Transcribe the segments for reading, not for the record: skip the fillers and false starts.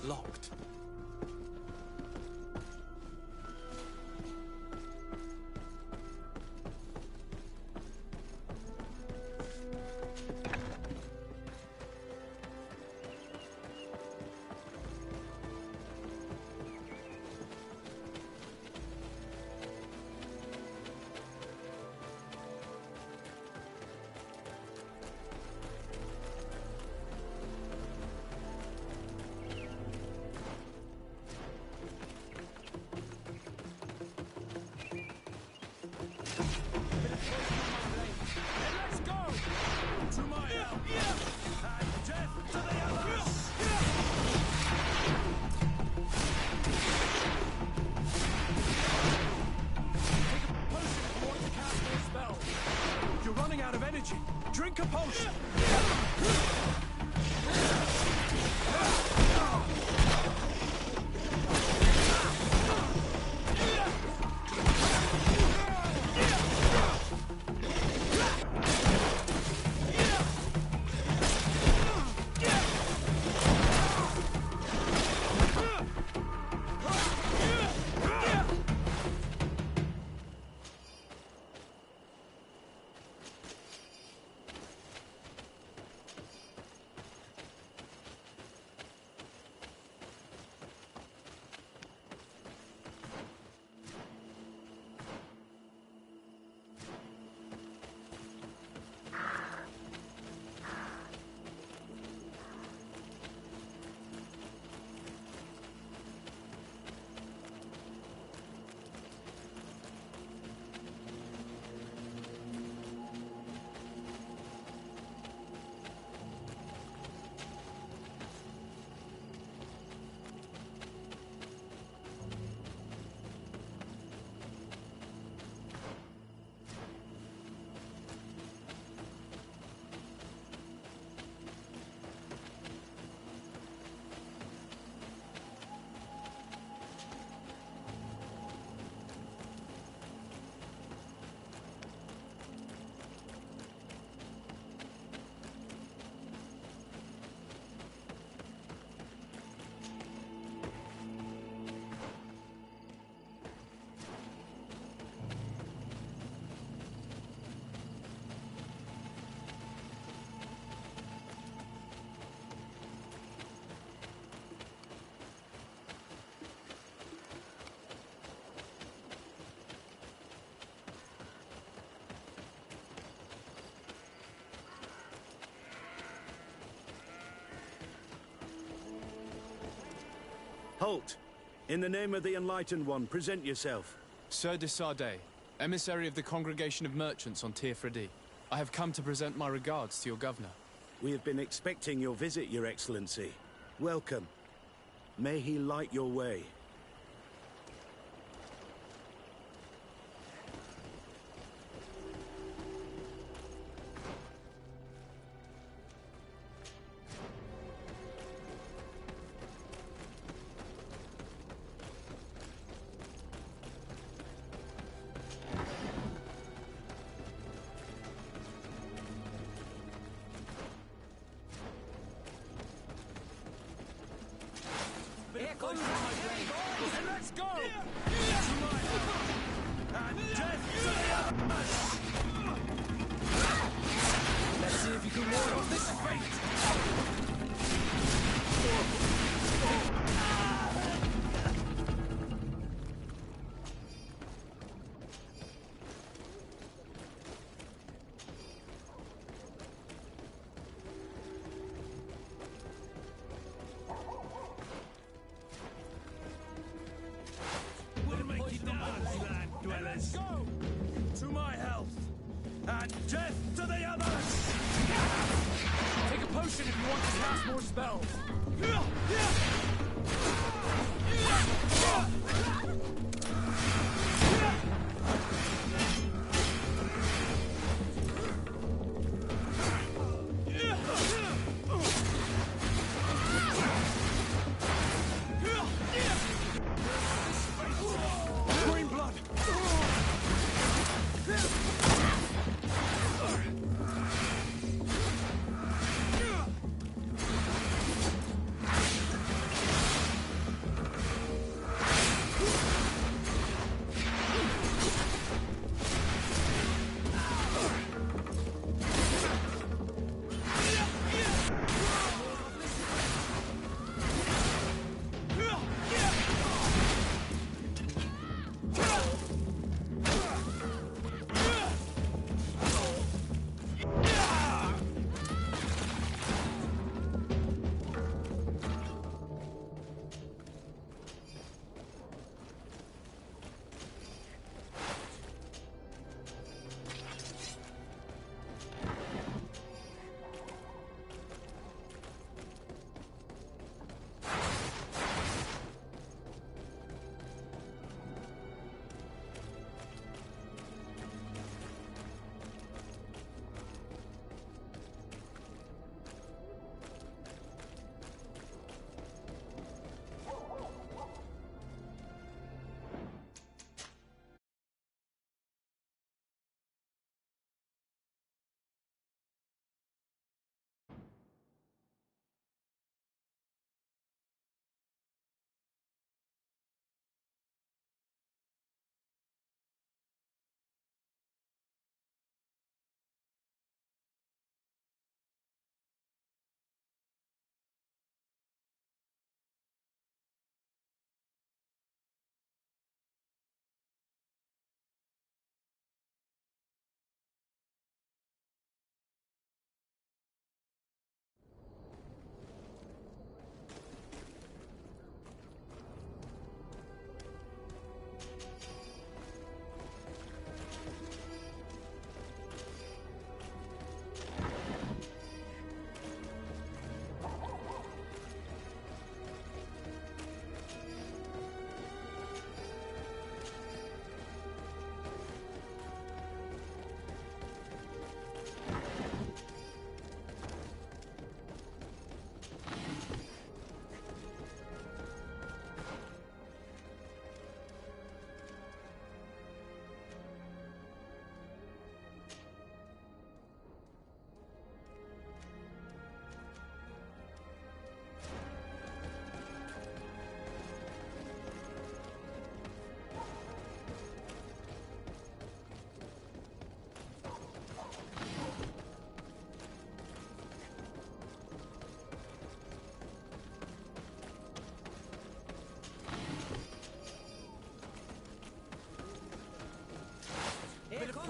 locked. Drink a potion! Halt! In the name of the Enlightened One, present yourself. Sir de Sardet, emissary of the Congregation of Merchants on Tirfredi. I have come to present my regards to your governor. We have been expecting your visit, Your Excellency. Welcome. May he light your way. Here comes my boys, and let's go! And death to the others! Let's see if you can ward off this fate! Let's go! To my health! And death to the others! Take a potion if you want to cast more spells!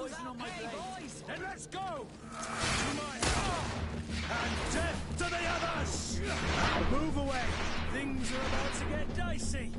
poison on my blade. Then let's go! To my house! And death to the others! Move away! Things are about to get dicey!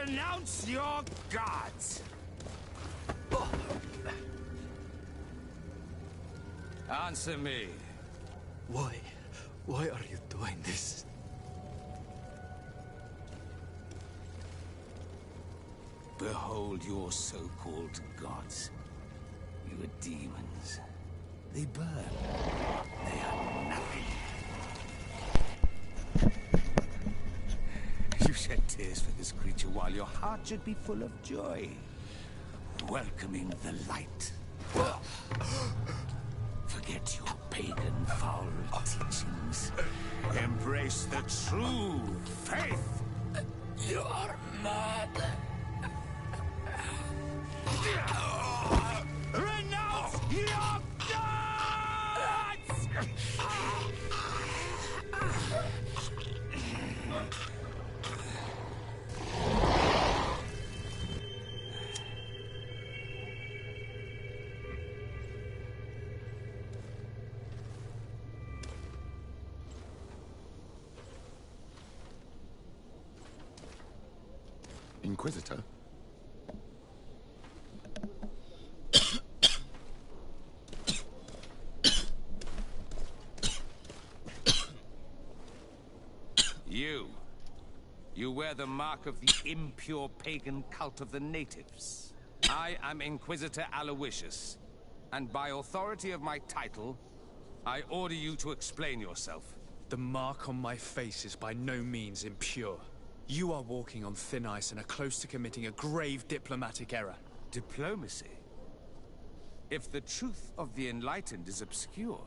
Renounce your gods! Answer me. Why? Why are you doing this? Behold your so-called gods. You are demons. They burn. They are nothing. You shed tears for this creature while your heart should be full of joy. Welcoming the light. Forget your pagan foul teachings. Embrace the true faith. You are mad. Renounce your gods! Inquisitor. You wear the mark of the impure pagan cult of the natives. I am Inquisitor Aloysius, and by authority of my title, I order you to explain yourself. The mark on my face is by no means impure. You are walking on thin ice and are close to committing a grave diplomatic error. Diplomacy? If the truth of the Enlightened is obscured,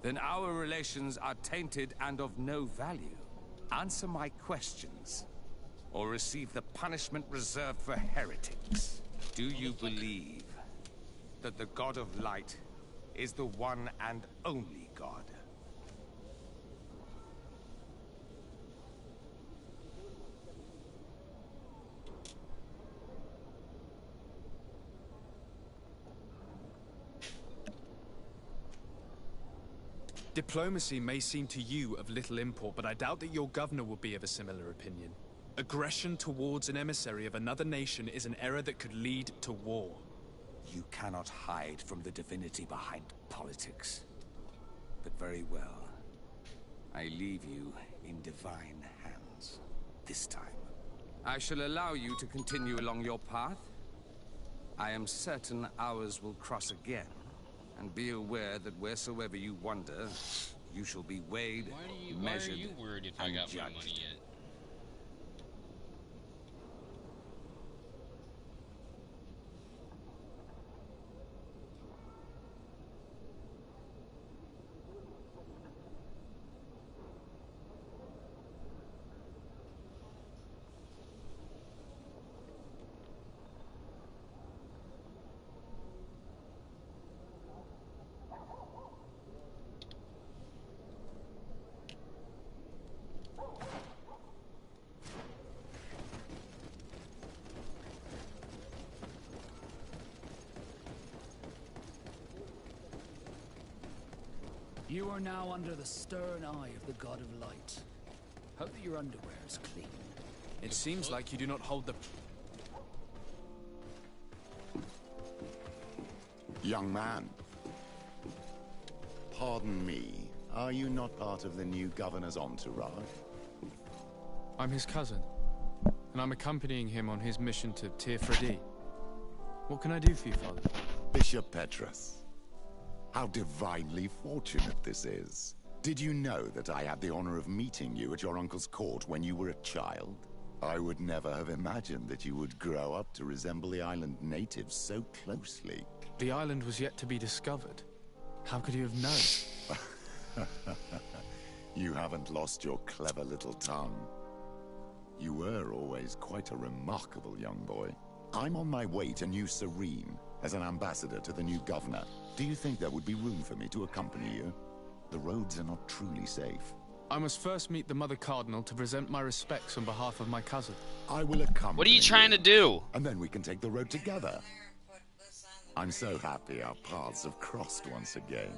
then our relations are tainted and of no value. Answer my questions, or receive the punishment reserved for heretics. Do you believe that the God of Light is the one and only God? Diplomacy may seem to you of little import, but I doubt that your governor will be of a similar opinion. Aggression towards an emissary of another nation is an error that could lead to war. You cannot hide from the divinity behind politics. But very well. I leave you in divine hands. This time. I shall allow you to continue along your path. I am certain ours will cross again. And be aware that wheresoever you wander, you shall be weighed, measured, why are you worried if I got my money yet? You are now under the stern eye of the God of Light. Hope that your underwear is clean. It seems like you do not hold the... Young man. Pardon me, are you not part of the new governor's entourage? I'm his cousin, and I'm accompanying him on his mission to Teer. What can I do for you, Father? Bishop Petrus. How divinely fortunate this is. Did you know that I had the honor of meeting you at your uncle's court when you were a child? I would never have imagined that you would grow up to resemble the island natives so closely. The island was yet to be discovered. How could you have known? You haven't lost your clever little tongue. You were always quite a remarkable young boy. I'm on my way to New Serene as an ambassador to the new governor. Do you think there would be room for me to accompany you? The roads are not truly safe. I must first meet the Mother Cardinal to present my respects on behalf of my cousin. I will accompany What are you trying to do? And then we can take the road together. I'm so happy our paths have crossed once again.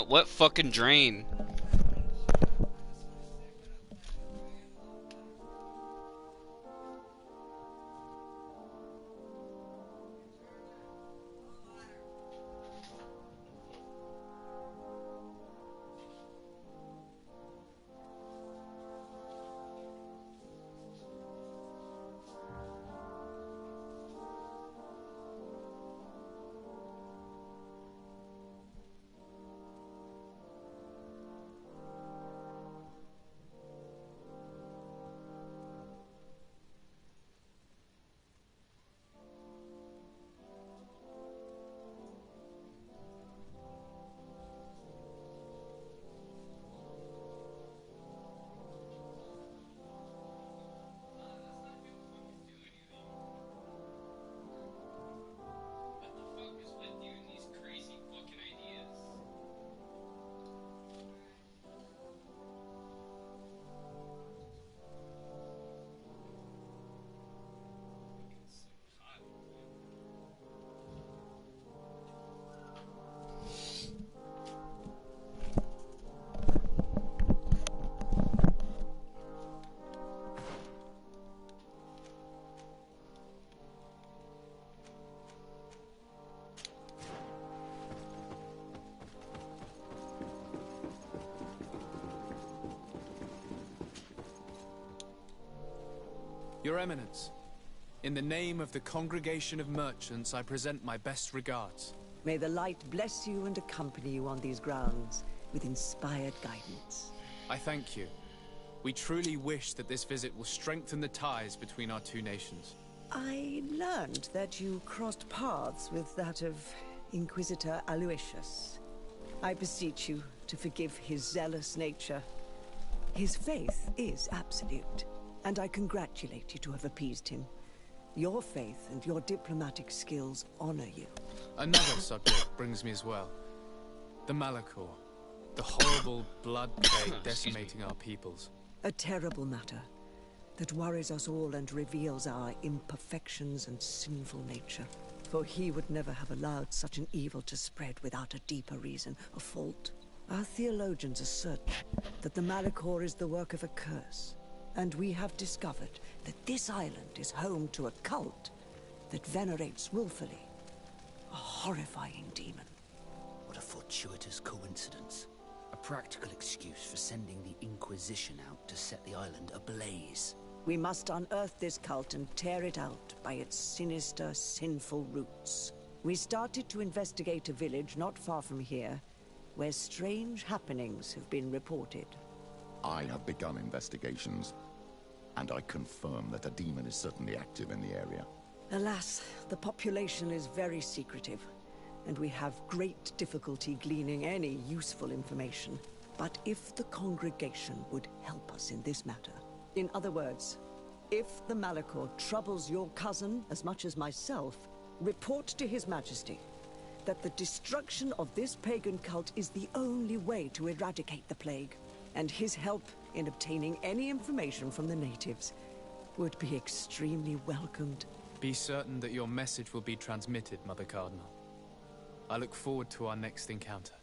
What fucking drain? Your Eminence, in the name of the Congregation of Merchants, I present my best regards. May the light bless you and accompany you on these grounds with inspired guidance. I thank you. We truly wish that this visit will strengthen the ties between our two nations. I learned that you crossed paths with that of Inquisitor Aloysius. I beseech you to forgive his zealous nature. His faith is absolute, and I congratulate you to have appeased him. Your faith and your diplomatic skills honor you. Another subject brings me as well. The Malachor. The horrible blood plague decimating our peoples. A terrible matter that worries us all and reveals our imperfections and sinful nature. For he would never have allowed such an evil to spread without a deeper reason, a fault. Our theologians assert that the Malachor is the work of a curse, and we have discovered that this island is home to a cult that venerates willfully a horrifying demon. What a fortuitous coincidence. A practical excuse for sending the Inquisition out to set the island ablaze. We must unearth this cult and tear it out by its sinister, sinful roots. We started to investigate a village not far from here, where strange happenings have been reported. I have begun investigations, and I confirm that a demon is certainly active in the area. Alas, the population is very secretive, and we have great difficulty gleaning any useful information. But if the congregation would help us in this matter, in other words, if the Malachor troubles your cousin as much as myself, report to His Majesty that the destruction of this pagan cult is the only way to eradicate the plague, and his help in obtaining any information from the natives would be extremely welcomed. Be certain that your message will be transmitted, Mother Cardinal. I look forward to our next encounter.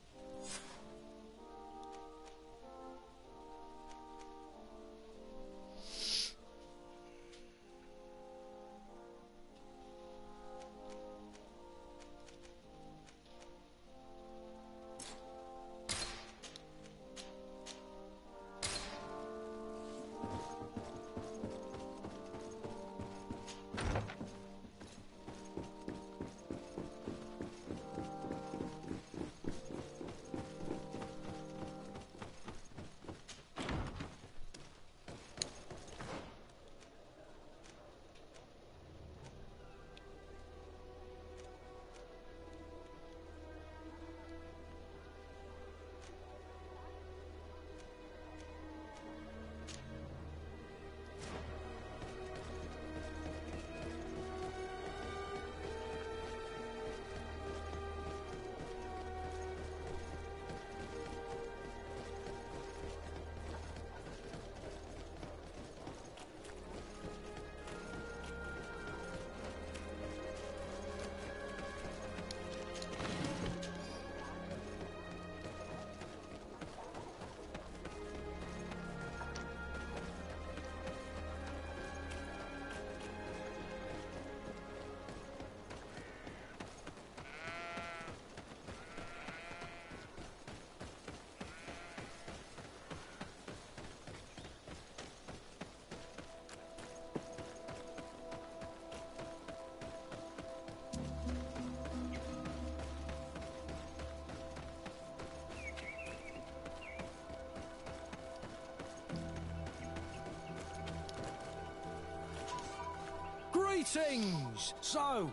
Greetings! So,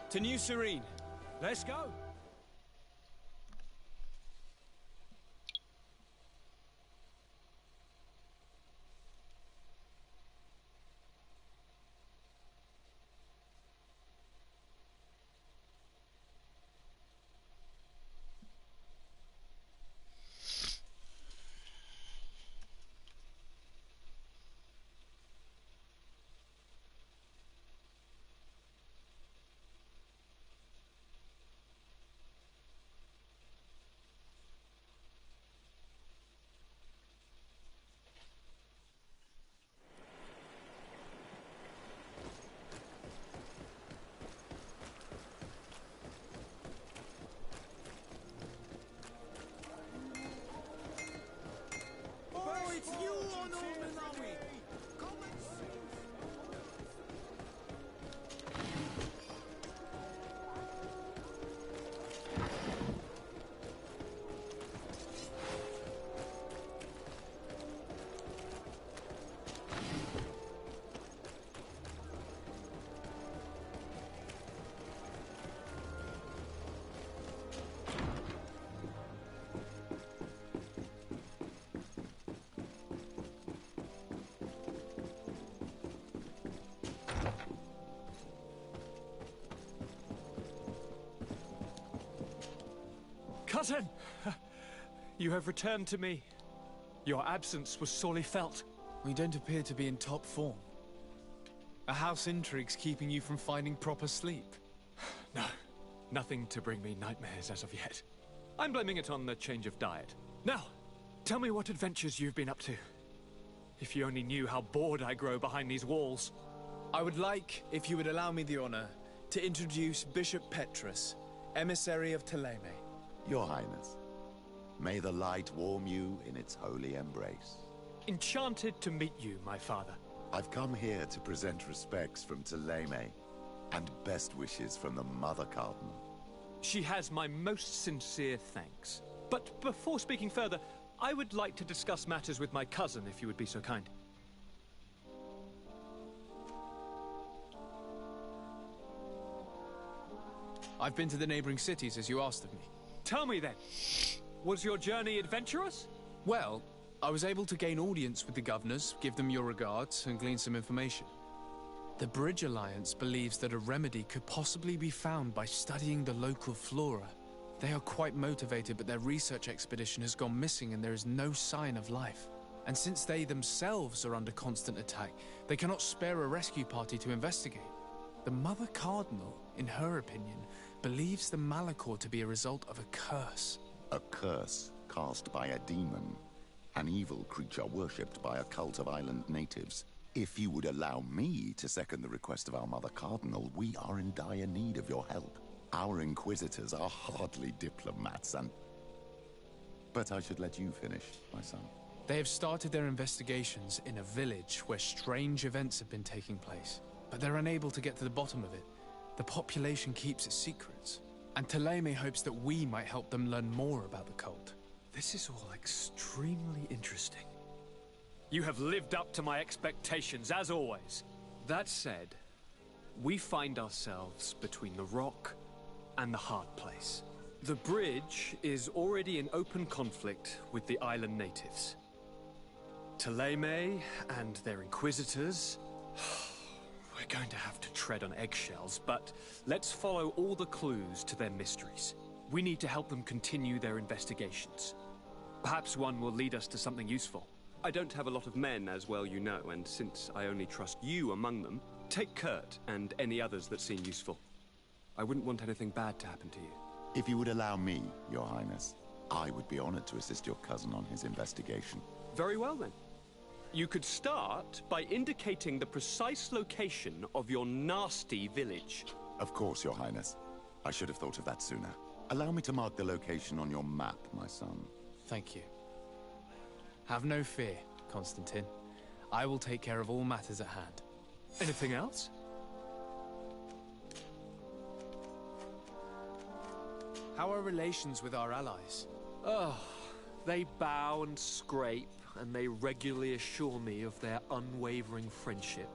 To New Serene. let's go. Cousin! You have returned to me. Your absence was sorely felt. We don't appear to be in top form. Are house intrigues keeping you from finding proper sleep? No, nothing to bring me nightmares as of yet. I'm blaming it on the change of diet. Now, tell me what adventures you've been up to. If you only knew how bored I grow behind these walls. I would like, if you would allow me the honor, to introduce Bishop Petrus, emissary of Ptolemy. Your Highness, may the light warm you in its holy embrace. Enchanted to meet you, my father. I've come here to present respects from Ptolemy, and best wishes from the Mother Cardinal. She has my most sincere thanks. But before speaking further, I would like to discuss matters with my cousin, if you would be so kind. I've been to the neighboring cities, as you asked of me. Tell me then, was your journey adventurous? Well, I was able to gain audience with the governors, give them your regards, and glean some information. The Bridge Alliance believes that a remedy could possibly be found by studying the local flora. They are quite motivated, but their research expedition has gone missing and there is no sign of life. And since they themselves are under constant attack, they cannot spare a rescue party to investigate. The Mother Cardinal, in her opinion, believes the Malachor to be a result of a curse. A curse cast by a demon, an evil creature worshipped by a cult of island natives. If you would allow me to second the request of our Mother Cardinal, we are in dire need of your help. Our Inquisitors are hardly diplomats But I should let you finish, my son. They have started their investigations in a village where strange events have been taking place, but they're unable to get to the bottom of it. The population keeps its secrets, and Ptolemy hopes that we might help them learn more about the cult. This is all extremely interesting. You have lived up to my expectations, as always. That said, we find ourselves between the rock and the hard place. The bridge is already in open conflict with the island natives. Ptolemy and their inquisitors... We're going to have to tread on eggshells, but let's follow all the clues to their mysteries. We need to help them continue their investigations. Perhaps one will lead us to something useful. I don't have a lot of men, as well you know, and since I only trust you among them, take Kurt and any others that seem useful. I wouldn't want anything bad to happen to you. If you would allow me, Your Highness, I would be honored to assist your cousin on his investigation. Very well, then. You could start by indicating the precise location of your nasty village. Of course, Your Highness. I should have thought of that sooner. Allow me to mark the location on your map, my son. Thank you. Have no fear, Constantine. I will take care of all matters at hand. Anything else? How are relations with our allies? Oh, they bow and scrape, and they regularly assure me of their unwavering friendship,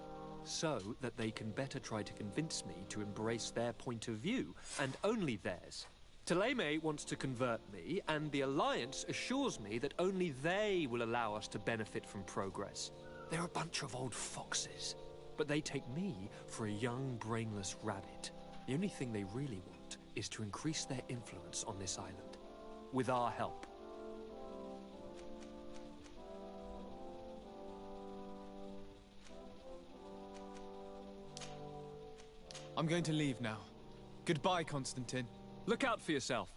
so that they can better try to convince me to embrace their point of view, and only theirs. Ptolemy wants to convert me, and the Alliance assures me that only they will allow us to benefit from progress. They're a bunch of old foxes, but they take me for a young, brainless rabbit. The only thing they really want is to increase their influence on this island, with our help. I'm going to leave now. Goodbye, Constantine. Look out for yourself.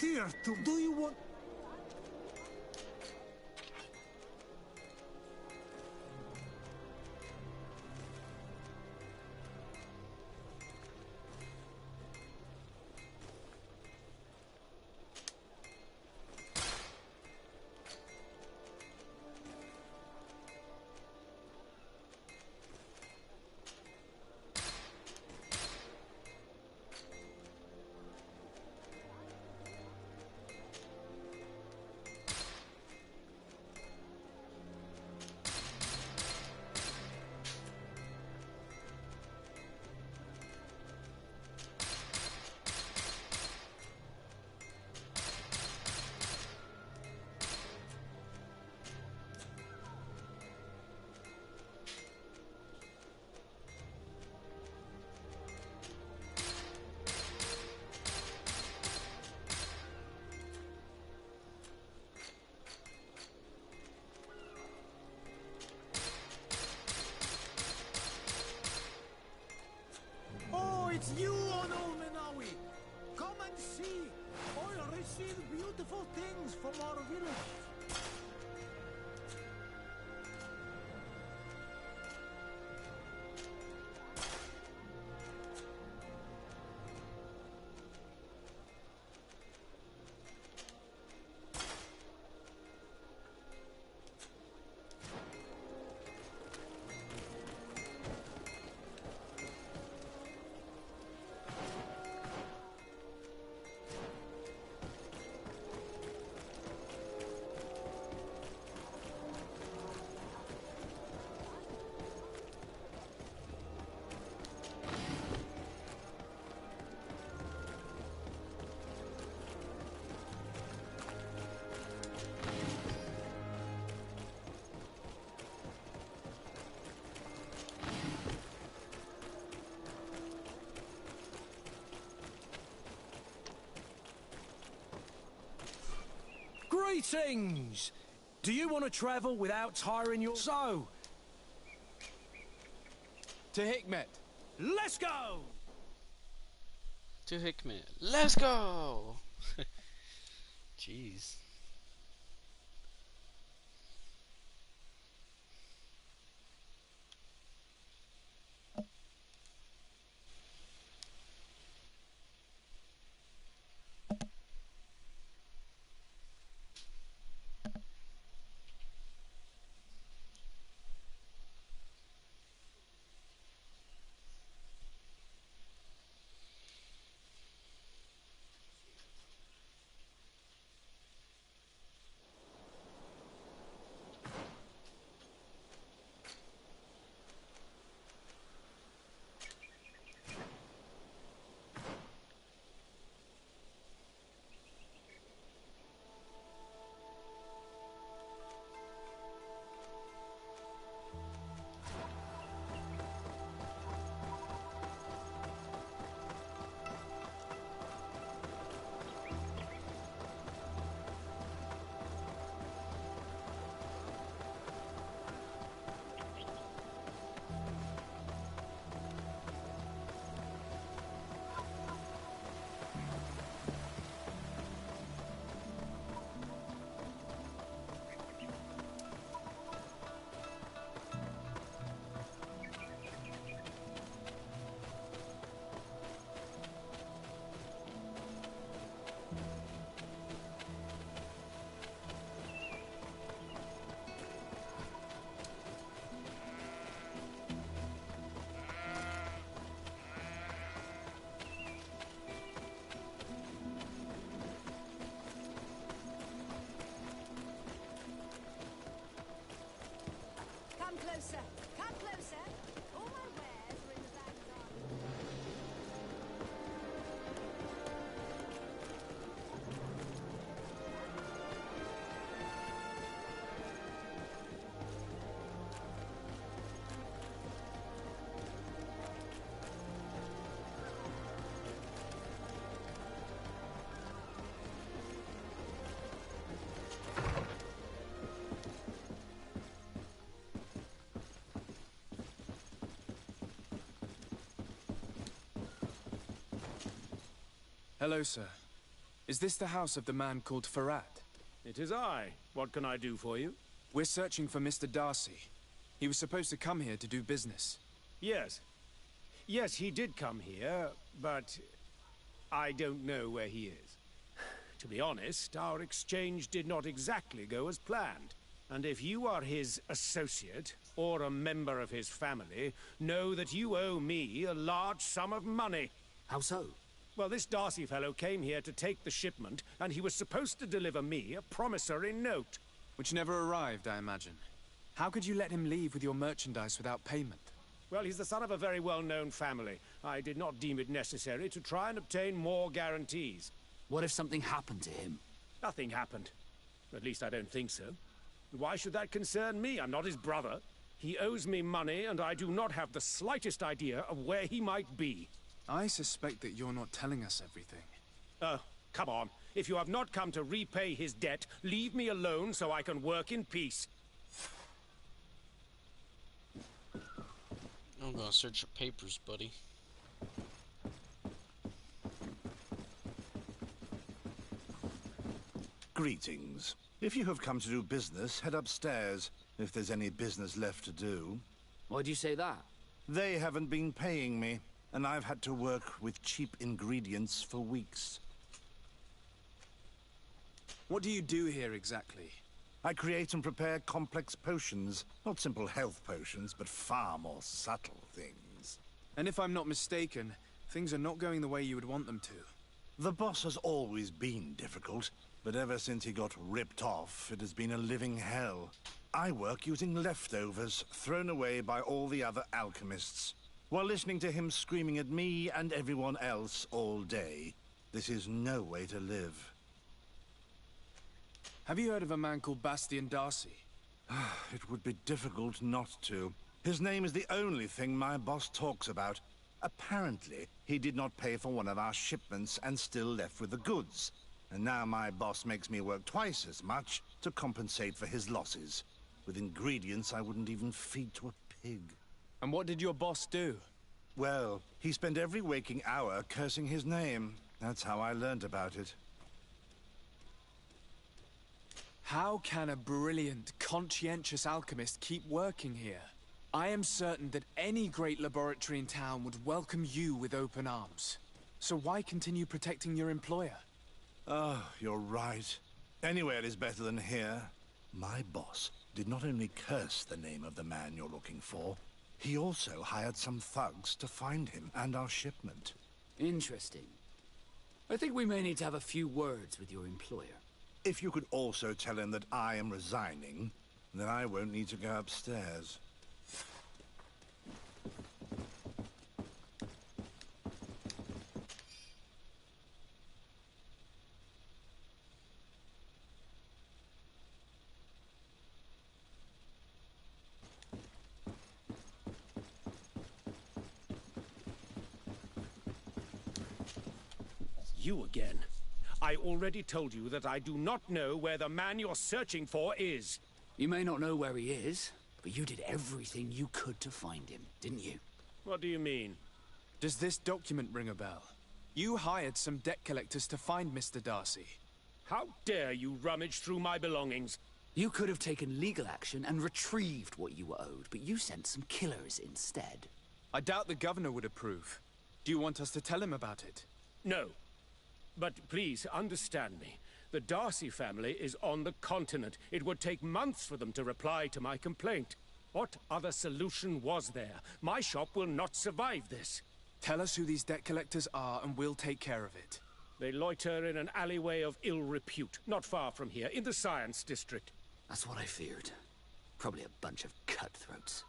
Dear, do you want... It's you on Olmenawi! Come and see! I'll receive beautiful things from our village. Greetings! Do you want to travel without tiring your... So, To Hikmet. let's go! To Hickman. Let's go! Jeez. Come closer. Come closer. All my wares are in the back garden. Hello, sir. Is this the house of the man called Farad? It is I. What can I do for you? We're searching for Mr. Darcy. He was supposed to come here to do business. Yes. Yes, he did come here, but I don't know where he is. To be honest, our exchange did not exactly go as planned. And if you are his associate, or a member of his family, know that you owe me a large sum of money. How so? Well, this Darcy fellow came here to take the shipment, and he was supposed to deliver me a promissory note. Which never arrived, I imagine. How could you let him leave with your merchandise without payment? Well, he's the son of a very well-known family. I did not deem it necessary to try and obtain more guarantees. What if something happened to him? Nothing happened. At least I don't think so. Why should that concern me? I'm not his brother. He owes me money, and I do not have the slightest idea of where he might be. I suspect that you're not telling us everything. Oh, come on. If you have not come to repay his debt, leave me alone so I can work in peace. I'm gonna search your papers, buddy. Greetings. If you have come to do business, head upstairs, if there's any business left to do. Why do you say that? They haven't been paying me, and I've had to work with cheap ingredients for weeks. What do you do here exactly? I create and prepare complex potions. Not simple health potions, but far more subtle things. And if I'm not mistaken, things are not going the way you would want them to. The boss has always been difficult, but ever since he got ripped off, it has been a living hell. I work using leftovers thrown away by all the other alchemists, while listening to him screaming at me and everyone else all day. This is no way to live. Have you heard of a man called Bastian Darcy? It would be difficult not to. His name is the only thing my boss talks about. Apparently, he did not pay for one of our shipments and still left with the goods. And now my boss makes me work twice as much to compensate for his losses. With ingredients I wouldn't even feed to a pig. And what did your boss do? Well, he spent every waking hour cursing his name. That's how I learned about it. How can a brilliant, conscientious alchemist keep working here? I am certain that any great laboratory in town would welcome you with open arms. So why continue protecting your employer? Oh, you're right. Anywhere is better than here. My boss did not only curse the name of the man you're looking for, he also hired some thugs to find him and our shipment. Interesting. I think we may need to have a few words with your employer. If you could also tell him that I am resigning, then I won't need to go upstairs. You again. I already told you that I do not know where the man you're searching for is. You may not know where he is, but you did everything you could to find him, didn't you? What do you mean? Does this document ring a bell? You hired some debt collectors to find Mr. Darcy. How dare you rummage through my belongings? You could have taken legal action and retrieved what you were owed, but you sent some killers instead. I doubt the governor would approve. Do you want us to tell him about it? No. But please, understand me. The Darcy family is on the continent. It would take months for them to reply to my complaint. What other solution was there? My shop will not survive this. Tell us who these debt collectors are and we'll take care of it. They loiter in an alleyway of ill repute, not far from here, in the Science District. That's what I feared. Probably a bunch of cutthroats.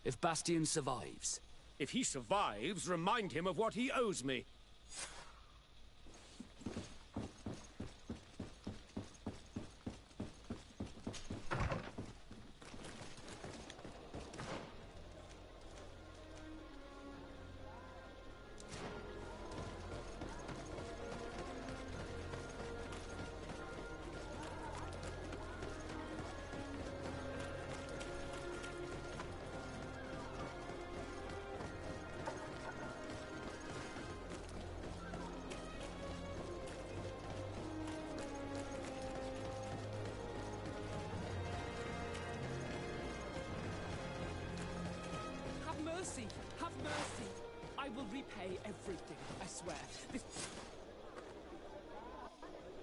If Bastian survives... If he survives, remind him of what he owes me. mercy! Have mercy! I will repay everything, I swear.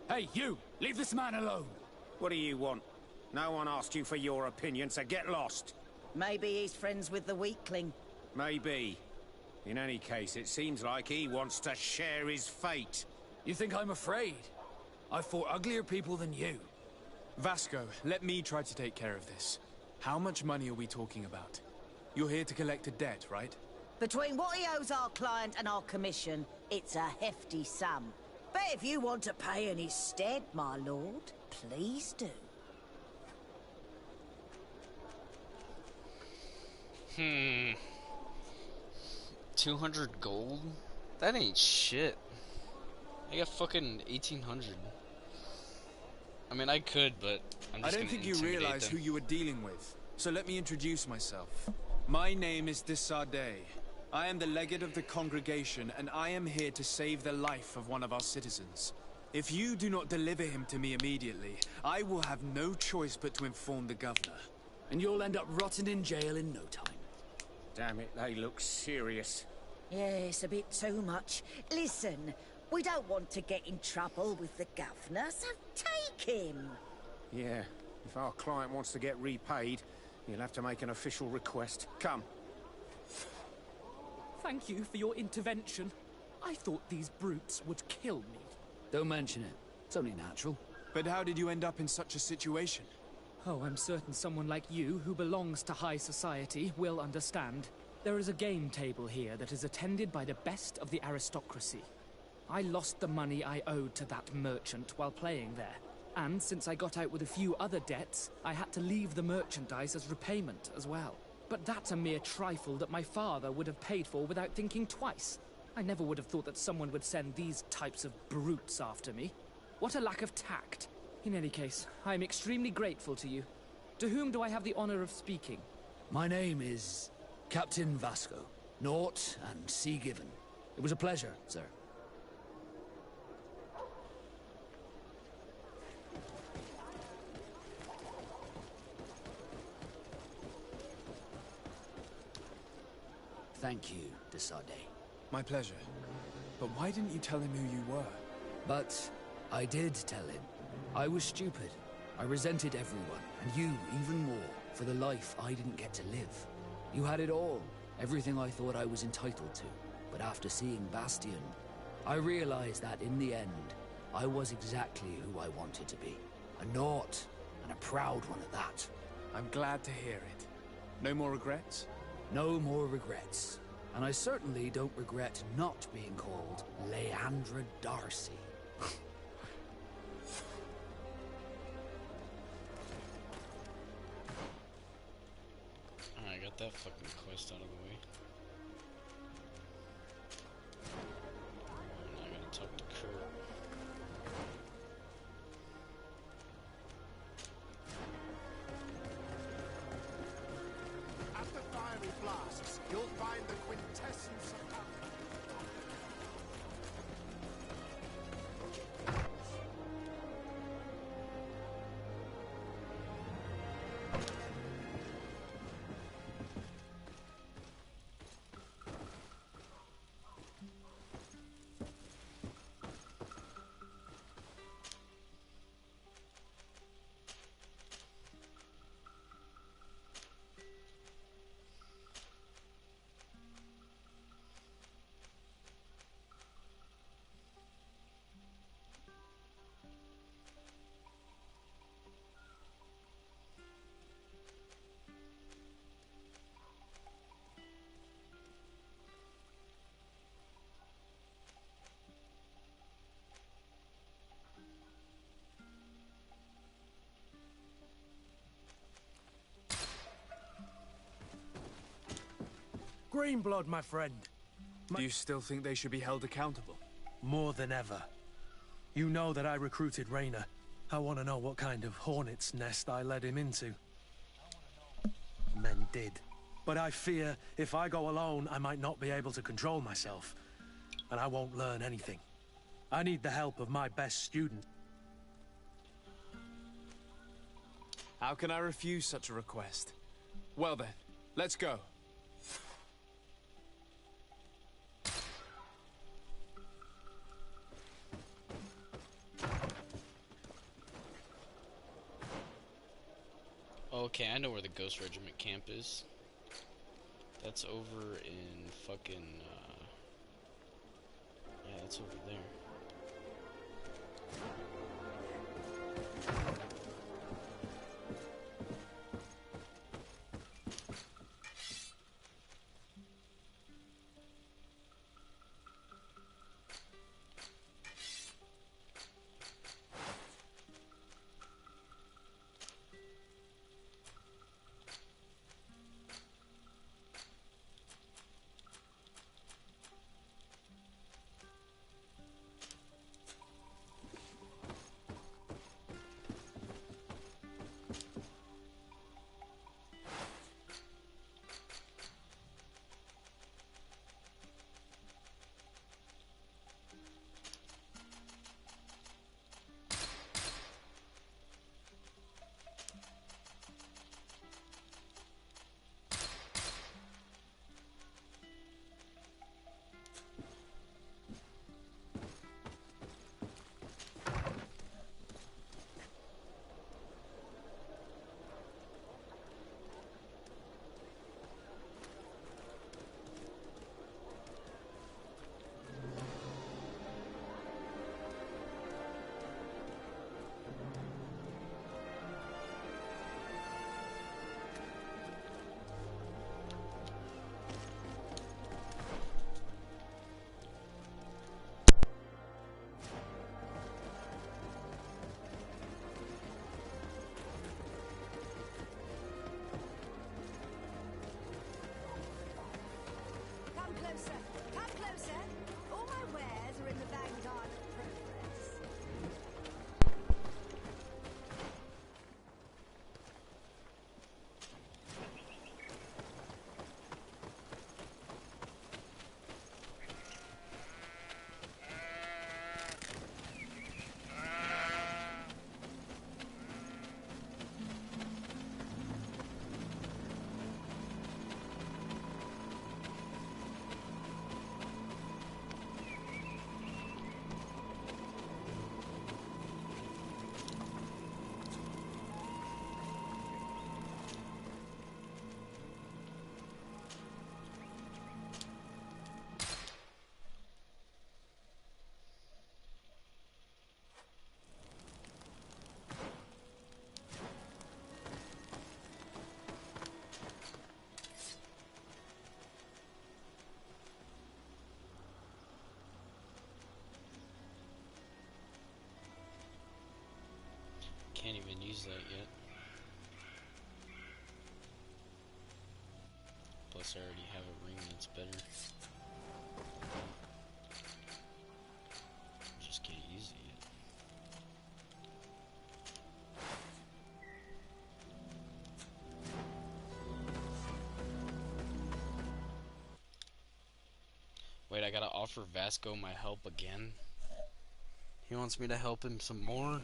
Hey, you! Leave this man alone! What do you want? No one asked you for your opinion, so get lost. Maybe he's friends with the weakling. Maybe. In any case, it seems like he wants to share his fate. You think I'm afraid? I've fought uglier people than you. Vasco, let me try to take care of this. How much money are we talking about? You're here to collect a debt, right? Between what he owes our client and our commission, it's a hefty sum. But if you want to pay in his stead, my lord, please do. 200 gold? That ain't shit. I got fucking 1800. I mean, I could, but I'm just I don't think you realize who you are dealing with. So let me introduce myself. My name is de Sardet. I am the legate of the congregation, and I am here to save the life of one of our citizens. If you do not deliver him to me immediately, I will have no choice but to inform the governor. And you'll end up rotting in jail in no time. Damn it, they look serious. Yes, a bit too much. Listen, we don't want to get in trouble with the governor, so take him. Yeah, if our client wants to get repaid, he'll have to make an official request. Come. Thank you for your intervention. I thought these brutes would kill me. Don't mention it. It's only natural. But how did you end up in such a situation? Oh, I'm certain someone like you, who belongs to high society, will understand. There is a game table here that is attended by the best of the aristocracy. I lost the money I owed to that merchant while playing there. And since I got out with a few other debts, I had to leave the merchandise as repayment as well. But that's a mere trifle that my father would have paid for without thinking twice. I never would have thought that someone would send these types of brutes after me. What a lack of tact. In any case, I am extremely grateful to you. To whom do I have the honor of speaking? My name is Captain Vasco. Naught and sea given. It was a pleasure, sir. Thank you, de Sardet. My pleasure. But why didn't you tell him who you were? But I did tell him. I was stupid. I resented everyone, and you even more, for the life I didn't get to live. You had it all, everything I thought I was entitled to. But after seeing Bastion, I realized that in the end, I was exactly who I wanted to be. A naught, and a proud one at that. I'm glad to hear it. No more regrets? No more regrets. And I certainly don't regret not being called Leandra Darcy. I got that fucking quest out of the way. Now I gotta talk to Kurt. At the fiery flasks, you'll find the quintessence of Greenblood, my friend. Do you still think they should be held accountable? More than ever. You know that I recruited Rayner. I want to know what kind of hornet's nest I led him into. Men did. But I fear if I go alone, I might not be able to control myself. And I won't learn anything. I need the help of my best student. How can I refuse such a request? Well then, let's go. Okay, I know where the Ghost Regiment camp is. That's over in fucking, yeah, that's over there. Come closer. Come closer. All my wares are in the vanguard of progress. Can't even use that yet. Plus, I already have a ring that's better. Just can't use it yet. Wait, I gotta offer Vasco my help again? He wants me to help him some more?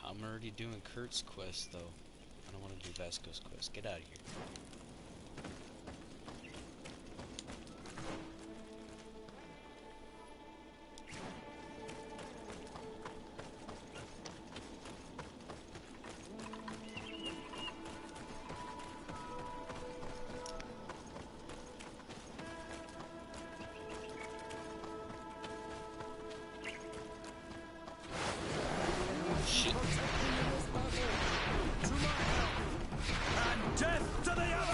I'm already doing Kurt's quest, though. I don't want to do Vasco's quest. Get out of here. Death to the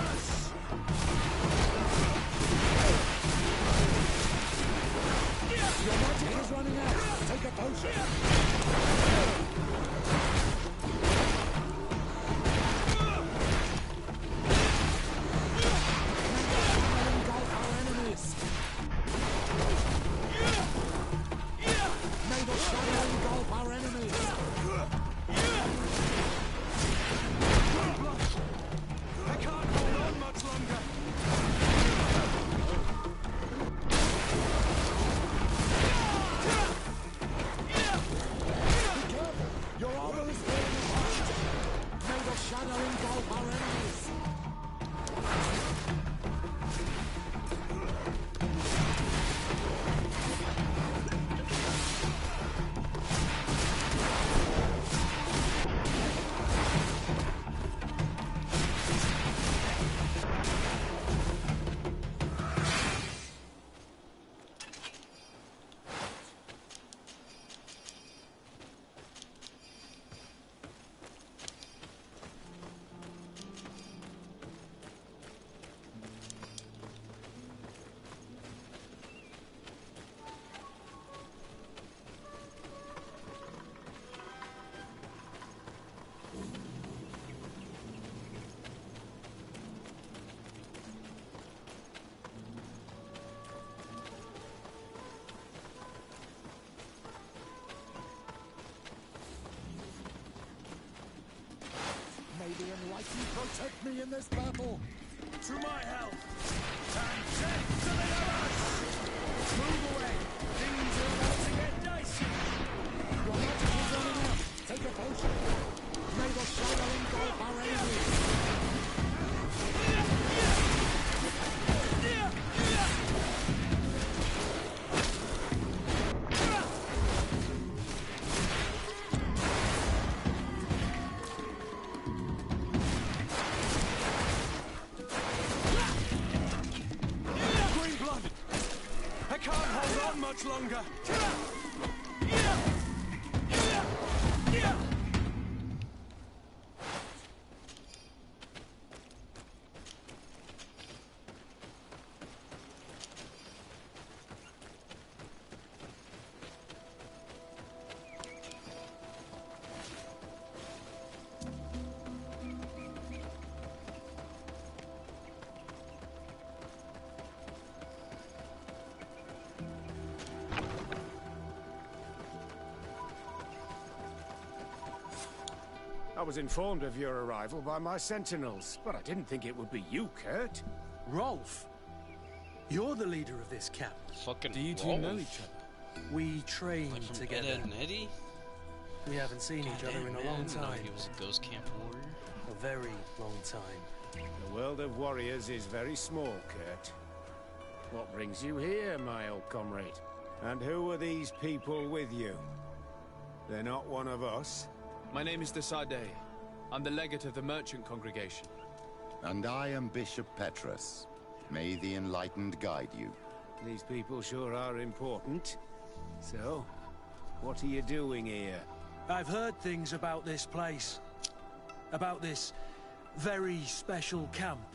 in this battle. To my help! And take to the others! Move away! Things are about to get dicey! Your magic is running out. Take a potion. May the shadow engulf our enemies. Much longer. I was informed of your arrival by my sentinels, but I didn't think it would be you, Kurt. Rolf, you're the leader of this camp. Fucking Do you two know each other? We trained Like from together. Ed, Edd and Eddie? We haven't seen each other in a long time. He was a ghost camp warrior. A very long time. The world of warriors is very small, Kurt. What brings you here, my old comrade? And who are these people with you? They're not one of us? My name is Desade. I'm the legate of the merchant congregation. And I am Bishop Petrus. May the enlightened guide you. These people sure are important. So, what are you doing here? I've heard things about this place. About this very special camp.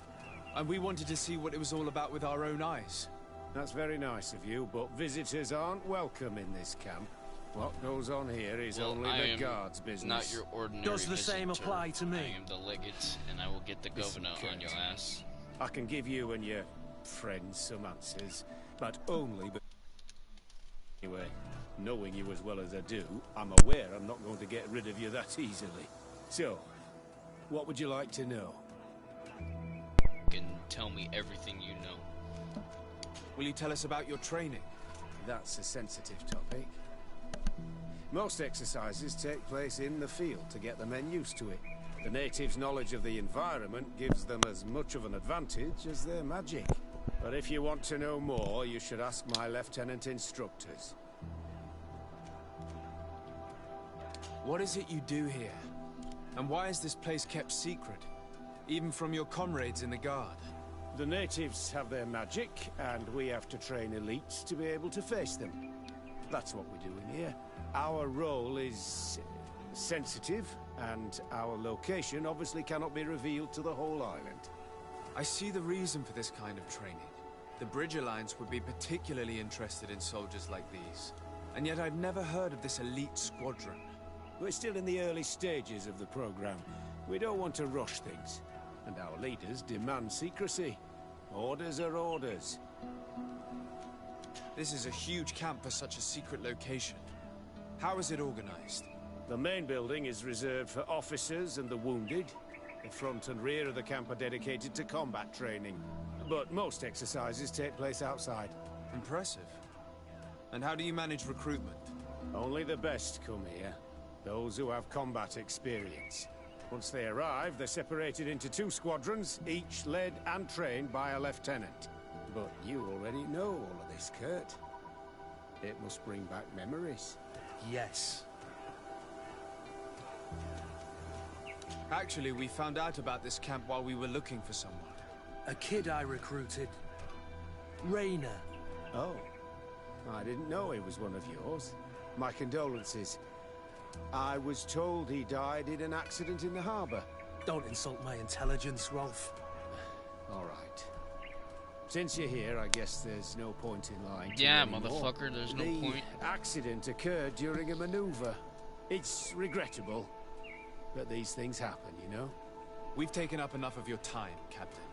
And we wanted to see what it was all about with our own eyes. That's very nice of you, but visitors aren't welcome in this camp. What goes on here is only the guard's business. Not your ordinary Does the same apply to me? I am the legate, and I will get the governor on your ass. I can give you and your friends some answers, but only... Anyway, knowing you as well as I do, I'm aware I'm not going to get rid of you that easily. So, what would you like to know? You can tell me everything you know. Will you tell us about your training? That's a sensitive topic. Most exercises take place in the field to get the men used to it. The natives' knowledge of the environment gives them as much of an advantage as their magic. But if you want to know more, you should ask my lieutenant instructors. What is it you do here? And why is this place kept secret? Even from your comrades in the guard? The natives have their magic, and we have to train elites to be able to face them. That's what we're doing here. Our role is sensitive, and our location obviously cannot be revealed to the whole island. I see the reason for this kind of training. The Bridge Alliance would be particularly interested in soldiers like these. And yet I've never heard of this elite squadron. We're still in the early stages of the program. We don't want to rush things. And our leaders demand secrecy. Orders are orders. This is a huge camp for such a secret location. How is it organized? The main building is reserved for officers and the wounded. The front and rear of the camp are dedicated to combat training. But most exercises take place outside. Impressive. And how do you manage recruitment? Only the best come here. Those who have combat experience. Once they arrive, they're separated into 2 squadrons, each led and trained by a lieutenant. But you already know all of this, Kurt. It must bring back memories. Yes. Actually, we found out about this camp while we were looking for someone. A kid I recruited. Rainer. Oh. I didn't know he was one of yours. My condolences. I was told he died in an accident in the harbor. Don't insult my intelligence, Rolf. All right. Since you're here, I guess there's no point in lying to Yeah, you anymore. motherfucker, there's no point. The accident occurred during a maneuver. It's regrettable, but these things happen, you know? We've taken up enough of your time, Captain.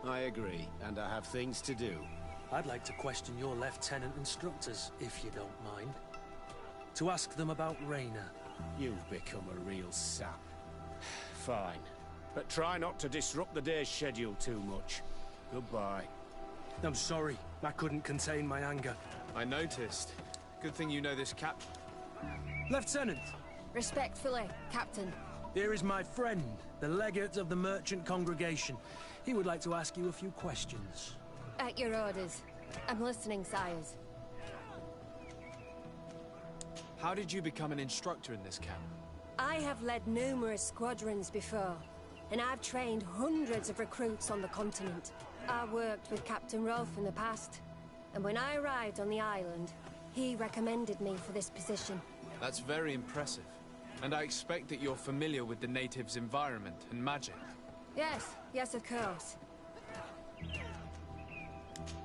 I agree, and I have things to do. I'd like to question your lieutenant instructors, if you don't mind. To ask them about Rainer. You've become a real sap. Fine. But try not to disrupt the day's schedule too much. Goodbye. I'm sorry. I couldn't contain my anger. I noticed. Good thing you know this cap... Lieutenant! Respectfully, Captain. Here is my friend, the legate of the merchant congregation. He would like to ask you a few questions. At your orders. I'm listening, sires. How did you become an instructor in this camp? I have led numerous squadrons before, and I've trained hundreds of recruits on the continent. I worked with Captain Rolfe in the past, and when I arrived on the island, he recommended me for this position. That's very impressive. And I expect that you're familiar with the natives' environment and magic. Yes, of course.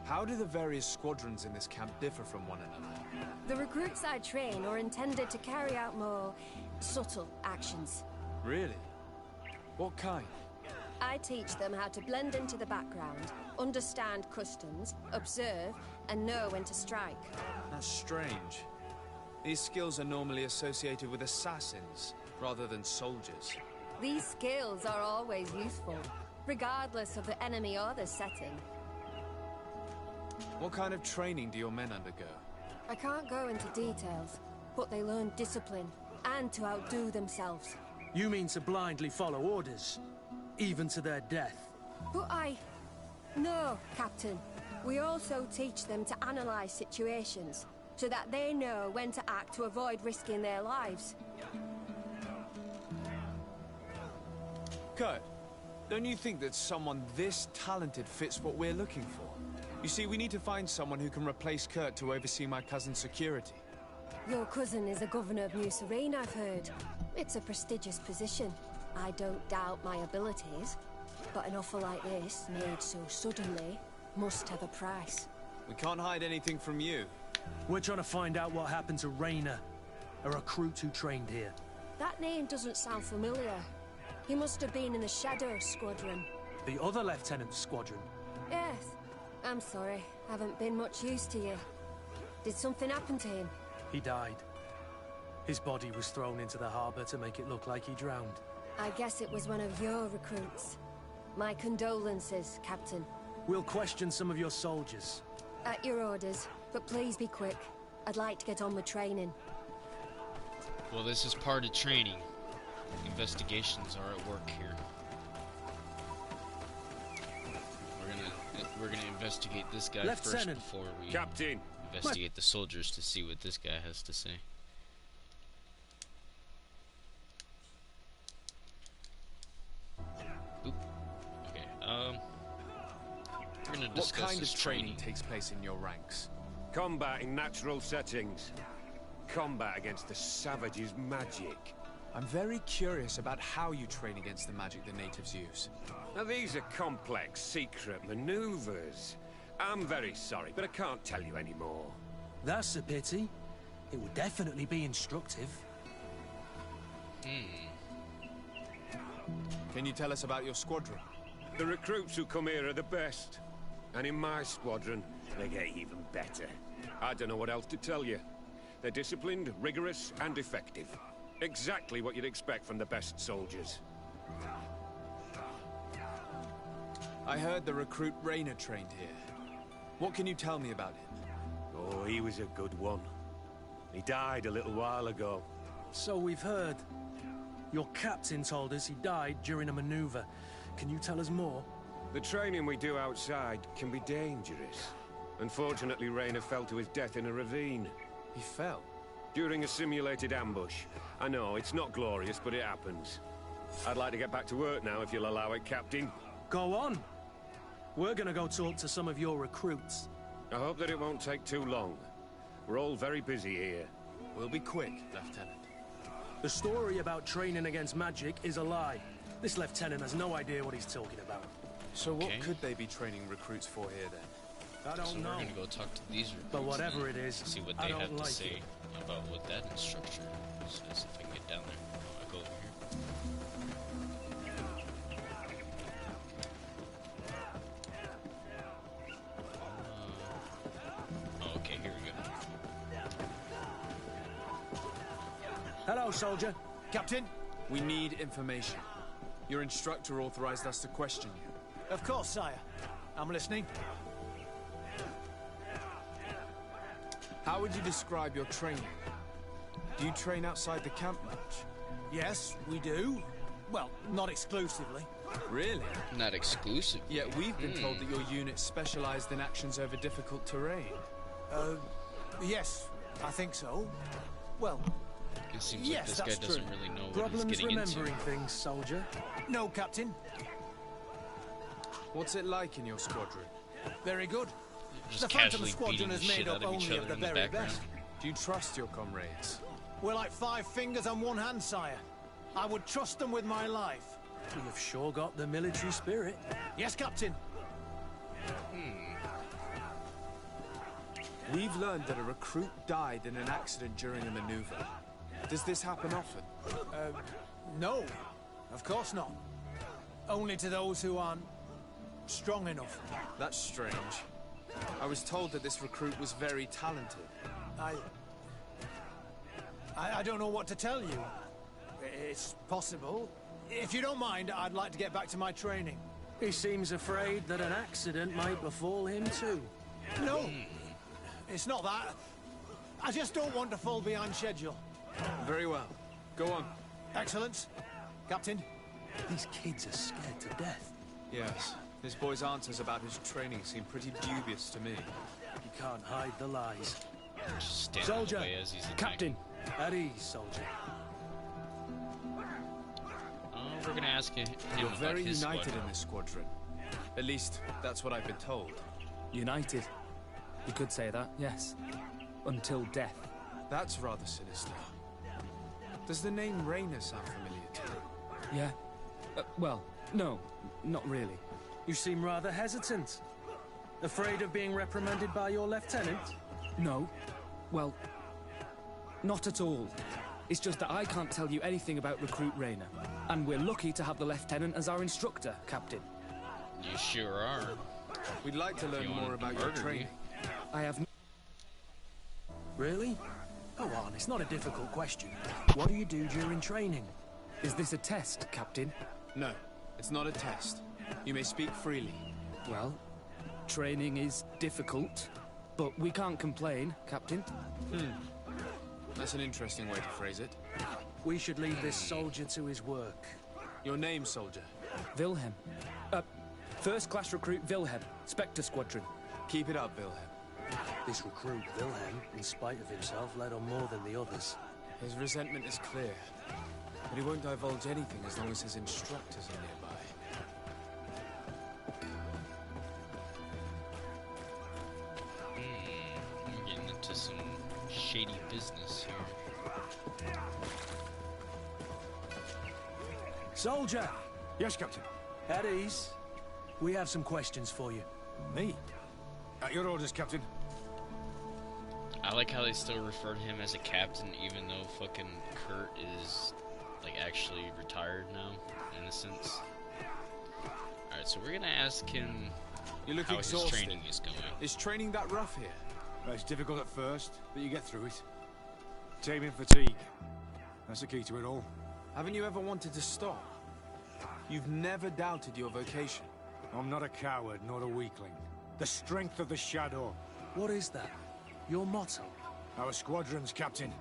How do the various squadrons in this camp differ from one another? The recruits I train are intended to carry out more subtle actions. Really? What kind? I teach them how to blend into the background, understand customs, observe, and know when to strike. That's strange. These skills are normally associated with assassins, rather than soldiers. These skills are always useful, regardless of the enemy or the setting. What kind of training do your men undergo? I can't go into details, but they learn discipline, and to outdo themselves. You mean to blindly follow orders? Even to their death? But No, Captain. We also teach them to analyze situations, so that they know when to act to avoid risking their lives. Kurt, don't you think that someone this talented fits what we're looking for? You see, we need to find someone who can replace Kurt to oversee my cousin's security. Your cousin is a governor of New Serene, I've heard. It's a prestigious position. I don't doubt my abilities, but an offer like this, made so suddenly, must have a price. We can't hide anything from you. We're trying to find out what happened to Rayner, a recruit who trained here. That name doesn't sound familiar. He must have been in the Shadow Squadron. The other lieutenant's squadron? Yes. I'm sorry. Haven't been much use to you. Did something happen to him? He died. His body was thrown into the harbor to make it look like he drowned. I guess it was one of your recruits. My condolences, Captain. We'll question some of your soldiers. At your orders, but please be quick. I'd like to get on with training. Well, this is part of training. Investigations are at work here. We're gonna investigate this guy first before we investigate the soldiers to see what this guy has to say. Oop. Okay. We're gonna discuss what kind this of training takes place in your ranks? Combat in natural settings. Combat against the savages' magic. I'm very curious about how you train against the magic the natives use. Now these are complex, secret maneuvers. I'm very sorry, but I can't tell you any more. That's a pity. It would definitely be instructive. Can you tell us about your squadron? The recruits who come here are the best. And in my squadron, they get even better. I don't know what else to tell you. They're disciplined, rigorous, and effective. Exactly what you'd expect from the best soldiers. I heard the recruit Rayner trained here. What can you tell me about him? Oh, he was a good one. He died a little while ago. So we've heard. Your captain told us he died during a maneuver. Can you tell us more? The training we do outside can be dangerous. Unfortunately, Rayner fell to his death in a ravine. He fell? During a simulated ambush. I know, it's not glorious, but it happens. I'd like to get back to work now, if you'll allow it, Captain. Go on. We're gonna go talk to some of your recruits. I hope that it won't take too long. We're all very busy here. We'll be quick, Lieutenant. The story about training against magic is a lie. This lieutenant has no idea what he's talking about. So what could they be training recruits for here, then? I don't know. We're gonna go talk to these recruits. But whatever it is, see what they have to say about what that instructor says. If I can get down there, I'll go over here. Okay, here we go. Hello, soldier. Captain, we need information. Your instructor authorized us to question you. Of course, sire. I'm listening. How would you describe your training? Do you train outside the camp much? Yes, we do. Well, not exclusively. Really? Not exclusive. Yet we've been told that your unit specialized in actions over difficult terrain. Yes, I think so. Well, it seems yes, like this guy doesn't really know what he's Problems getting remembering into. things, soldier? No, Captain. What's it like in your squadron? Very good. Just The Phantom casually Squadron beating the is made shit up out of each only of other the in the very background. best. Do you trust your comrades? We're like 5 fingers on one hand, sire. I would trust them with my life. You've sure got the military spirit. Yes, Captain. We've learned that a recruit died in an accident during a maneuver. Does this happen often? No. Of course not. Only to those who aren't strong enough. That's strange. I was told that this recruit was very talented. I don't know what to tell you. It's possible. If you don't mind, I'd like to get back to my training. He seems afraid that an accident might befall him too. No. It's not that. I just don't want to fall behind schedule. Very well. Go on. Excellence. Captain. These kids are scared to death. Yes. This boy's answers about his training seem pretty dubious to me. You can't hide the lies. Just stand Soldier. in the way as he's Captain. At ease, soldier. We're gonna ask him You're about very his united squadron. in this squadron. At least, that's what I've been told. United. You could say that, yes. Until death. That's rather sinister. Does the name Rayner sound familiar to you? Yeah. Well, no, not really. You seem rather hesitant. Afraid of being reprimanded by your lieutenant? No. Well, not at all. It's just that I can't tell you anything about Recruit Rayner. And we're lucky to have the Lieutenant as our instructor, Captain. You sure are. We'd like to learn more about your training. I have... Really? Go on, it's not a difficult question. What do you do during training? Is this a test, Captain? No, it's not a test. You may speak freely. Well, training is difficult, but we can't complain, Captain. That's an interesting way to phrase it. We should leave this soldier to his work. Your name, soldier? Wilhelm. First class recruit Wilhelm, Spectre Squadron. Keep it up, Wilhelm. This recruit, Wilhelm, in spite of himself, led on more than the others. His resentment is clear, but he won't divulge anything as long as his instructors are nearby. I'm getting into some shady business here. Soldier! Yes, Captain. At ease. We have some questions for you. Me? At your orders, Captain. I like how they still refer to him as a captain, even though fucking Kurt is, like, actually retired now, in a sense. Alright, so we're gonna ask him You look how exhausted. his training is going. Is training that rough here? Well, it's difficult at first, but you get through it. Taming fatigue. That's the key to it all. Haven't you ever wanted to stop? You've never doubted your vocation. I'm not a coward, nor a weakling. The strength of the Shadow. What is that? Your motto? Our squadron's captain.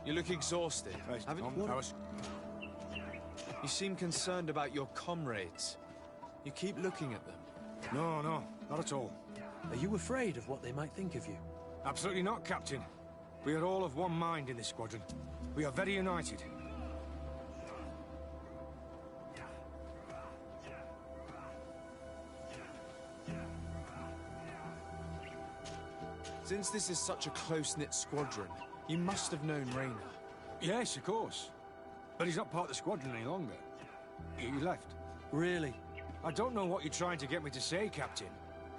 You look exhausted. You seem concerned about your comrades. You keep looking at them. No, not at all. Are you afraid of what they might think of you? Absolutely not, Captain. We are all of one mind in this squadron. We are very united. Since this is such a close-knit squadron, you must have known Raynor. Yes, of course. But he's not part of the squadron any longer. He left. Really? I don't know what you're trying to get me to say, Captain.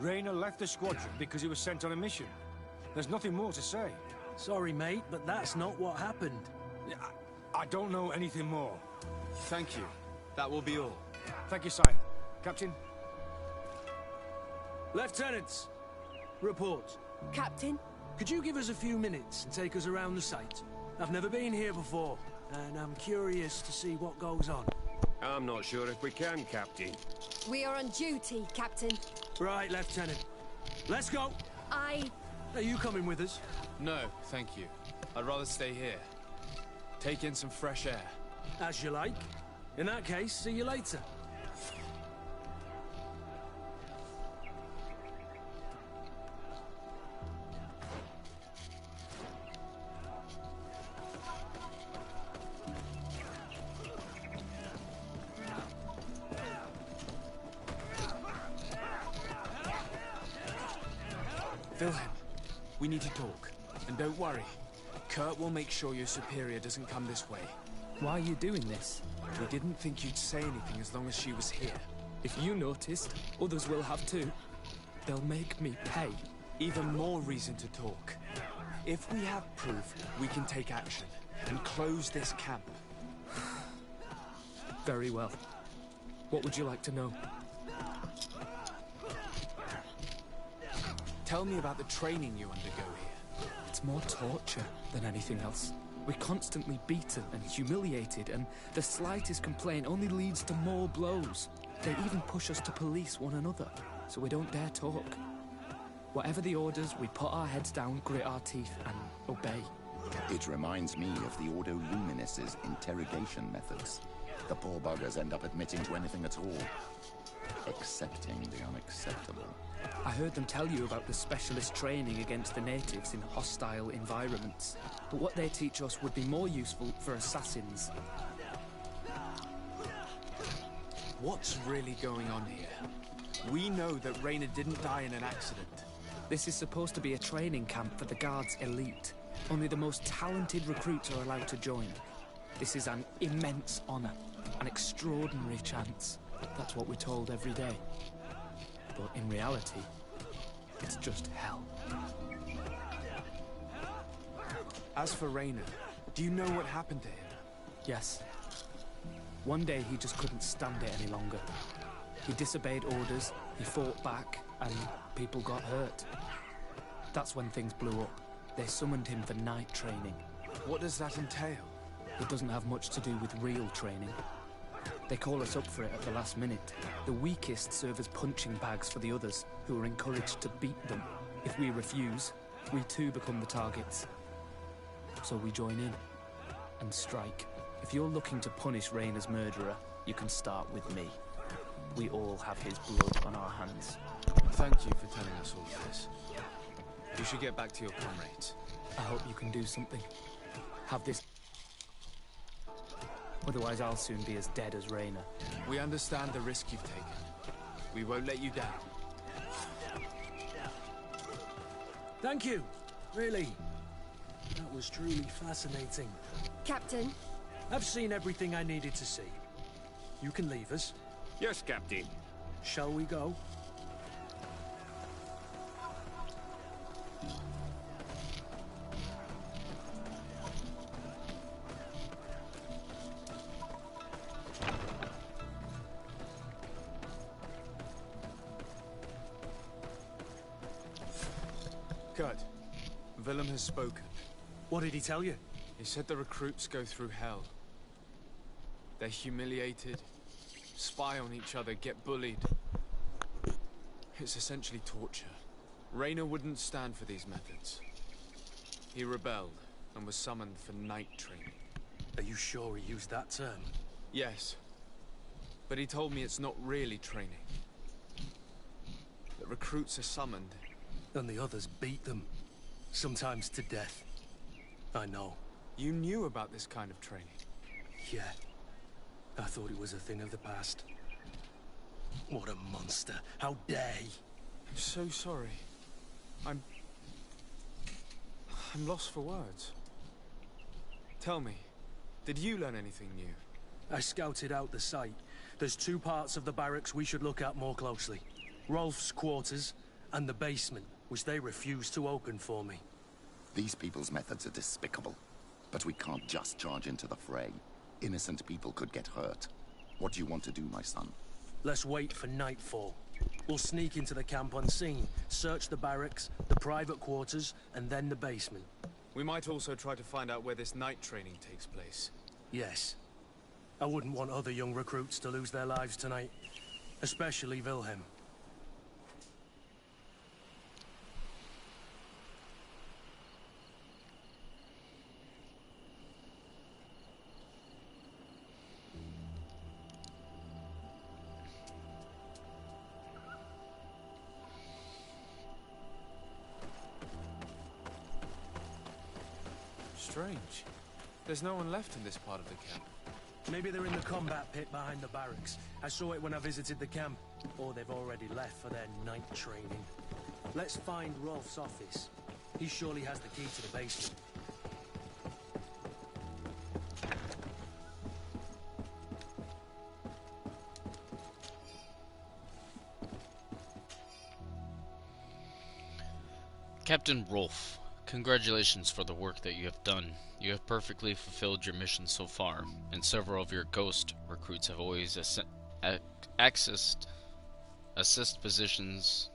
Raynor left the squadron because he was sent on a mission. There's nothing more to say. Sorry, mate, but that's not what happened. I don't know anything more. Thank you. That will be all. Thank you, sire. Captain? Lieutenants, report. Captain? Could you give us a few minutes and take us around the site? I've never been here before, and I'm curious to see what goes on. I'm not sure if we can, Captain. We are on duty, Captain. Right, Lieutenant. Let's go! Are you coming with us? No, thank you. I'd rather stay here. Take in some fresh air. As you like. In that case, see you later. Wilhelm, we need to talk. And don't worry. Kurt will make sure your superior doesn't come this way. Why are you doing this? We didn't think you'd say anything as long as she was here. If you noticed, others will have too. They'll make me pay. Even more reason to talk. If we have proof, we can take action and close this camp. Very well. What would you like to know? Tell me about the training you undergo here. It's more torture than anything else. We're constantly beaten and humiliated, and the slightest complaint only leads to more blows. They even push us to police one another, so we don't dare talk. Whatever the orders, we put our heads down, grit our teeth, and obey. It reminds me of the Ordo Luminis' interrogation methods. The poor buggers end up admitting to anything at all. Accepting the unacceptable. I heard them tell you about the specialist training against the natives in hostile environments. But what they teach us would be more useful for assassins. What's really going on here? We know that Raynor didn't die in an accident. This is supposed to be a training camp for the Guard's elite. Only the most talented recruits are allowed to join. This is an immense honor, an extraordinary chance. That's what we're told every day. But in reality, it's just hell. As for Raynor, do you know what happened to him? Yes. One day he just couldn't stand it any longer. He disobeyed orders, he fought back, and people got hurt. That's when things blew up. They summoned him for night training. What does that entail? It doesn't have much to do with real training. They call us up for it at the last minute. The weakest serve as punching bags for the others, who are encouraged to beat them. If we refuse, we too become the targets. So we join in and strike. If you're looking to punish Raynor's murderer, you can start with me. We all have his blood on our hands. Thank you for telling us all this. You should get back to your comrades. I hope you can do something. Have this... Otherwise, I'll soon be as dead as Raynor. We understand the risk you've taken. We won't let you down. Thank you. Really. That was truly fascinating. Captain? I've seen everything I needed to see. You can leave us. Yes, Captain. Shall we go? Kurt, Willem has spoken. What did he tell you? He said the recruits go through hell. They're humiliated, spy on each other, get bullied. It's essentially torture. Raynor wouldn't stand for these methods. He rebelled. and was summoned for night training. Are you sure he used that term? Yes. But he told me it's not really training. The recruits are summoned. And the others beat them. Sometimes to death. I know. You knew about this kind of training? Yeah. I thought it was a thing of the past. What a monster. How dare he? I'm so sorry. I'm lost for words. Tell me, did you learn anything new? I scouted out the site. There's 2 parts of the barracks we should look at more closely. Rolf's quarters and the basement, which they refused to open for me. These people's methods are despicable. But we can't just charge into the fray. Innocent people could get hurt. What do you want to do, my son? Let's wait for nightfall. We'll sneak into the camp unseen, search the barracks, the private quarters, and then the basement. We might also try to find out where this night training takes place. Yes. I wouldn't want other young recruits to lose their lives tonight. Especially Wilhelm. Strange. There's no one left in this part of the camp. Maybe they're in the combat pit behind the barracks. I saw it when I visited the camp. Or they've already left for their night training. Let's find Rolf's office. He surely has the key to the basement. Captain Rolf, congratulations for the work that you have done. You have perfectly fulfilled your mission so far, and several of your ghost recruits have always accessed positions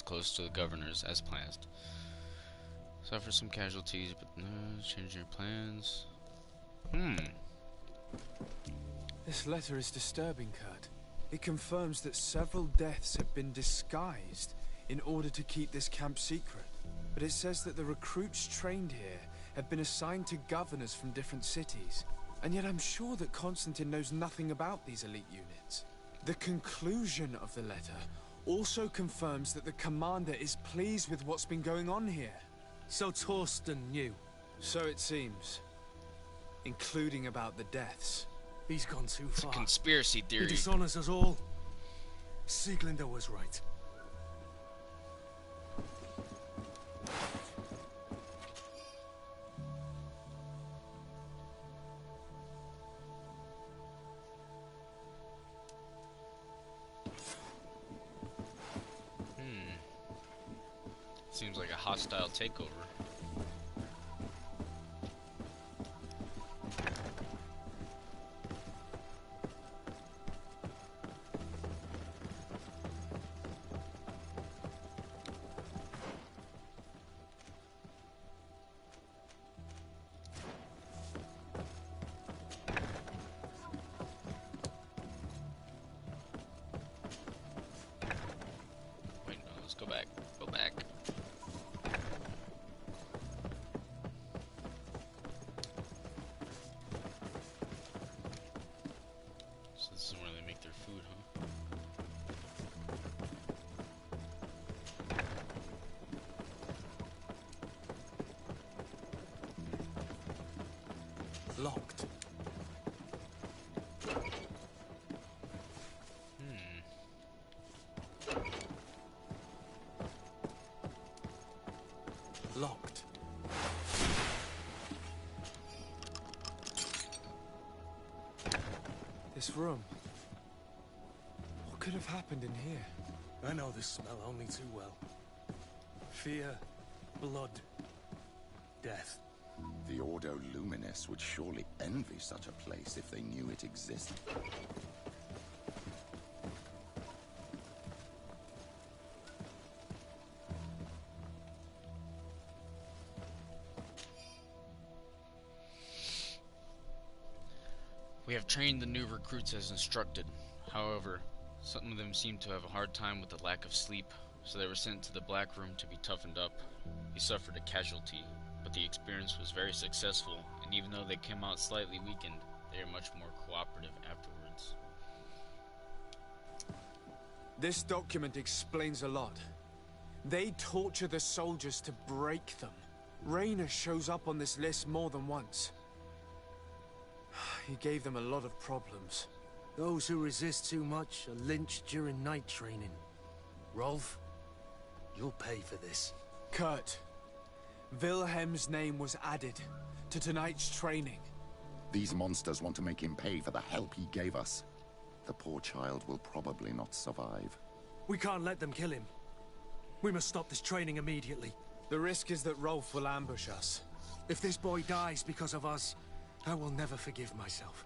close to the governors as planned. Suffer some casualties, but no, change your plans. This letter is disturbing, Kurt. It confirms that several deaths have been disguised in order to keep this camp secret. But it says that the recruits trained here have been assigned to governors from different cities. And yet I'm sure that Constantine knows nothing about these elite units. The conclusion of the letter also confirms that the commander is pleased with what's been going on here. So Torsten knew? So it seems. Including about the deaths. He's gone too It's far. a conspiracy theory. He dishonors us all. Sieglinder was right. Seems like a hostile takeover. Wait, no, let's go back. Go back. So this is where they make their food, huh? Locked. Locked. This room. What could have happened in here? I know this smell only too well. Fear, blood, death. The Ordo Luminis would surely envy such a place if they knew it existed. We have trained the new recruits as instructed. However, some of them seem to have a hard time with the lack of sleep, so they were sent to the Black Room to be toughened up. He suffered a casualty, but the experience was very successful, and even though they came out slightly weakened, they are much more cooperative afterwards. This document explains a lot. They torture the soldiers to break them. Rayner shows up on this list more than once. He gave them a lot of problems. Those who resist too much are lynched during night training. Rolf, you'll pay for this. Kurt, Wilhelm's name was added to tonight's training. These monsters want to make him pay for the help he gave us. The poor child will probably not survive. We can't let them kill him. We must stop this training immediately. The risk is that Rolf will ambush us. If this boy dies because of us, I will never forgive myself.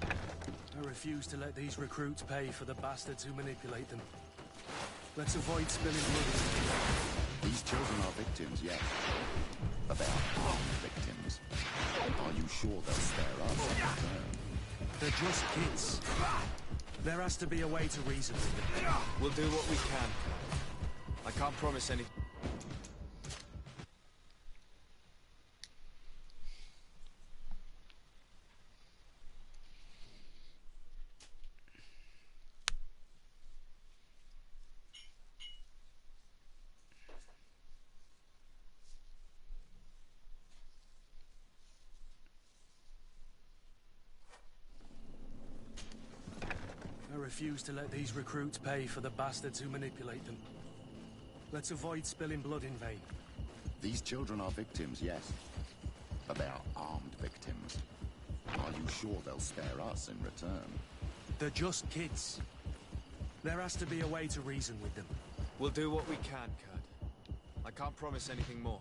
I refuse to let these recruits pay for the bastards who manipulate them. Let's avoid spilling blood. These children are victims, yes. But they are armed victims. Are you sure they'll spare us in return? They're just kids. There has to be a way to reason with them. We'll do what we can. I can't promise anything. I refuse to let these recruits pay for the bastards who manipulate them. Let's avoid spilling blood in vain. These children are victims, yes. But they are armed victims. Are you sure they'll spare us in return? They're just kids. There has to be a way to reason with them. We'll do what we can, Kurt. I can't promise anything more.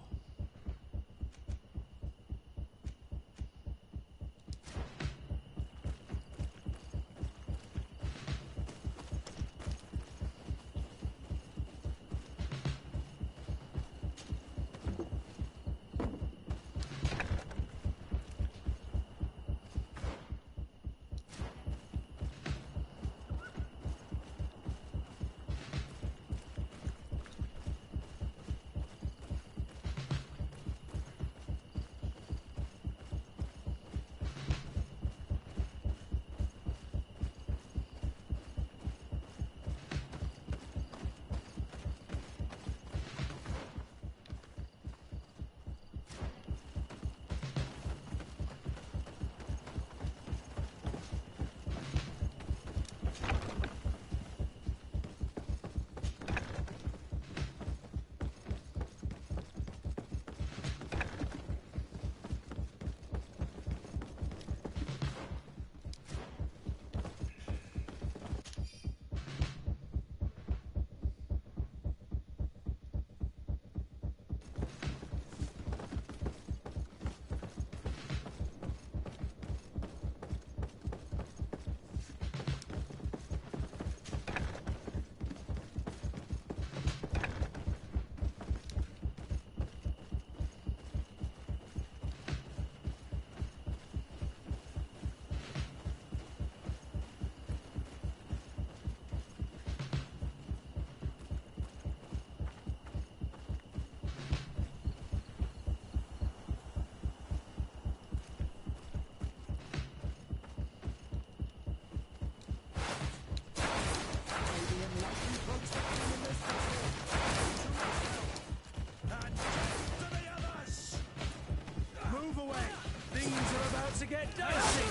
To get dicey!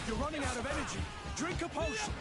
You're running out of energy. Drink a potion.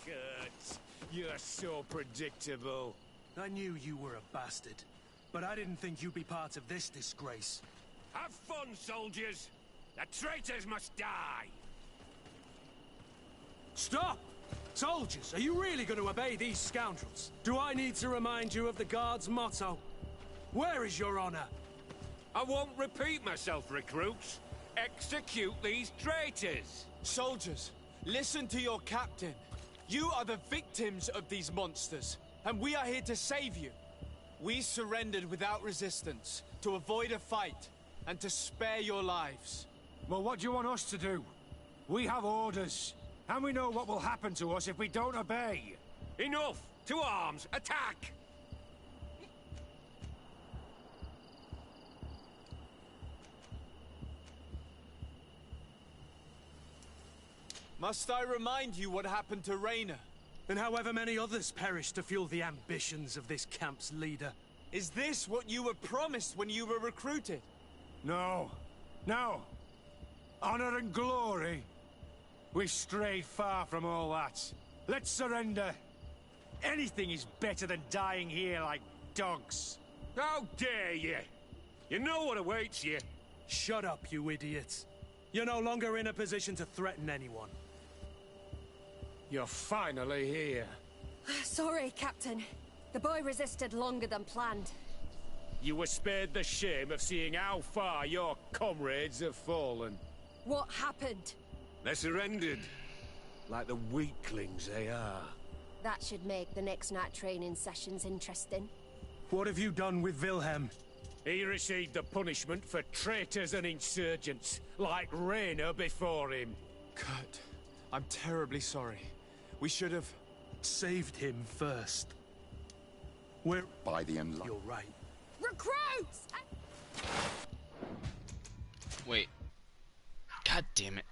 Kurt, you're so predictable. I knew you were a bastard, but I didn't think you'd be part of this disgrace. Have fun, soldiers! The traitors must die! Stop! Soldiers, are you really going to obey these scoundrels? Do I need to remind you of the Guard's motto? Where is your honor? I won't repeat myself, recruits. Execute these traitors! Soldiers, listen to your captain. You are the victims of these monsters, and we are here to save you. We surrendered without resistance, to avoid a fight, and to spare your lives. Well, what do you want us to do? We have orders, and we know what will happen to us if we don't obey. Enough! To arms! Attack! Must I remind you what happened to Raynor? And however many others perished to fuel the ambitions of this camp's leader. Is this what you were promised when you were recruited? No. No. Honor and glory. We've strayed far from all that. Let's surrender. Anything is better than dying here like dogs. How dare you! You know what awaits you. Shut up, you idiots. You're no longer in a position to threaten anyone. You're finally here. Sorry, Captain. The boy resisted longer than planned. You were spared the shame of seeing how far your comrades have fallen. What happened? They surrendered. Like the weaklings they are. That should make the next night training sessions interesting. What have you done with Wilhelm? He received the punishment for traitors and insurgents, like Raynor before him. Kurt, I'm terribly sorry. We should have... saved him first. We're... By the end... You're right. Recruits! Wait. God damn it.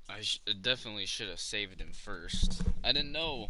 I definitely should have saved him first. I didn't know.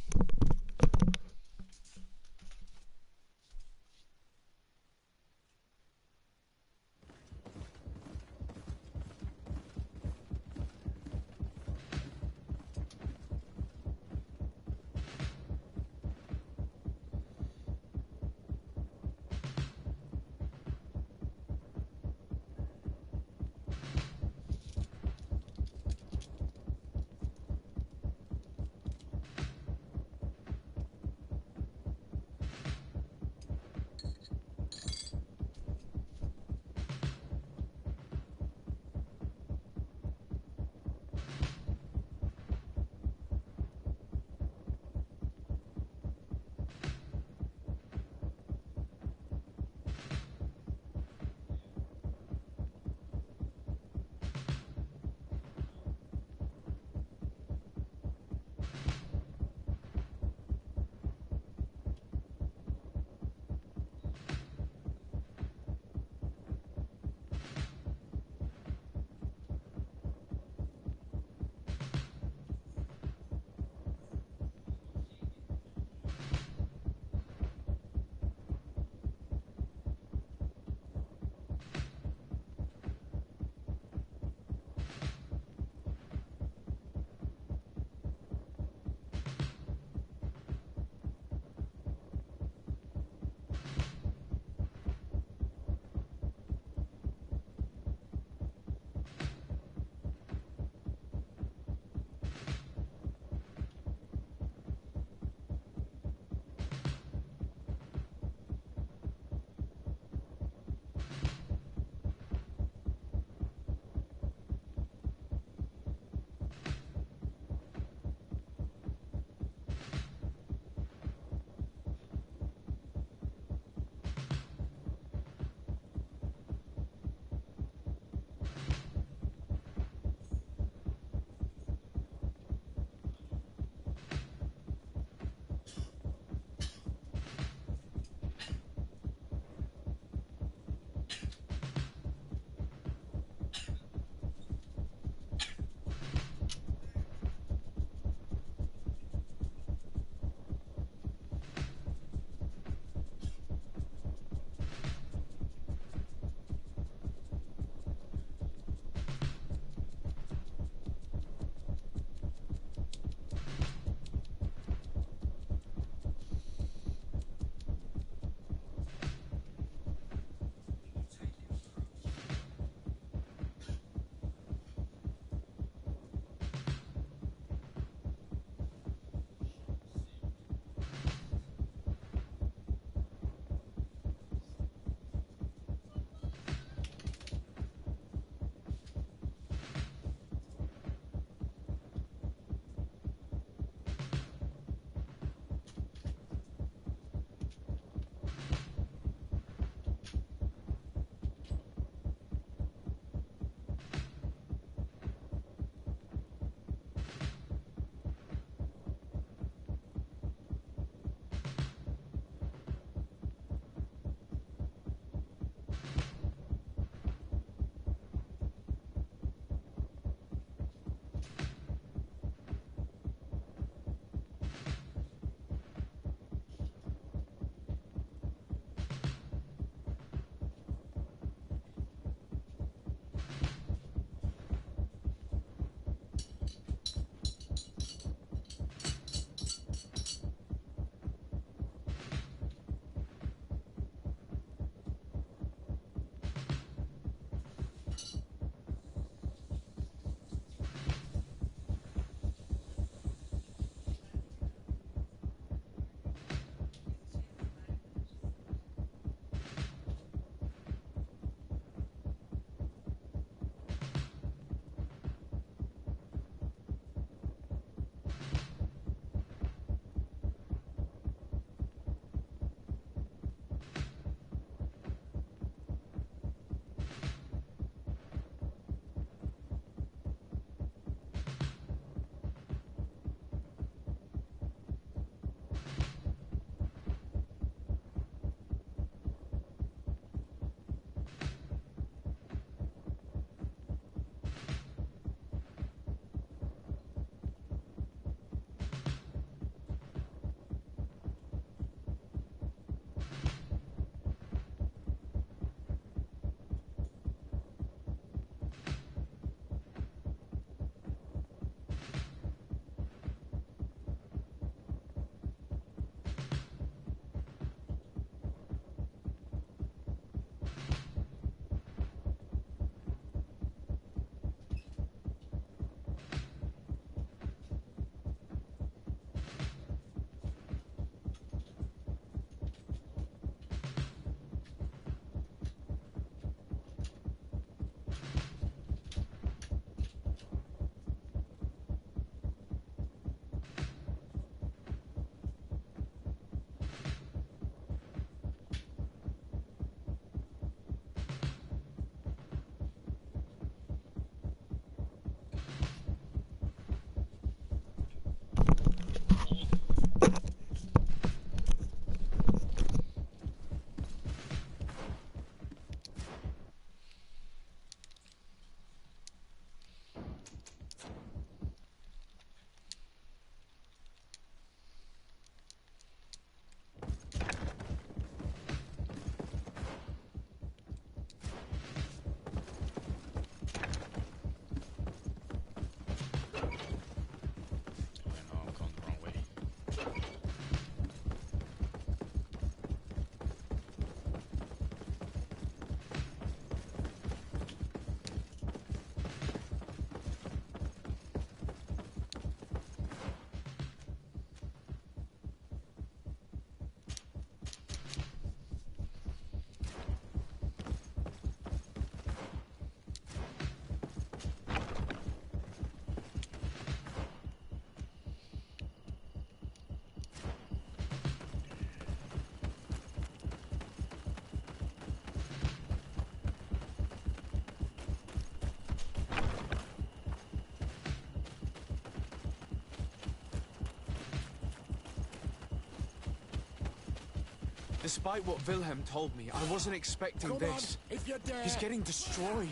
Despite what Wilhelm told me, I wasn't expecting this. If you dare. He's getting destroyed.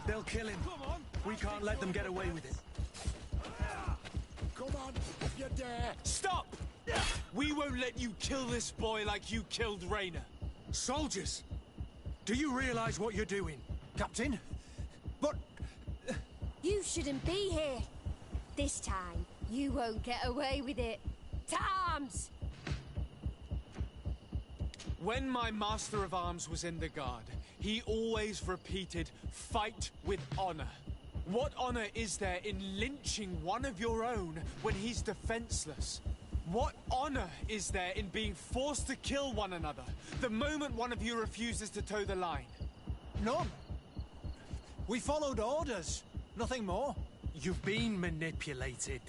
They'll kill him. We can't let them get away with it. Come on, if you dare. Stop! We won't let you kill this boy like you killed Rainer. Soldiers! Do you realize what you're doing? Captain? But... You shouldn't be here. This time, you won't get away with it. To arms! When my Master of Arms was in the Guard, he always repeated, fight with honor. What honor is there in lynching one of your own when he's defenseless? What honor is there in being forced to kill one another the moment one of you refuses to toe the line? None. We followed orders. Nothing more. You've been manipulated.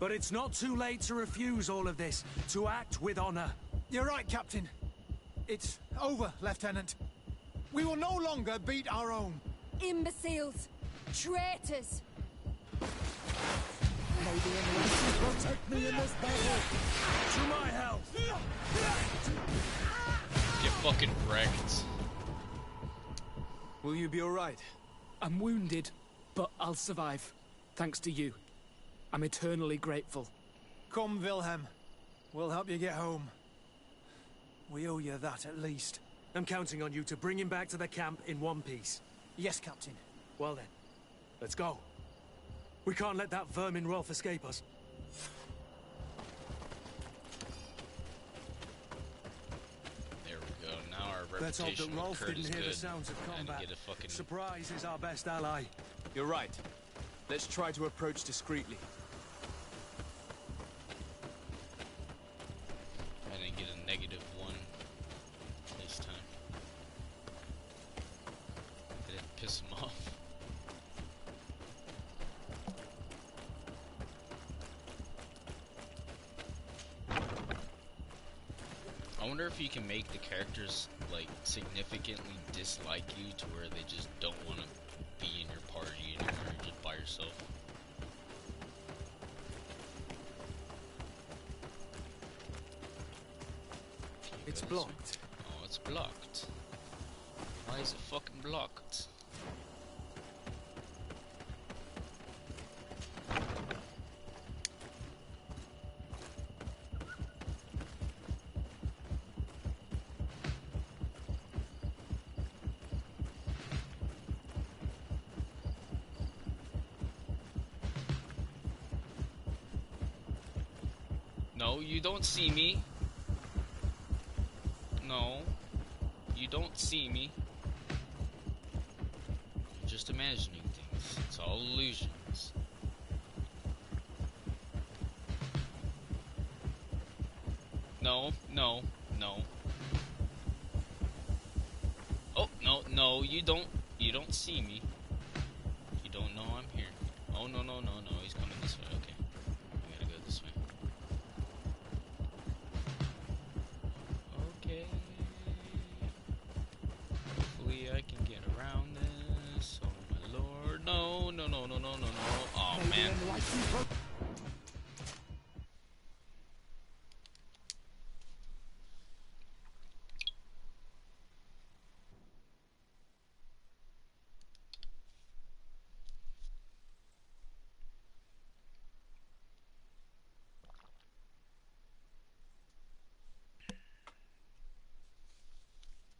But it's not too late to refuse all of this, to act with honor. You're right, Captain. It's over, Lieutenant. We will no longer beat our own. Imbeciles! Traitors! Maybe unless you protect me in this battle. To my health! Get fucking wrecked. Will you be alright? I'm wounded, but I'll survive. Thanks to you. I'm eternally grateful. Come, Wilhelm. We'll help you get home. We owe you that, at least. I'm counting on you to bring him back to the camp in one piece. Yes, Captain. Well then, let's go. We can't let that vermin Rolf escape us. There we go. Now our Let's hope reputation that with Rolf Kurt didn't is hear good. the sounds of And combat. get a fucking... Surprise is our best ally. You're right. Let's try to approach discreetly. I didn't get a -1 this time. I didn't piss him off. I wonder if you can make the characters, like, significantly dislike you to where they just don't want to be in your party anymore, you're just by yourself. It's blocked. Oh, it's blocked. Why is it fucking blocked? No, you don't see me. No, you don't see me. You're just imagining things. It's all illusions. No, no, no. Oh, no, you don't see me. You don't know I'm here. Oh, no, he's coming this way. Okay, we gotta go this way. Okay. Hopefully I can get around this. Oh my lord. No. Oh man.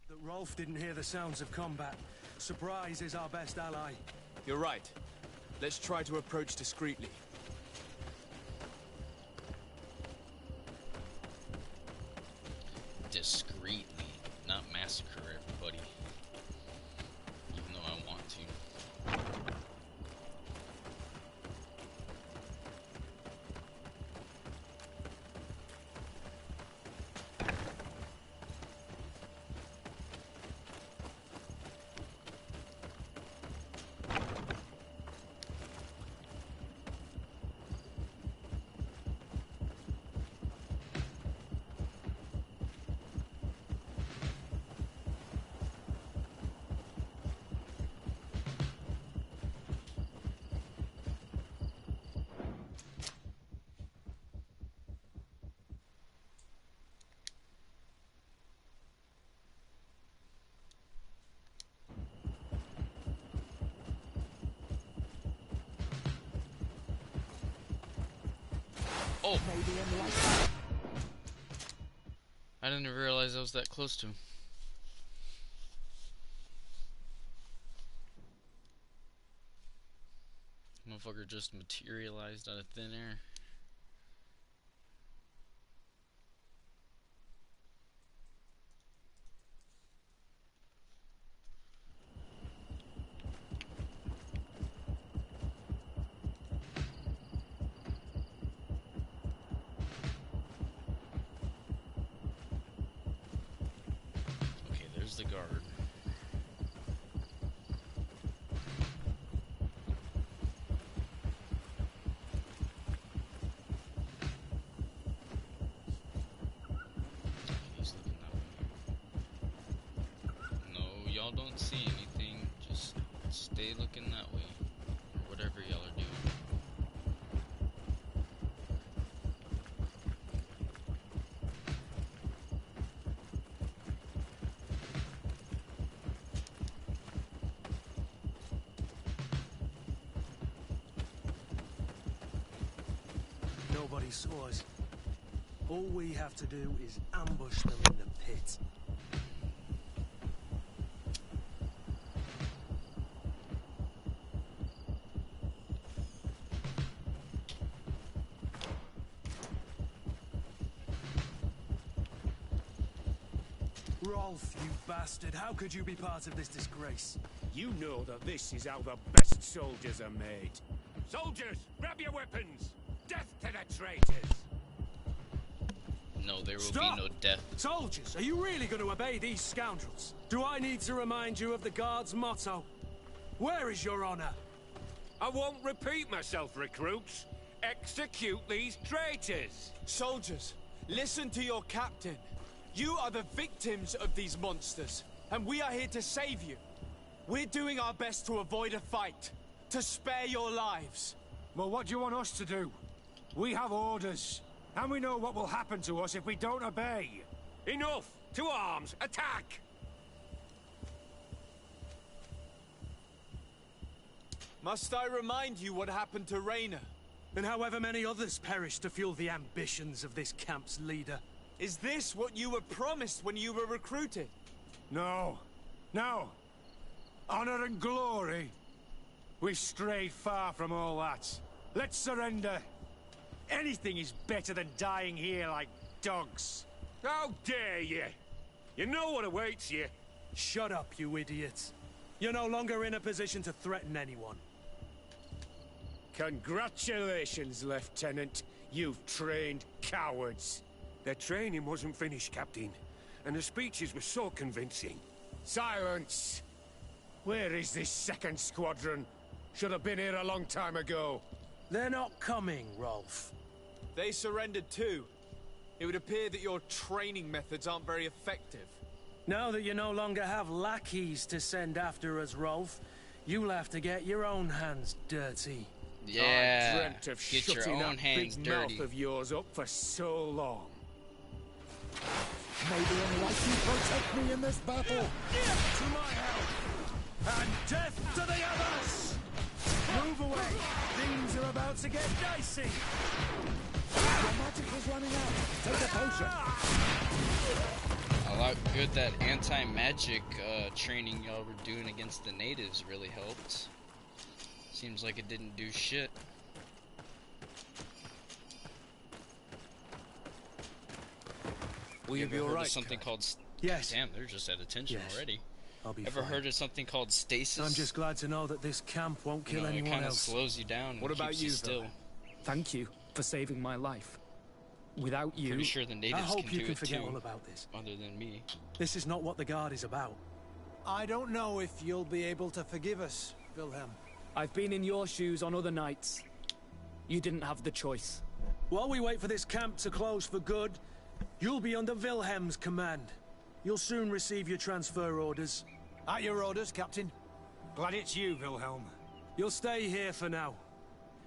That Rolf didn't hear the sounds of combat. Surprise is our best ally. You're right. Let's try to approach discreetly. Discreetly, not massacre everybody. Even though I want to. Oh! I didn't realize I was that close to him. Motherfucker just materialized out of thin air. Okay, there's the guard. Y'all don't see anything, just stay looking that way, or whatever y'all are doing. Nobody saw us. All we have to do is ambush them in the pit. Rolf, you bastard, how could you be part of this disgrace? You know that this is how the best soldiers are made. Soldiers, grab your weapons! Death to the traitors! No, there will Stop! be no death. Soldiers, are you really going to obey these scoundrels? Do I need to remind you of the Guard's motto? Where is your honor? I won't repeat myself, recruits. Execute these traitors! Soldiers, listen to your captain. You are the victims of these monsters, and we are here to save you. We're doing our best to avoid a fight, to spare your lives. Well, what do you want us to do? We have orders, and we know what will happen to us if we don't obey. Enough! To arms! Attack! Must I remind you what happened to Raynor? And however many others perished to fuel the ambitions of this camp's leader. Is this what you were promised when you were recruited? No. No. Honor and glory. We've strayed far from all that. Let's surrender. Anything is better than dying here like dogs. How dare you! You know what awaits you. Shut up, you idiots. You're no longer in a position to threaten anyone. Congratulations, Lieutenant. You've trained cowards. Their training wasn't finished, Captain, and the speeches were so convincing. Silence! Where is this second squadron? Should have been here a long time ago. They're not coming, Rolf. They surrendered too. It would appear that your training methods aren't very effective. Now that you no longer have lackeys to send after us, Rolf, you'll have to get your own hands dirty. Yeah, I dreamt of get your shutting own that hands big dirty. mouth of yours up for so long. May the Almighty protect me in this battle! To my help! And death to the others! Move away! Things are about to get dicey! Your magic is running out! Take a potion! A lot good that anti-magic training y'all were doing against the natives really helped. Seems like it didn't do shit. Will you be Ever heard of alright? something called... Yes. Damn, they're just at attention Yes. already. I'll be Ever fine. heard of something called stasis? I'm just glad to know that this camp won't You kill know, it anyone kind of else. slows you down. What and about keeps you, still? Phil? Thank you for saving my life. Without you... Pretty sure the natives I hope can you do can it forget too, all about this. other than me. This is not what the Guard is about. I don't know if you'll be able to forgive us, Wilhelm. I've been in your shoes on other nights. You didn't have the choice. While we wait for this camp to close for good, you'll be under Wilhelm's command. You'll soon receive your transfer orders. At your orders, Captain. Glad it's you, Wilhelm. You'll stay here for now.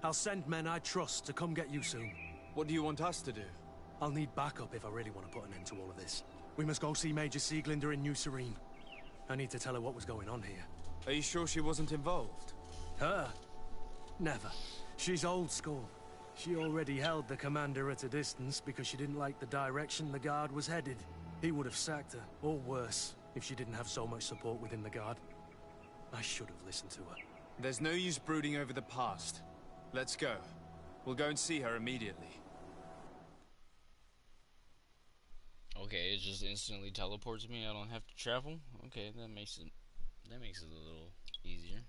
I'll send men I trust to come get you soon. What do you want us to do? I'll need backup if I really want to put an end to all of this. We must go see Major Sieglinder in New Serene. I need to tell her what was going on here. Are you sure she wasn't involved? Her? Never. She's old school. She already held the commander at a distance because she didn't like the direction the Guard was headed. He would have sacked her, or worse, if she didn't have so much support within the Guard. I should have listened to her. There's no use brooding over the past. Let's go. We'll go and see her immediately. Okay, it just instantly teleports me. I don't have to travel. Okay, that makes it a little easier.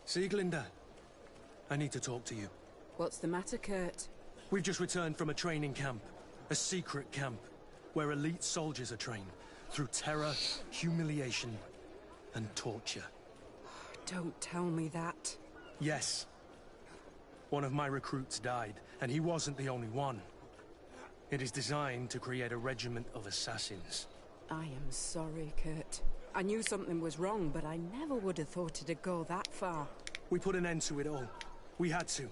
Sieglinde, I need to talk to you. What's the matter, Kurt? We've just returned from a training camp. A secret camp, where elite soldiers are trained through terror, humiliation, and torture. Don't tell me that. Yes. One of my recruits died, and he wasn't the only one. It is designed to create a regiment of assassins. I am sorry, Kurt. I knew something was wrong, but I never would have thought it'd go that far. We put an end to it all. We had to.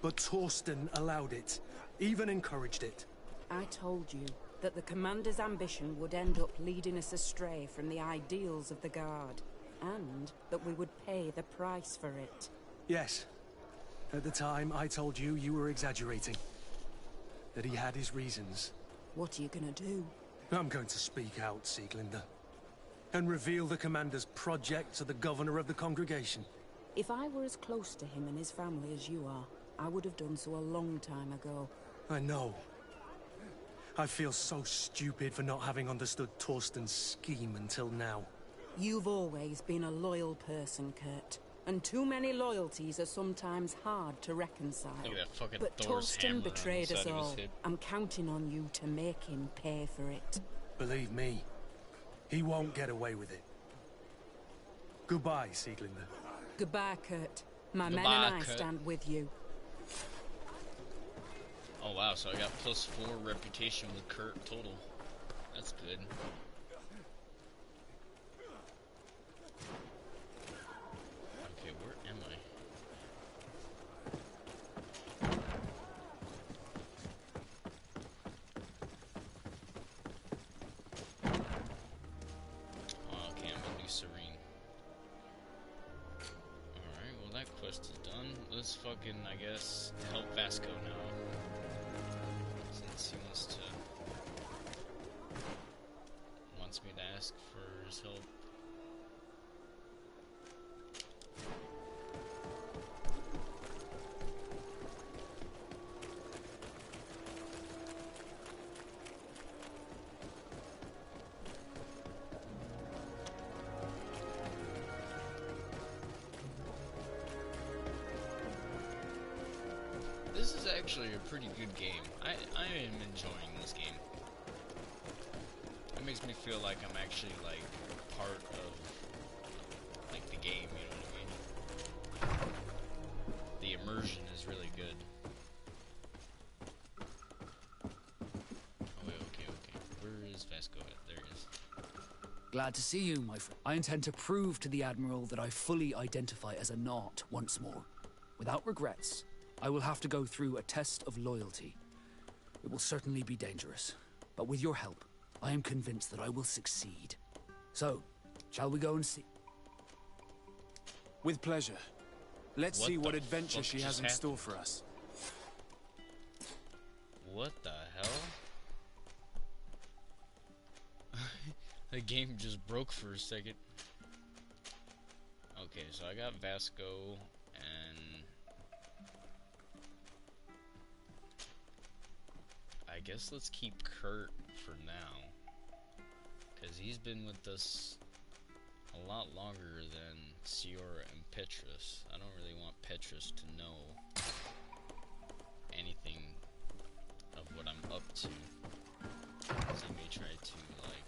But Torsten allowed it, even encouraged it. I told you that the Commander's ambition would end up leading us astray from the ideals of the Guard, and that we would pay the price for it. Yes. At the time, I told you you were exaggerating. That he had his reasons. What are you gonna do? I'm going to speak out, Sieglinde. And reveal the Commander's project to the Governor of the Congregation. If I were as close to him and his family as you are, I would have done so a long time ago. I know. I feel so stupid for not having understood Torsten's scheme until now. You've always been a loyal person, Kurt. And too many loyalties are sometimes hard to reconcile. Look at that fucking But Thor's Torsten hammer betrayed on the us side of his all. hip. I'm counting on you to make him pay for it. Believe me, he won't get away with it. Goodbye, Sieglinde. Goodbye, Kurt. My men Goodbye, and I Kurt. stand with you. Oh wow, so I got +4 reputation with Kurt total. That's good. Okay, where am I? Oh, okay, I'm in New Serene. Alright, well that quest is done. Let's fucking, I guess, help Vasco now. Since he wants me to ask for his help. This is actually a pretty good game. I am enjoying this game. It makes me feel like I'm actually like part of like the game, you know what I mean? The immersion is really good. Oh wait, okay. Where is Vasco at? There he is. Glad to see you, my friend. I intend to prove to the Admiral that I fully identify as a Naut once more. Without regrets, I will have to go through a test of loyalty. It will certainly be dangerous, but with your help, I am convinced that I will succeed. So, shall we go and see? With pleasure. Let's What see the what adventure fuck she has just in store for us. What the hell? The game just broke for a second. Okay, so I got Vasco and I guess let's keep Kurt for now, because he's been with us a lot longer than Siora and Petrus. I don't really want Petrus to know anything of what I'm up to, because he may try to, like,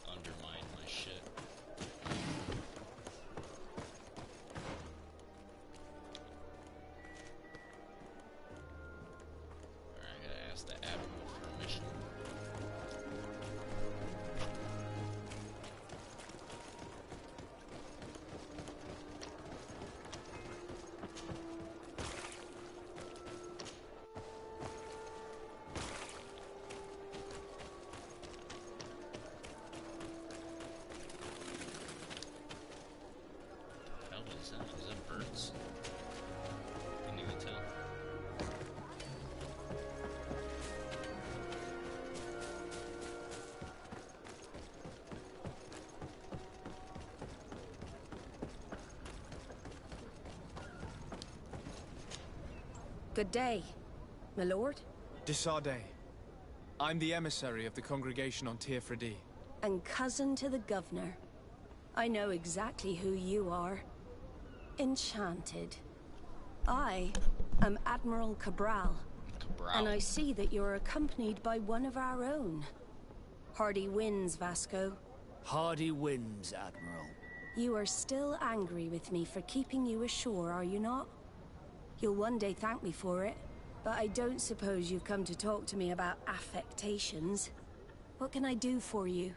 undermine my shit. Alright, I gotta ask the Admiral for a mission. Good day, my lord. Desarde. I'm the emissary of the congregation on Tirfredi. And cousin to the governor. I know exactly who you are. Enchanted. I am Admiral Cabral. And I see that you're accompanied by one of our own. Hardy winds, Vasco. Hardy winds, Admiral. You are still angry with me for keeping you ashore, are you not? You'll one day thank me for it, but I don't suppose you've come to talk to me about affectations. What can I do for you?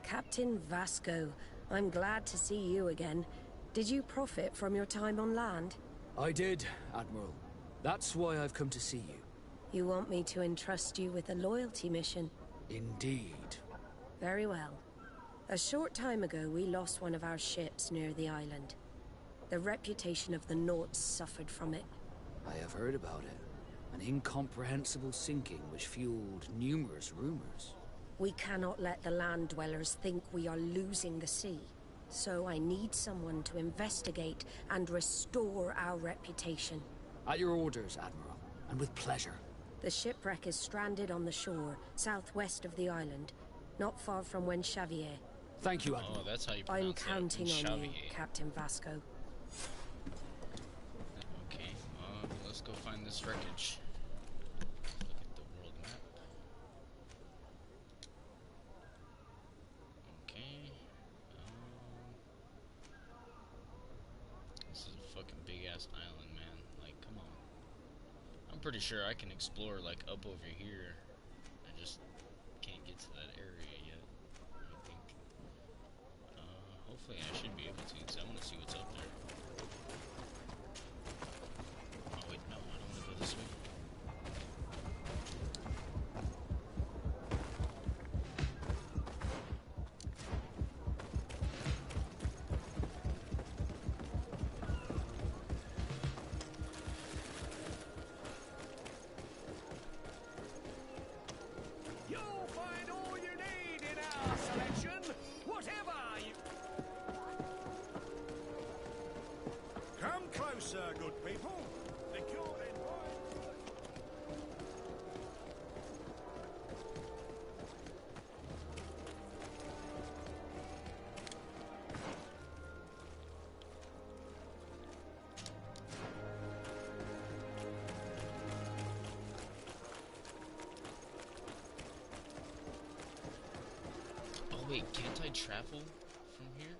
Captain Vasco, I'm glad to see you again. Did you profit from your time on land? I did, Admiral. That's why I've come to see you. You want me to entrust you with a loyalty mission? Indeed. Very well. A short time ago, we lost one of our ships near the island. The reputation of the Nauts suffered from it. I have heard about it. An incomprehensible sinking which fueled numerous rumors. We cannot let the land dwellers think we are losing the sea. So I need someone to investigate and restore our reputation. At your orders, Admiral, and with pleasure. The shipwreck is stranded on the shore, southwest of the island, not far from Xavier. Thank you, Admiral. Oh, that's how you I'm pronounce counting it. on you, Captain Vasco. Okay, let's go find this wreckage. Look at the world map. Okay. This is a fucking big ass island, man. Like, come on. I'm pretty sure I can explore like up over here. I just can't get to that area yet. I think. Hopefully I should be able to, because I want to see what's up there. Oh wait, no, I don't want to go this way. You'll find all you need in our selection, whatever you... Come closer, good people. The cure Oh wait, can't I travel from here?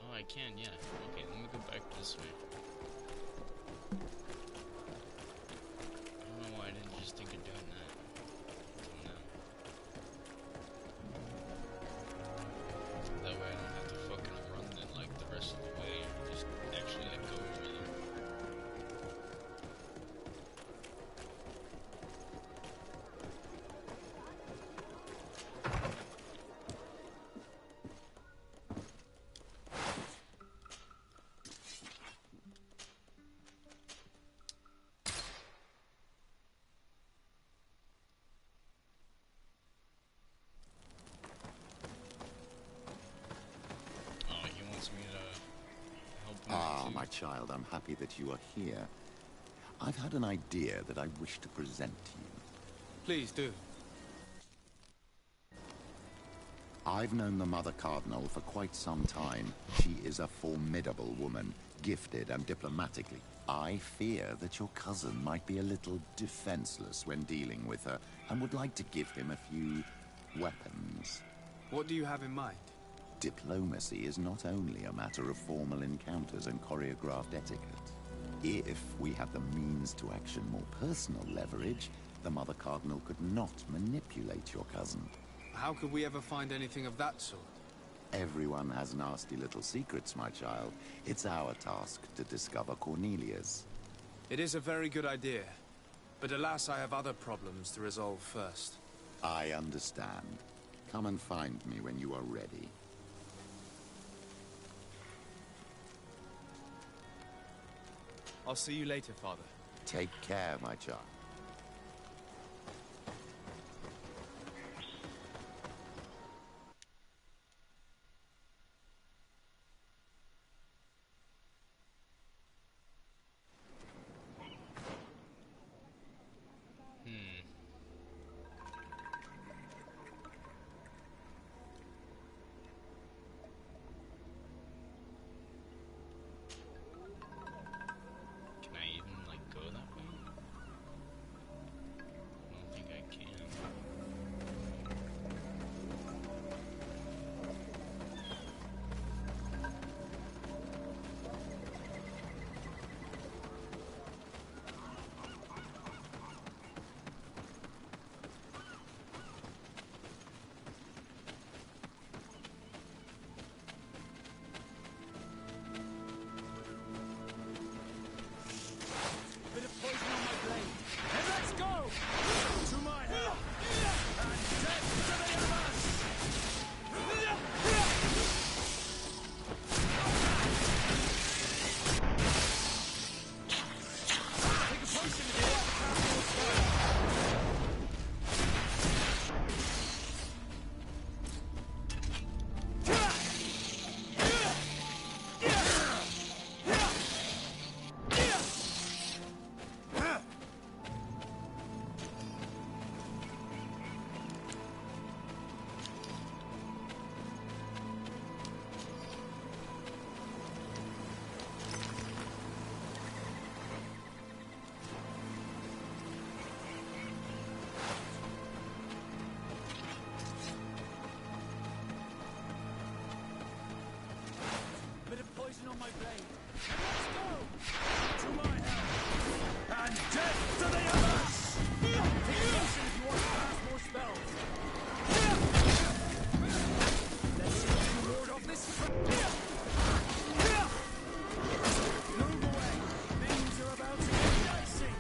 Oh, I can, yeah. Okay, let me go back this way. I don't know why I didn't just think of doing that until now. That way I don't have to fucking run it like the rest of the way. Just actually like go over there. Oh, he wants me to help him Ah, too. my child, I'm happy that you are here. I've had an idea that I wish to present to you. Please do. I've known the Mother Cardinal for quite some time. She is a formidable woman, gifted and diplomatically. I fear that your cousin might be a little defenseless when dealing with her, and would like to give him a few weapons. What do you have in mind? Diplomacy is not only a matter of formal encounters and choreographed etiquette. If we had the means to action more personal leverage, the Mother Cardinal could not manipulate your cousin. How could we ever find anything of that sort? Everyone has nasty little secrets, my child. It's our task to discover Cornelia's. It is a very good idea, but alas, I have other problems to resolve first. I understand. Come and find me when you are ready. I'll see you later, Father. Take care, my child. my blade. Let's go! To my help! And death to the others! Take a potion if you want to cast more spells. Let's see if you can ward off this. Move away. Things are about to get dicey.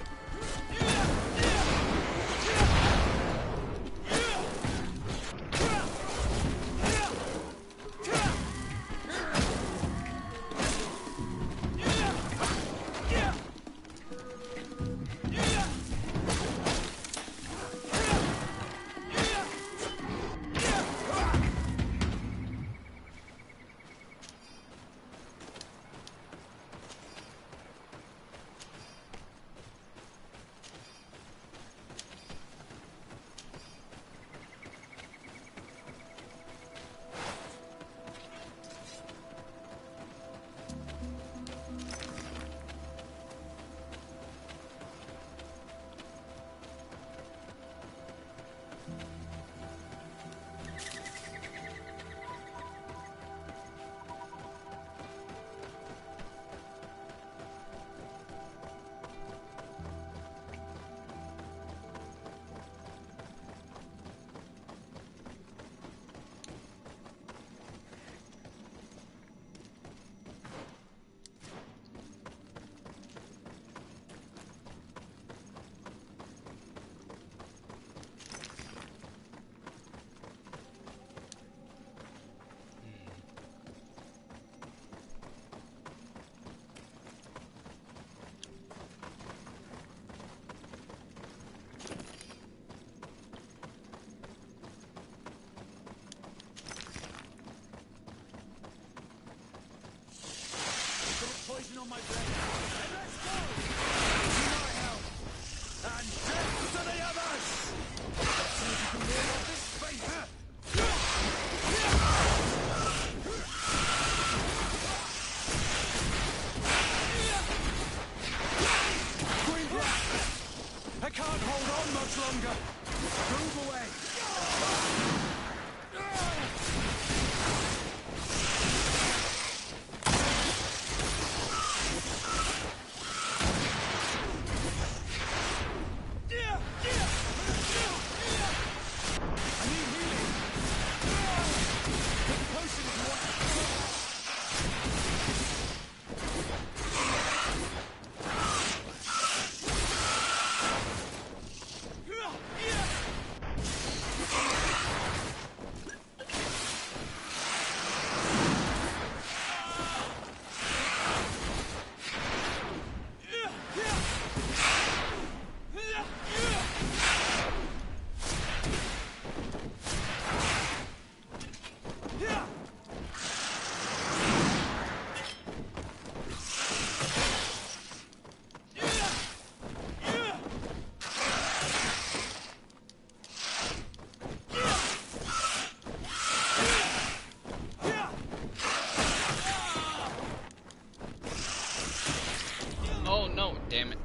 Poison on my blade. And let's go! To my help! And death to the others! Let's see if you can ward off this fate! GreedFall! I can't hold on much longer! Move away! Oh no, damn it.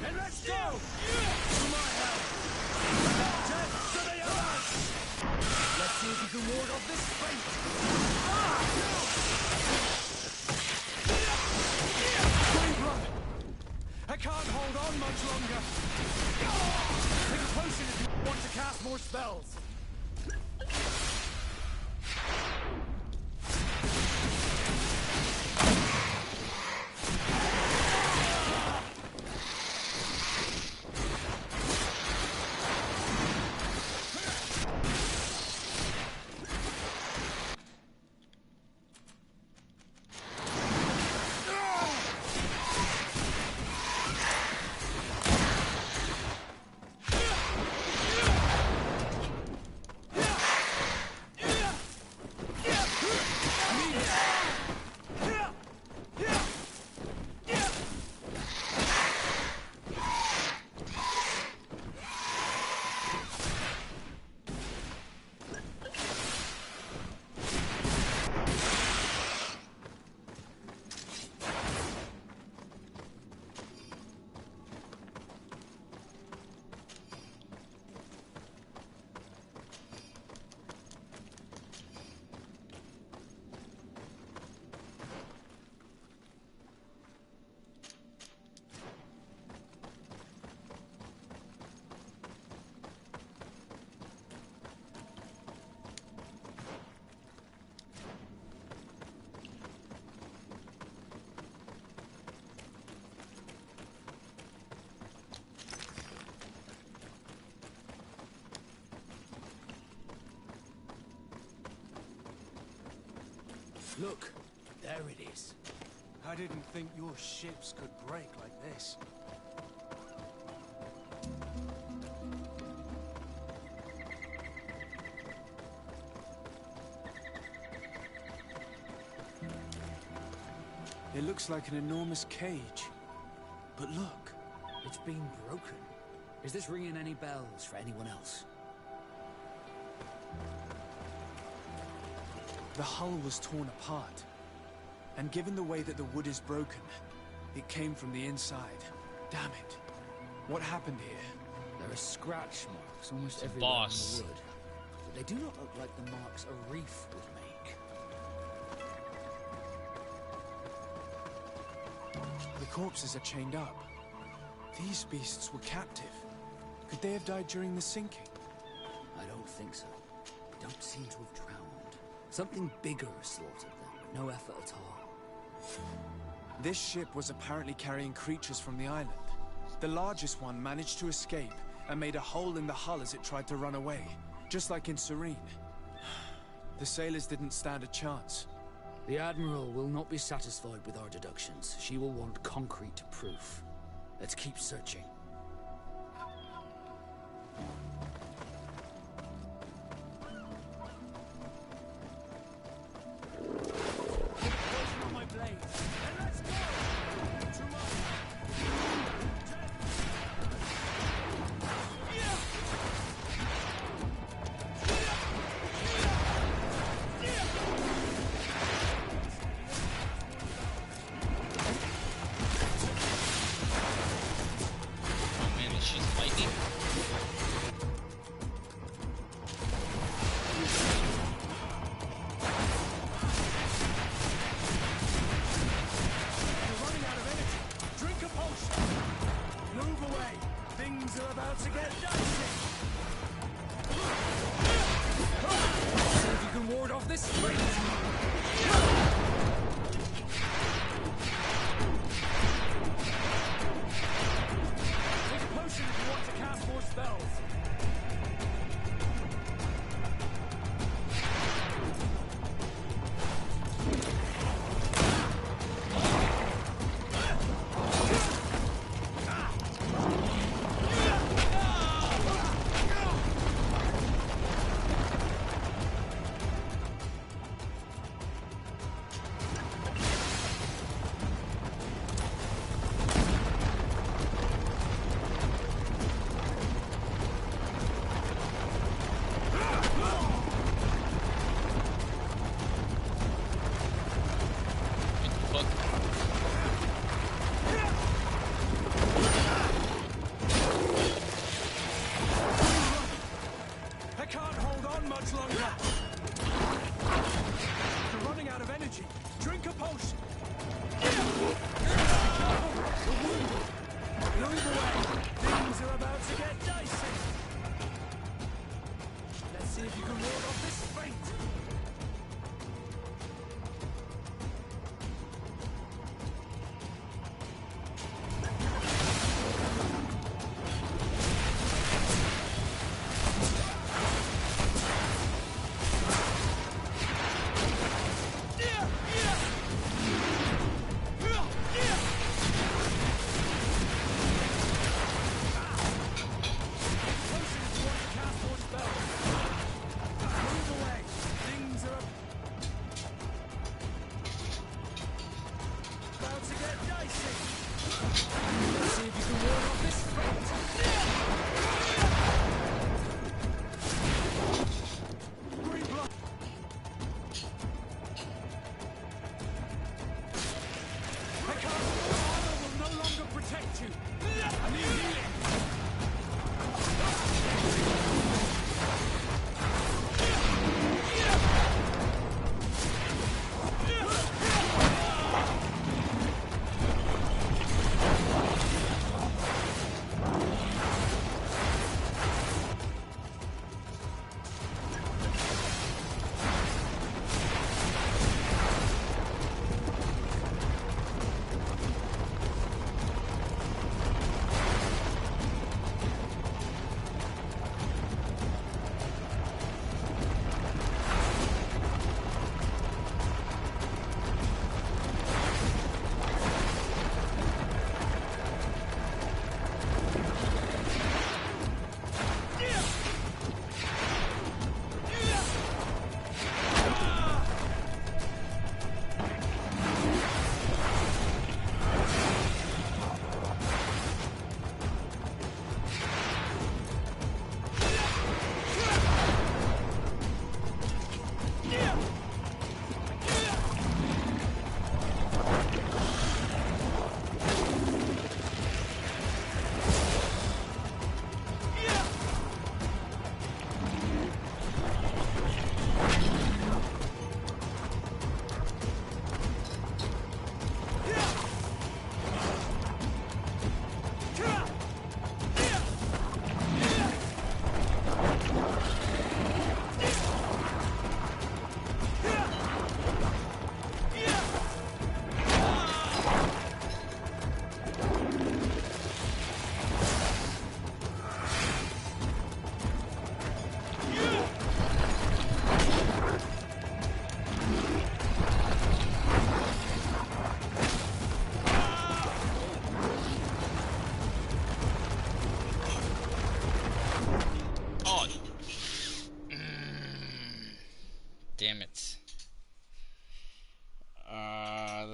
And let's go! To my help! And death to the others! Let's see if you can ward off this fate! GreedFall! I can't hold on much longer! Take a potion if you want to cast more spells! Look, there it is. I didn't think your ships could break like this. It looks like an enormous cage. But look. It's been broken. Is this ringing any bells for anyone else? The hull was torn apart. And given the way that the wood is broken, it came from the inside. Damn it. What happened here? There are scratch marks almost everywhere on the wood. But they do not look like the marks a reef would make. The corpses are chained up. These beasts were captive. Could they have died during the sinking? I don't think so. They don't seem to have drowned. Something bigger slaughtered them, but no effort at all. This ship was apparently carrying creatures from the island. The largest one managed to escape and made a hole in the hull as it tried to run away, just like in Serene. The sailors didn't stand a chance. The Admiral will not be satisfied with our deductions. She will want concrete proof. Let's keep searching.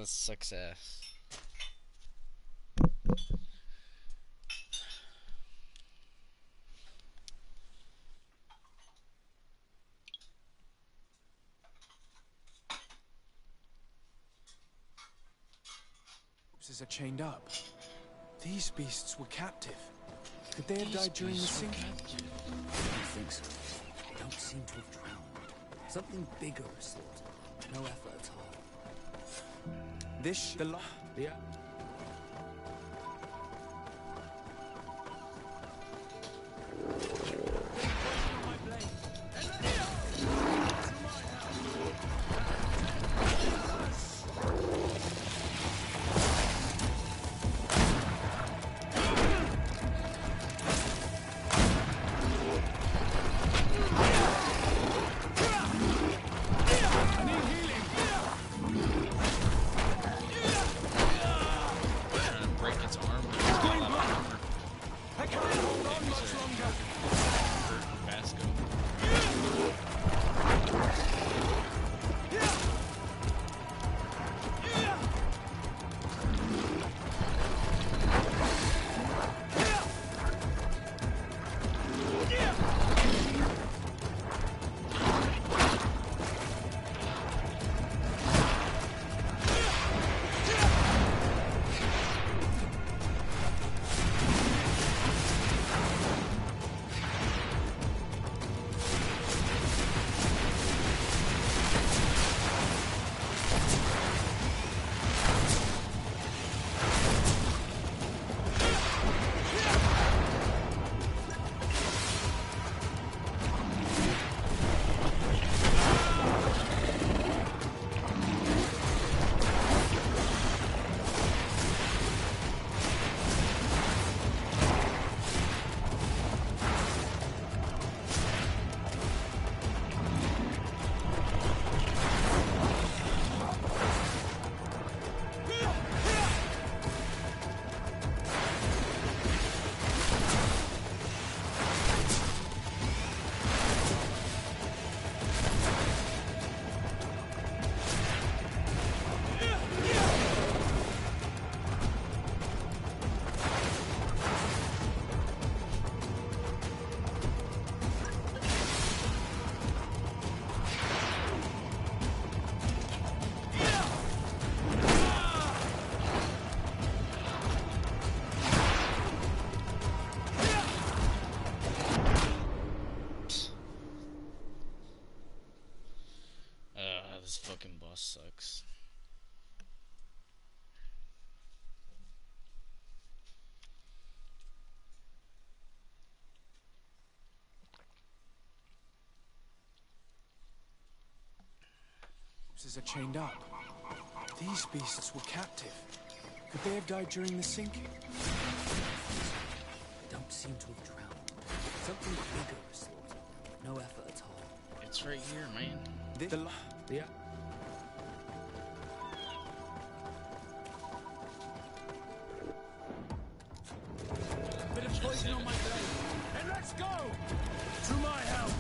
that sucks ass. Corpses are chained up. These beasts were captive. Could they have died during the sinking? I don't think so. They don't seem to have drowned. Something bigger assaulted them. No effort at all. This the lot. Yeah. This fucking boss sucks. Corpses are chained up. These beasts were captive. Could they have died during the sinking? Don't seem to have drowned. Something bigger assaulted them. No effort at all. It's right here, man. Yeah. Bit of poison on my blade. And let's go! To my help!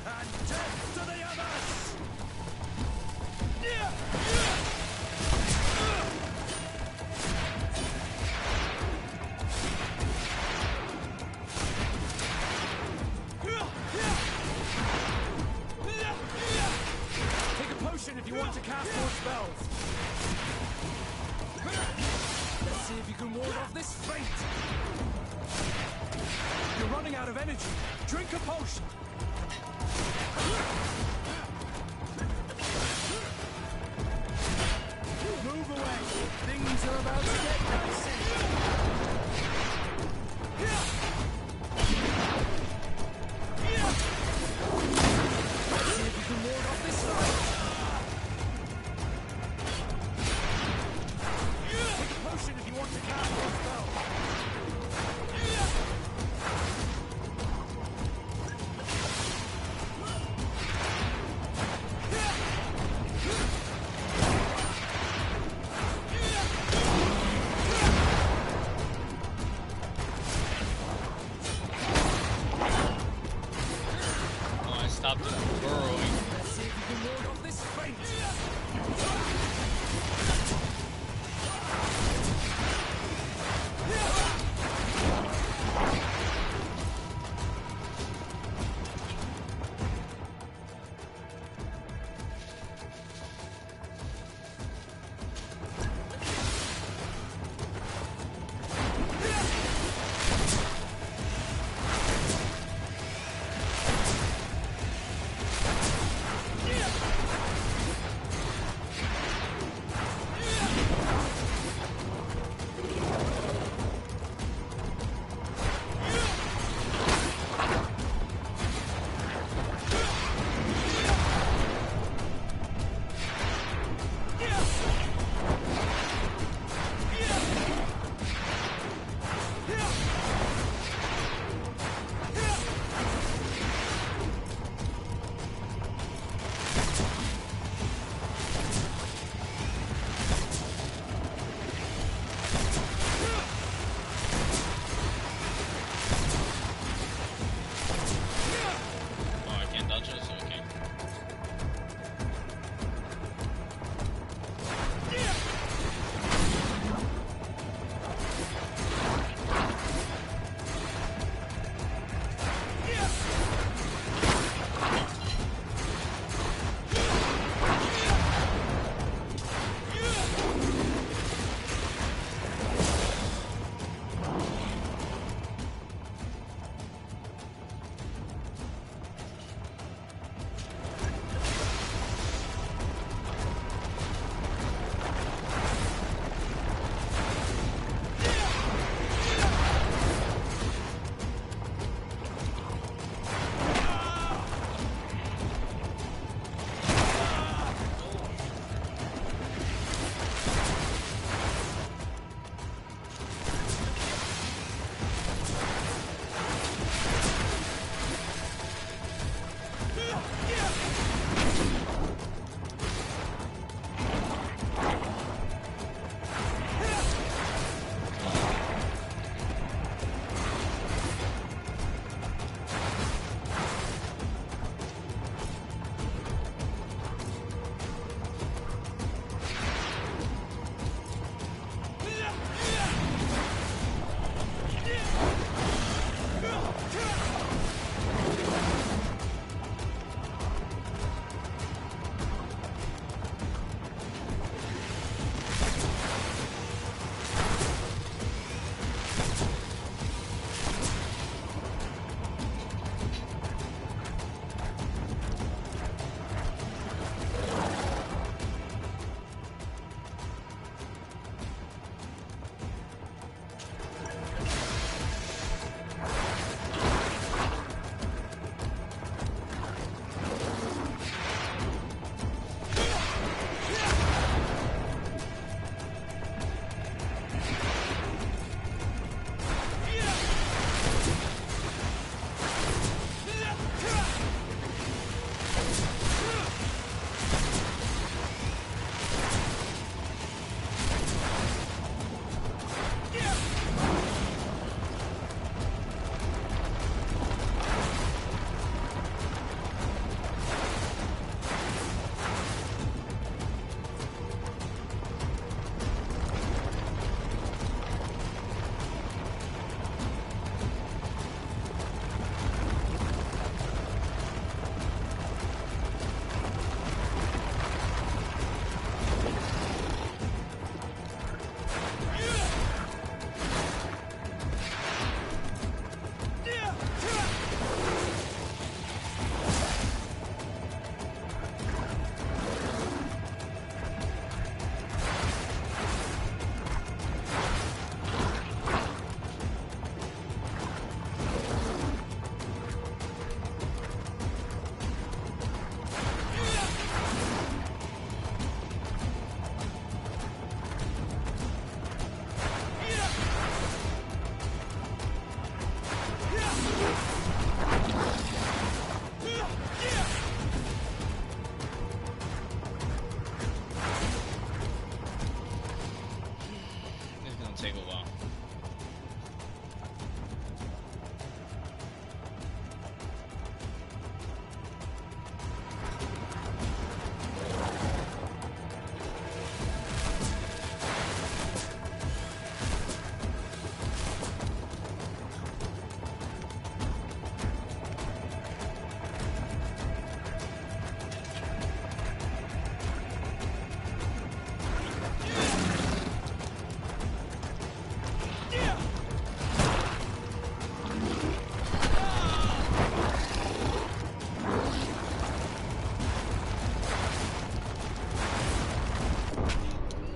And death to the others! Take a potion if you want to cast more spells. Let's see if you can ward off this fate. You're running out of energy. Drink a potion. Move away. Things are about to get dicey. Let's see if you can ward off this side. Take a potion if you want to cast your spell.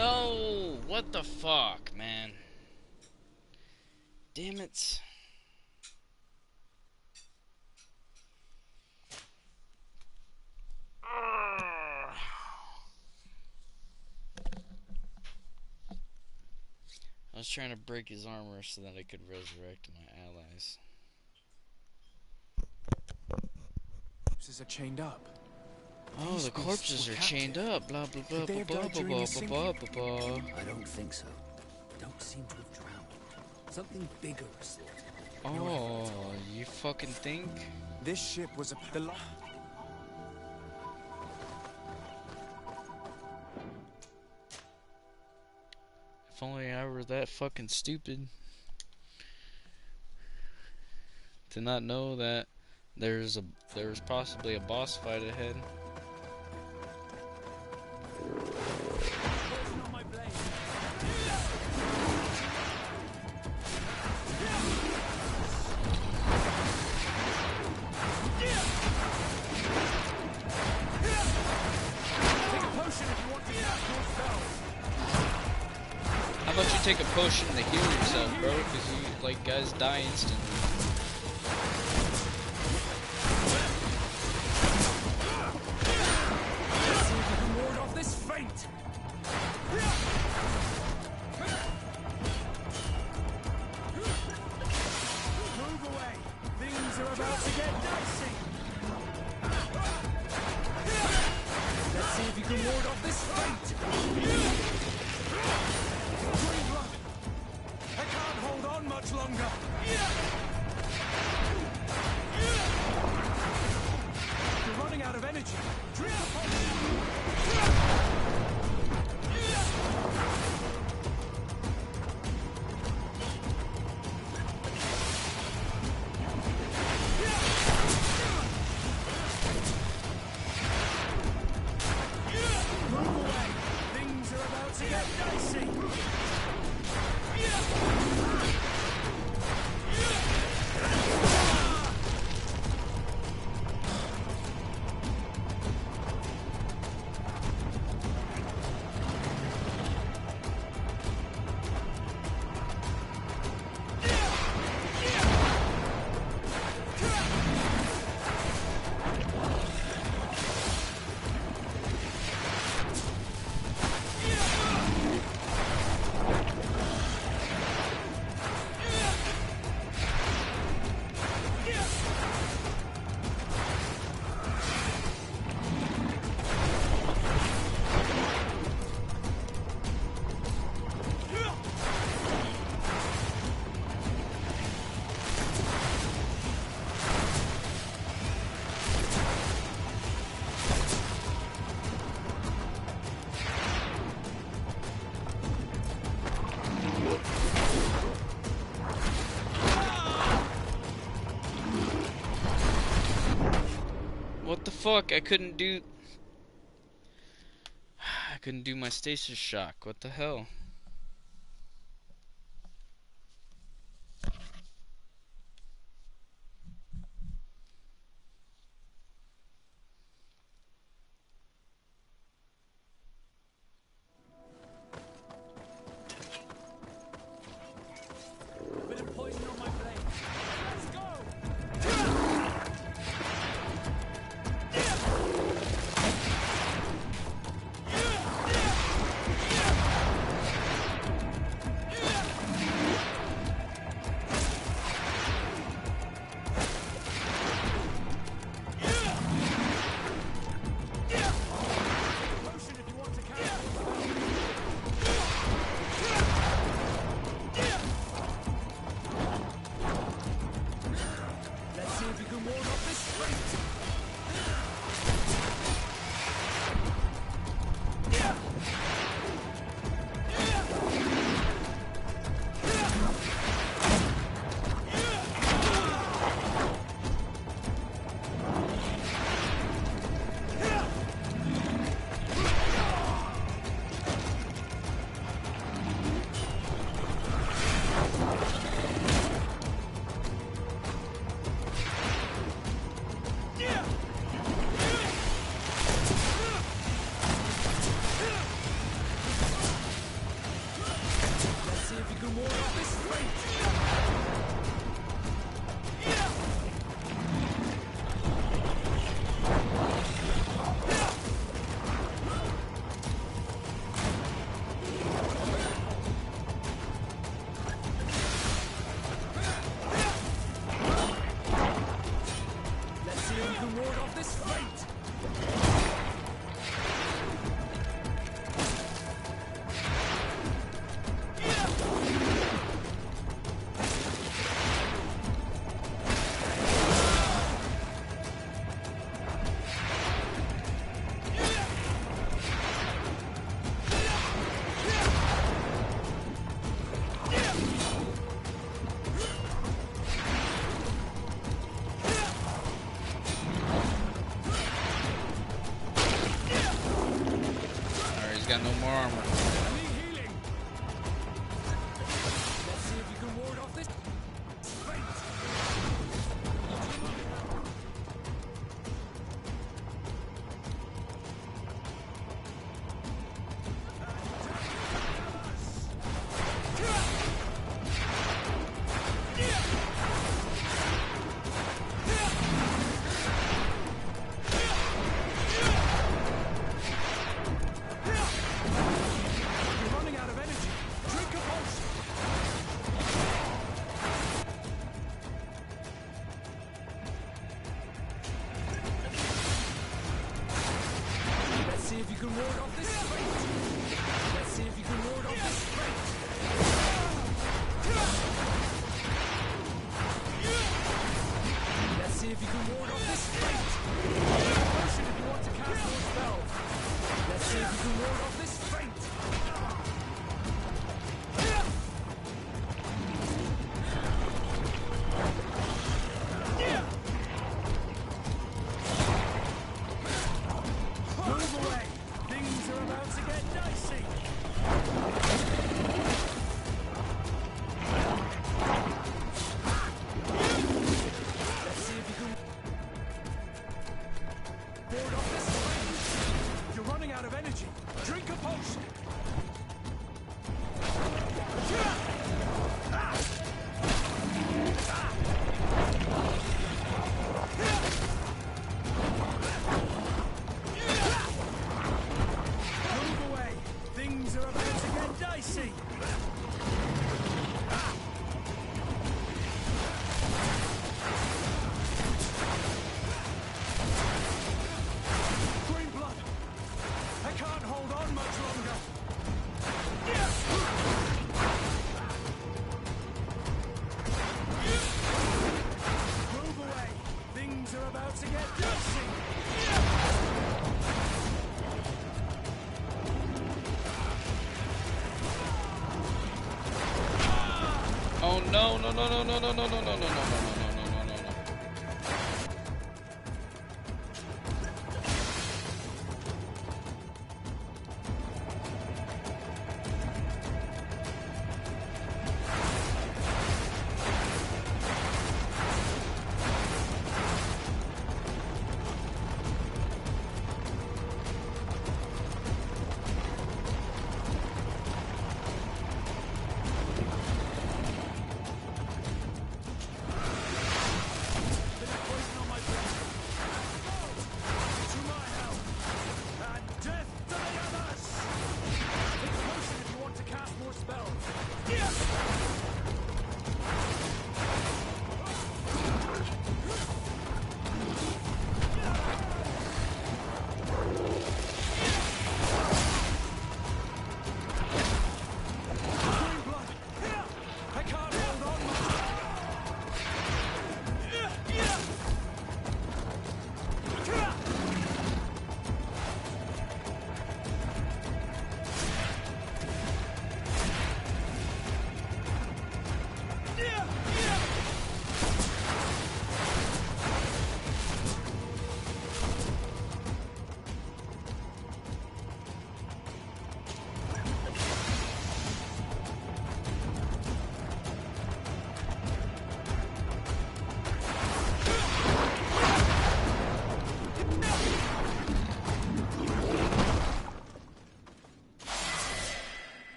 No! What the fuck, man? Damn it. I was trying to break his armor so that I could resurrect my allies. Corpses are chained up. Oh, the corpses are chained up. Blah blah blah blah blah blah blah blah blah. I don't think so. They don't seem to have drowned. Something bigger is there. Oh, you fucking think? This ship was the If only I were that fucking stupid to not know that there's possibly a boss fight ahead. How about you take a potion to heal yourself, bro? Because you, like, guys die instantly. Ward off this feint! Move away! Things are about to get dicey! Let's see if you can ward off this feint! I can't hold on much longer! You're running out of energy! Drink the Move away! Things are about to get dicey! What the fuck? I couldn't do my stasis shock. What the hell? Bit of poison on my blade. Let's go! got no more armor. Let's see if you can ward off this. Oh no, no, no, no, no, no, no, no, no, no, no, no, no, no, no, no.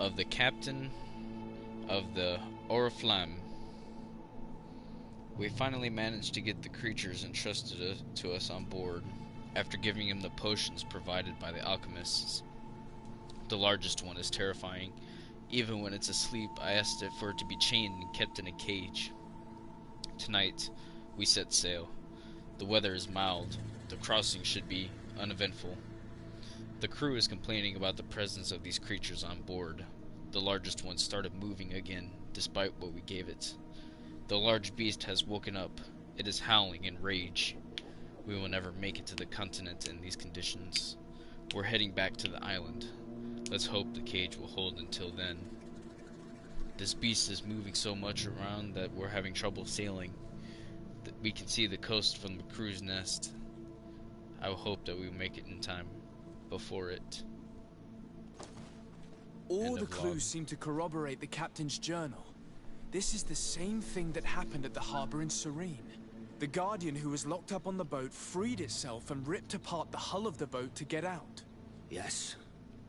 of the captain of the Oriflamme. We finally managed to get the creatures entrusted to us on board, after giving him the potions provided by the alchemists. The largest one is terrifying. Even when it's asleep, I asked it for it to be chained and kept in a cage. Tonight, we set sail. The weather is mild. The crossing should be uneventful. The crew is complaining about the presence of these creatures on board. The largest one started moving again, despite what we gave it. The large beast has woken up. It is howling in rage. We will never make it to the continent in these conditions. We're heading back to the island. Let's hope the cage will hold until then. This beast is moving so much around that we're having trouble sailing. We can see the coast from the crew's nest. I will hope that we make it in time before it. All the clues seem to corroborate the captain's journal. This is the same thing that happened at the harbor in Serene. The Guardian who was locked up on the boat freed itself and ripped apart the hull of the boat to get out. Yes,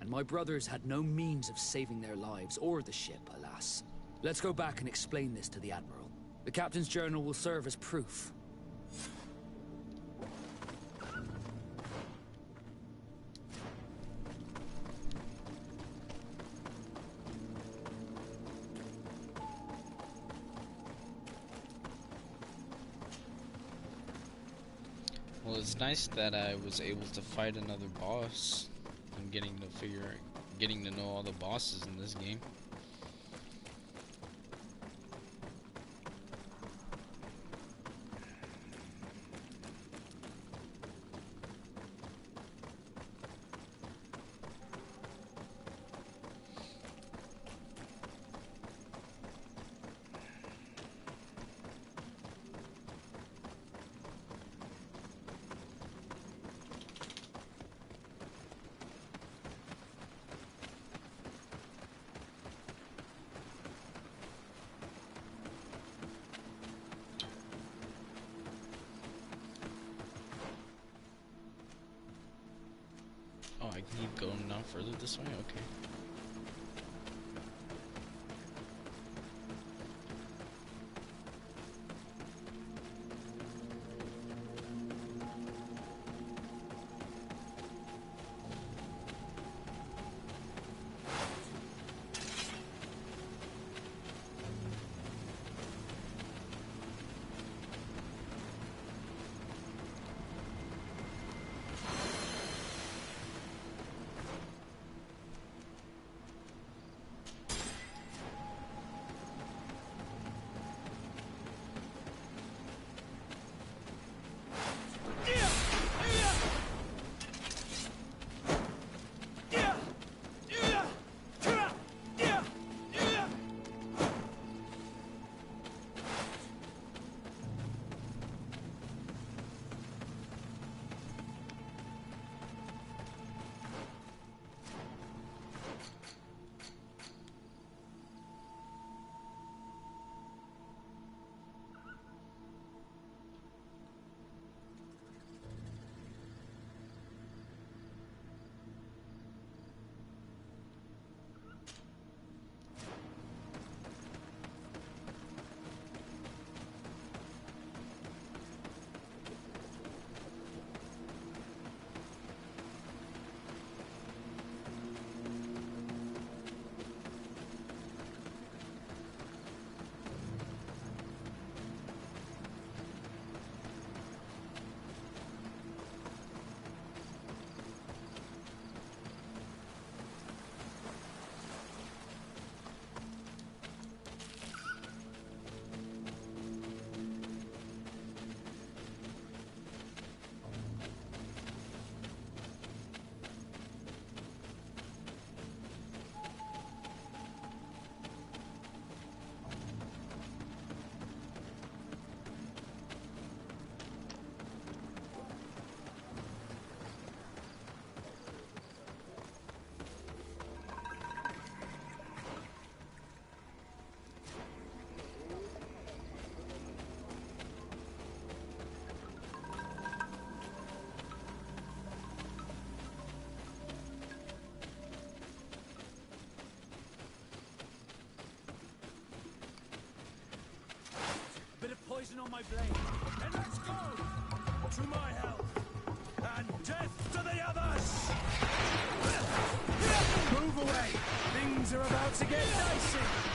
and my brothers had no means of saving their lives or the ship, alas. Let's go back and explain this to the Admiral. The captain's journal will serve as proof. Well, it's nice that I was able to fight another boss. I'm getting to know all the bosses in this game. Oh, I keep going down further this way? Okay. poison on my blade. And let's go! To my health. And death to the others! Move away! Things are about to get dicey!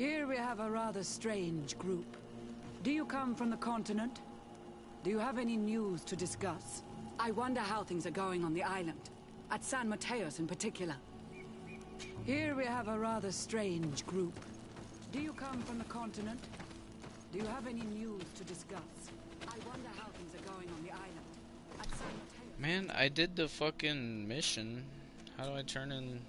Here we have a rather strange group. Do you come from the continent? Do you have any news to discuss? I wonder how things are going on the island. At San Mateos in particular. Here we have a rather strange group. Do you come from the continent? Do you have any news to discuss? I wonder how things are going on the island. At San Mateos. Man, I did the fucking mission. How do I turn in...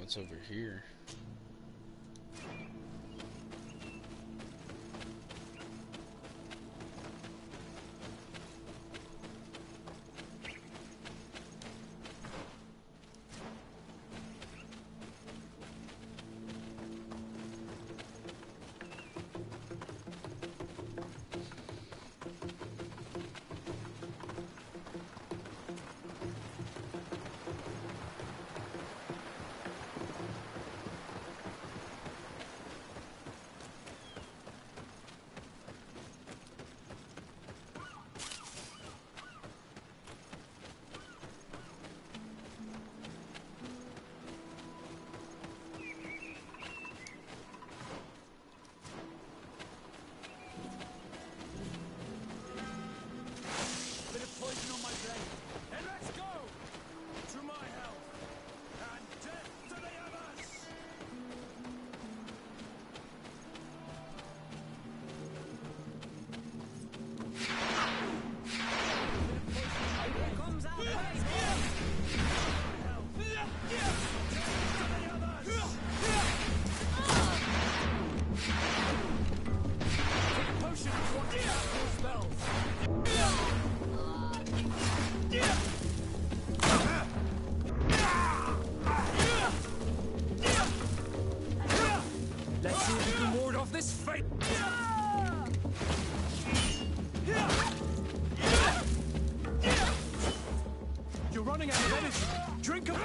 It's over here. fight! You're running out of energy. Drink a...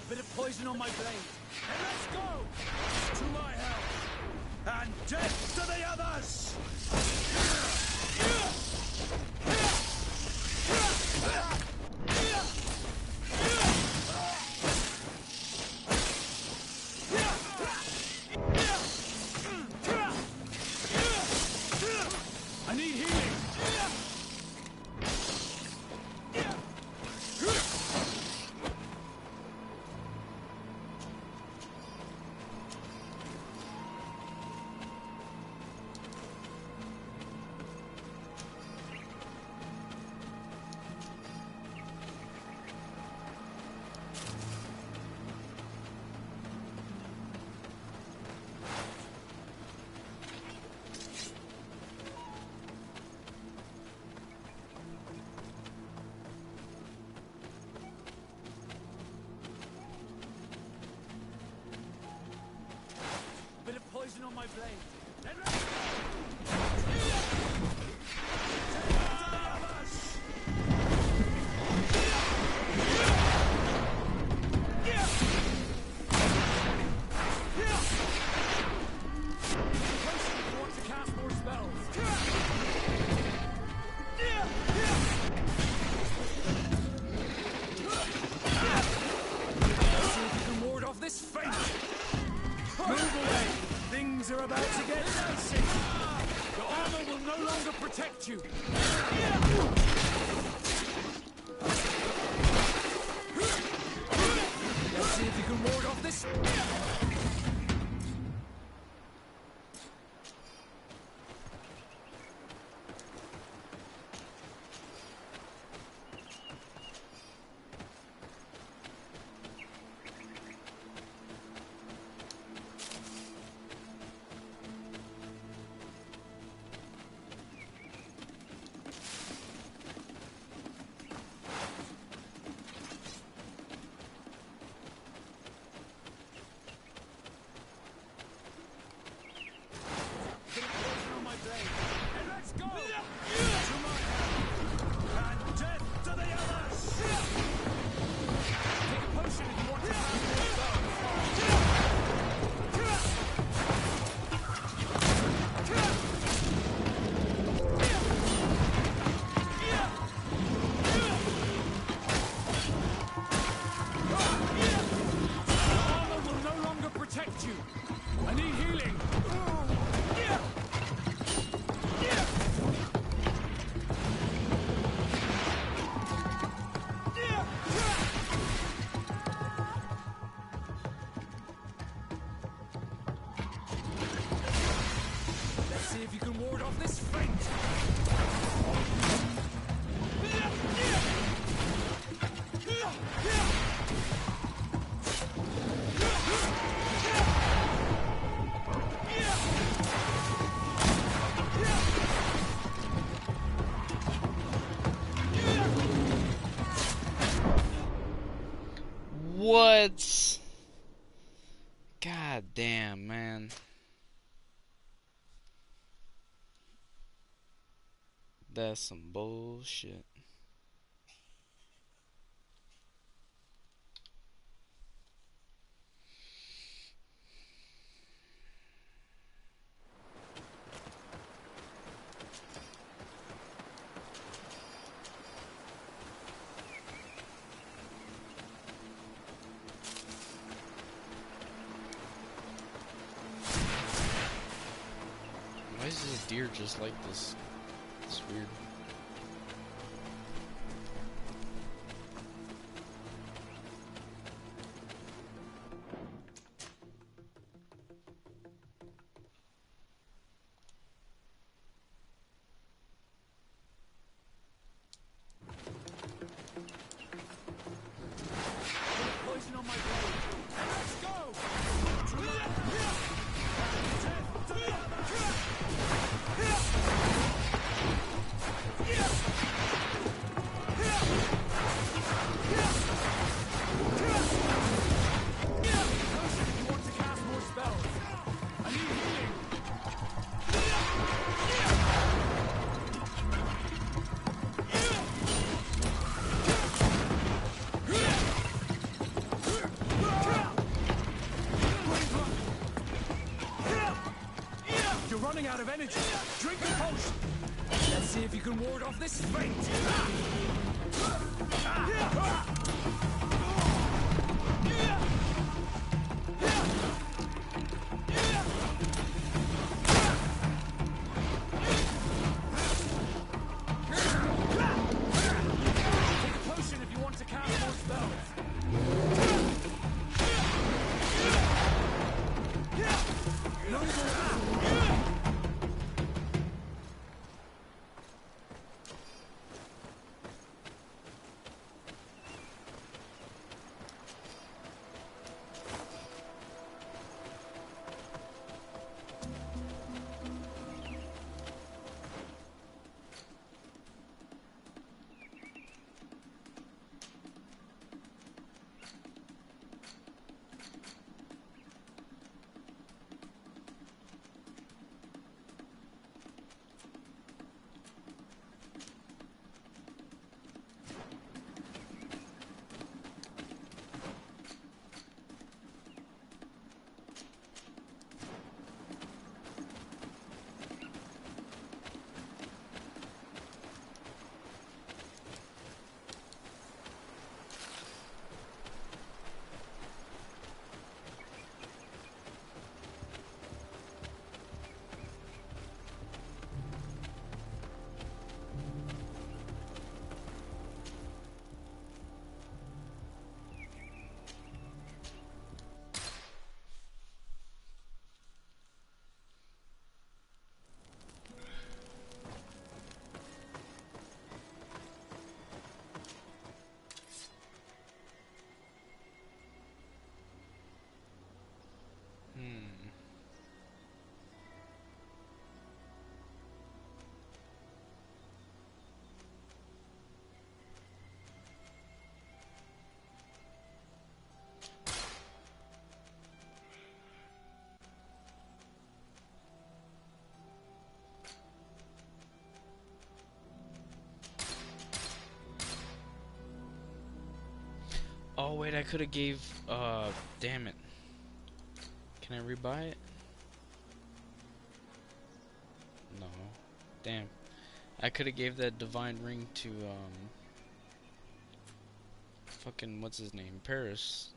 Bit of poison on my blade. And let's go! To my help! And death to the others! I need healing. Bit of poison on my blade. And this fate! Move away! Things are about to get dicey! Your armor will no longer protect you! Let's see if you can ward off this... What? God damn, man. That's some bullshit. Why is this deer just like this? It's weird. running out of energy. Drink the potion. Let's see if you can ward off this fate. Take a potion if you want to cast more spells. Oh wait, I could have gave, damn it. Can I rebuy it? No. Damn. I could have gave that divine ring to, fucking, what's his name? Paris.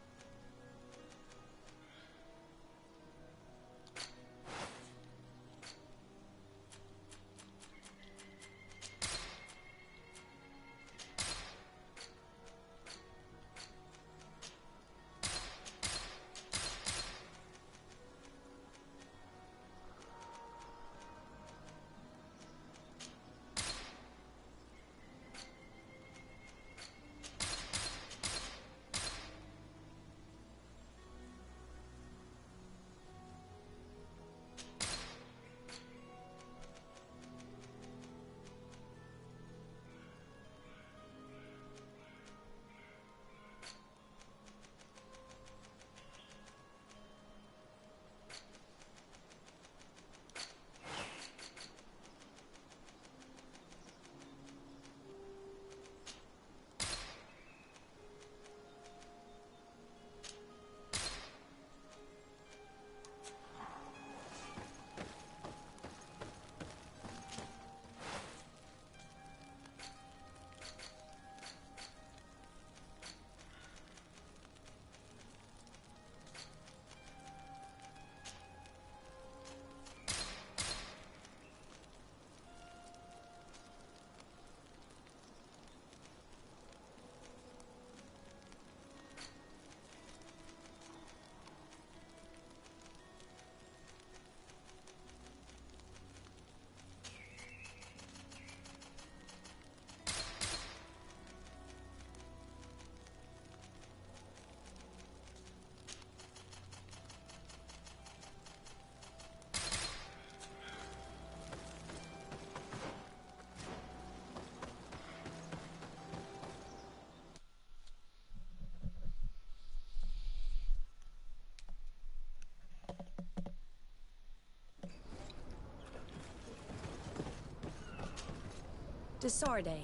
Desarde,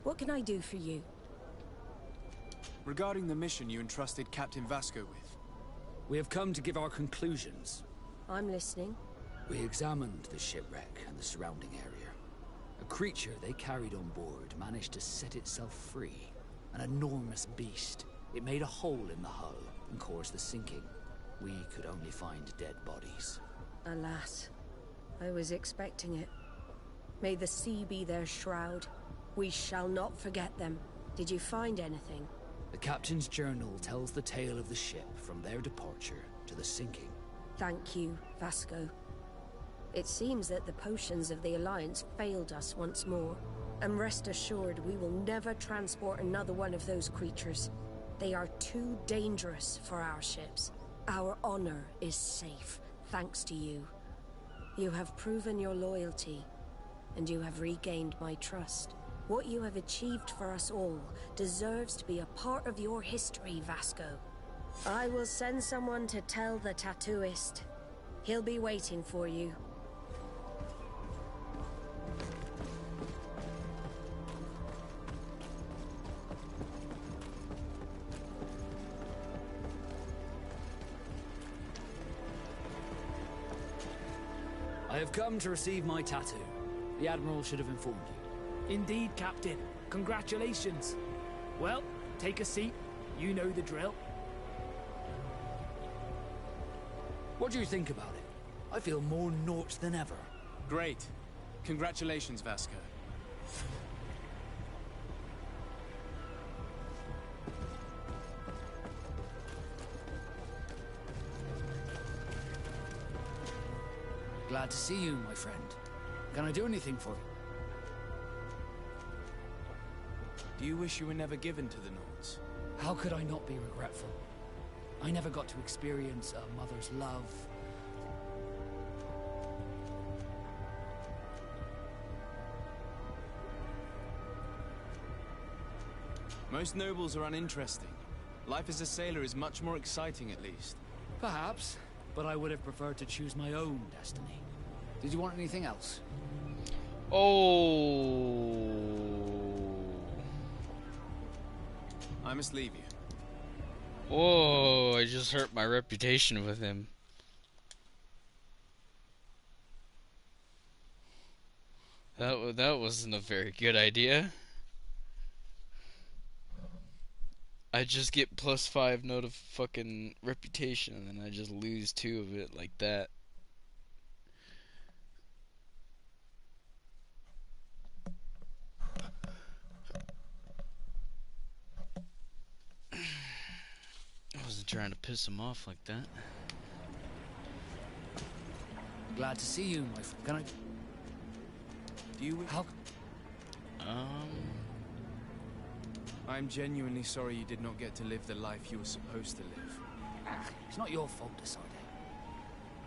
what can I do for you? Regarding the mission you entrusted Captain Vasco with. We have come to give our conclusions. I'm listening. We examined the shipwreck and the surrounding area. A creature they carried on board managed to set itself free. An enormous beast. It made a hole in the hull and caused the sinking. We could only find dead bodies. Alas, I was expecting it. May the sea be their shroud. We shall not forget them. Did you find anything? The captain's journal tells the tale of the ship from their departure to the sinking. Thank you, Vasco. It seems that the potions of the Alliance failed us once more. And rest assured, we will never transport another one of those creatures. They are too dangerous for our ships. Our honor is safe, thanks to you. You have proven your loyalty, and you have regained my trust. What you have achieved for us all deserves to be a part of your history, Vasco. I will send someone to tell the tattooist. He'll be waiting for you. I have come to receive my tattoo. The Admiral should have informed you. Indeed, Captain. Congratulations. Well, take a seat. You know the drill. What do you think about it? I feel more Nort than ever. Great. Congratulations, Vasco. Glad to see you, my friend. Can I do anything for you? Do you wish you were never given to the Nords? How could I not be regretful? I never got to experience a mother's love. Most nobles are uninteresting. Life as a sailor is much more exciting, at least. Perhaps, but I would have preferred to choose my own destiny. Did you want anything else? Oh. I must leave you. Oh, I just hurt my reputation with him. That wasn't a very good idea. I just get +5 note of fucking reputation, and then I just lose 2 of it like that. I wasn't trying to piss him off like that. Glad to see you, my friend. Can I... Do you... How... I'm genuinely sorry you did not get to live the life you were supposed to live. It's not your fault, Asade.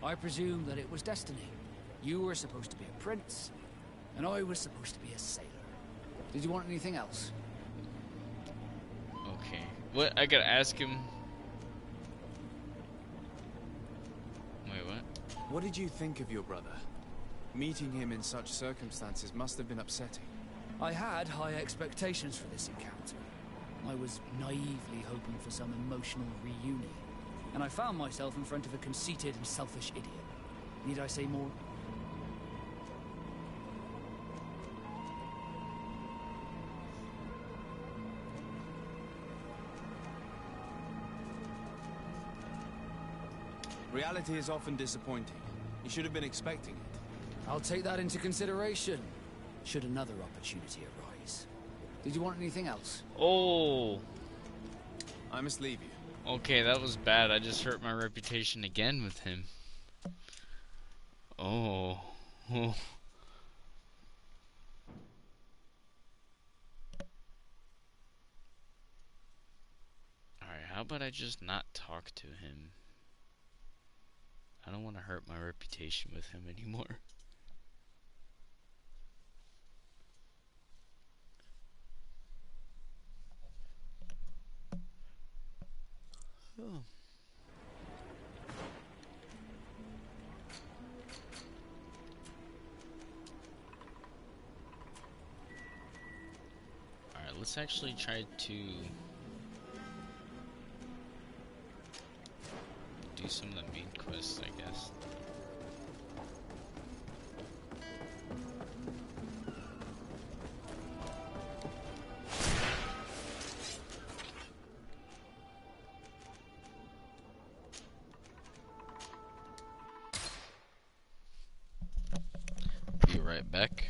I presume that it was destiny. You were supposed to be a prince, and I was supposed to be a sailor. Did you want anything else? Okay. What? I gotta ask him... Wait, what? What did you think of your brother? Meeting him in such circumstances must have been upsetting. I had high expectations for this encounter. I was naively hoping for some emotional reunion, and I found myself in front of a conceited and selfish idiot. Need I say more? Reality is often disappointing. You should have been expecting it. I'll take that into consideration, should another opportunity arise. Did you want anything else? Oh. I must leave you. Okay, that was bad. I just hurt my reputation again with him. Oh. Oh. Alright, how about I just not talk to him? I don't want to hurt my reputation with him anymore. Oh. Alright, let's actually try to do some of the main quests, I guess. right back.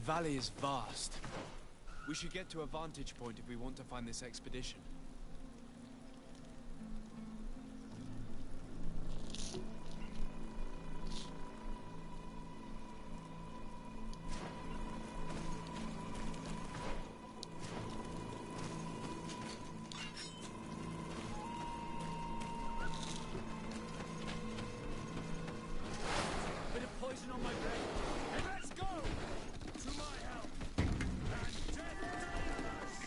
valley is vast. We should get to a vantage point if we want to find this expedition. Poison on my blade. Then let's go! To my help! And death to the others!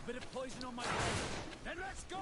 Bit of poison on my blade. Then let's go!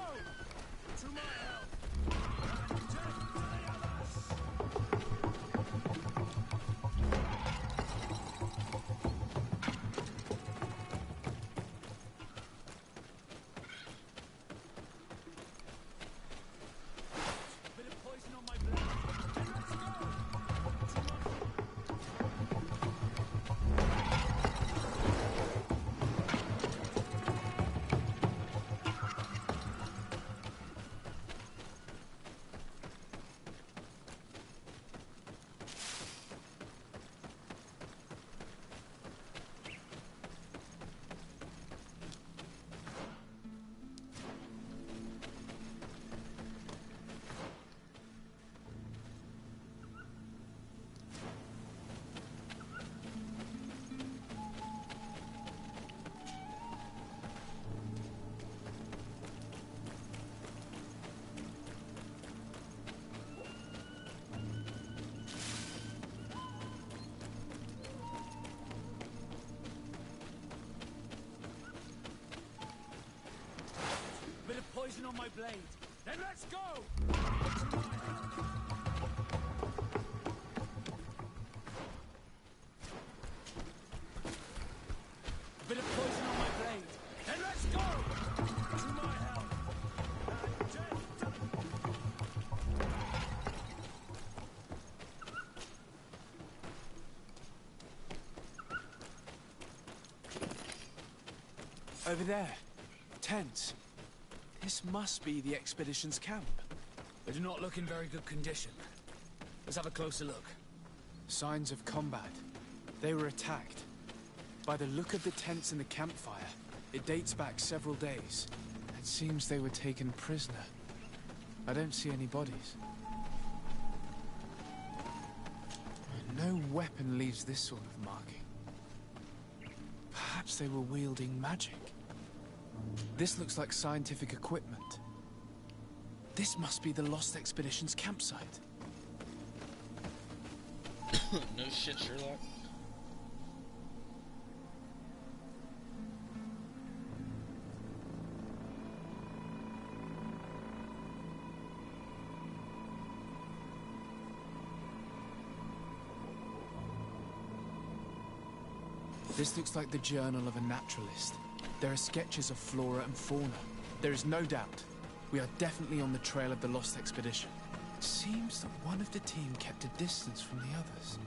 Poison on my blade. Then let's go! Bit of poison on my blade. Then let's go! To my help! And death to Over there. Tents. This must be the expedition's camp. They do not look in very good condition. Let's have a closer look. Signs of combat. They were attacked. By the look of the tents and the campfire, it dates back several days. It seems they were taken prisoner. I don't see any bodies. No weapon leaves this sort of marking. Perhaps they were wielding magic. This looks like scientific equipment. This must be the Lost Expedition's campsite. No shit, Sherlock. This looks like the journal of a naturalist. There are sketches of flora and fauna. There is no doubt. We are definitely on the trail of the Lost Expedition. It seems that one of the team kept a distance from the others.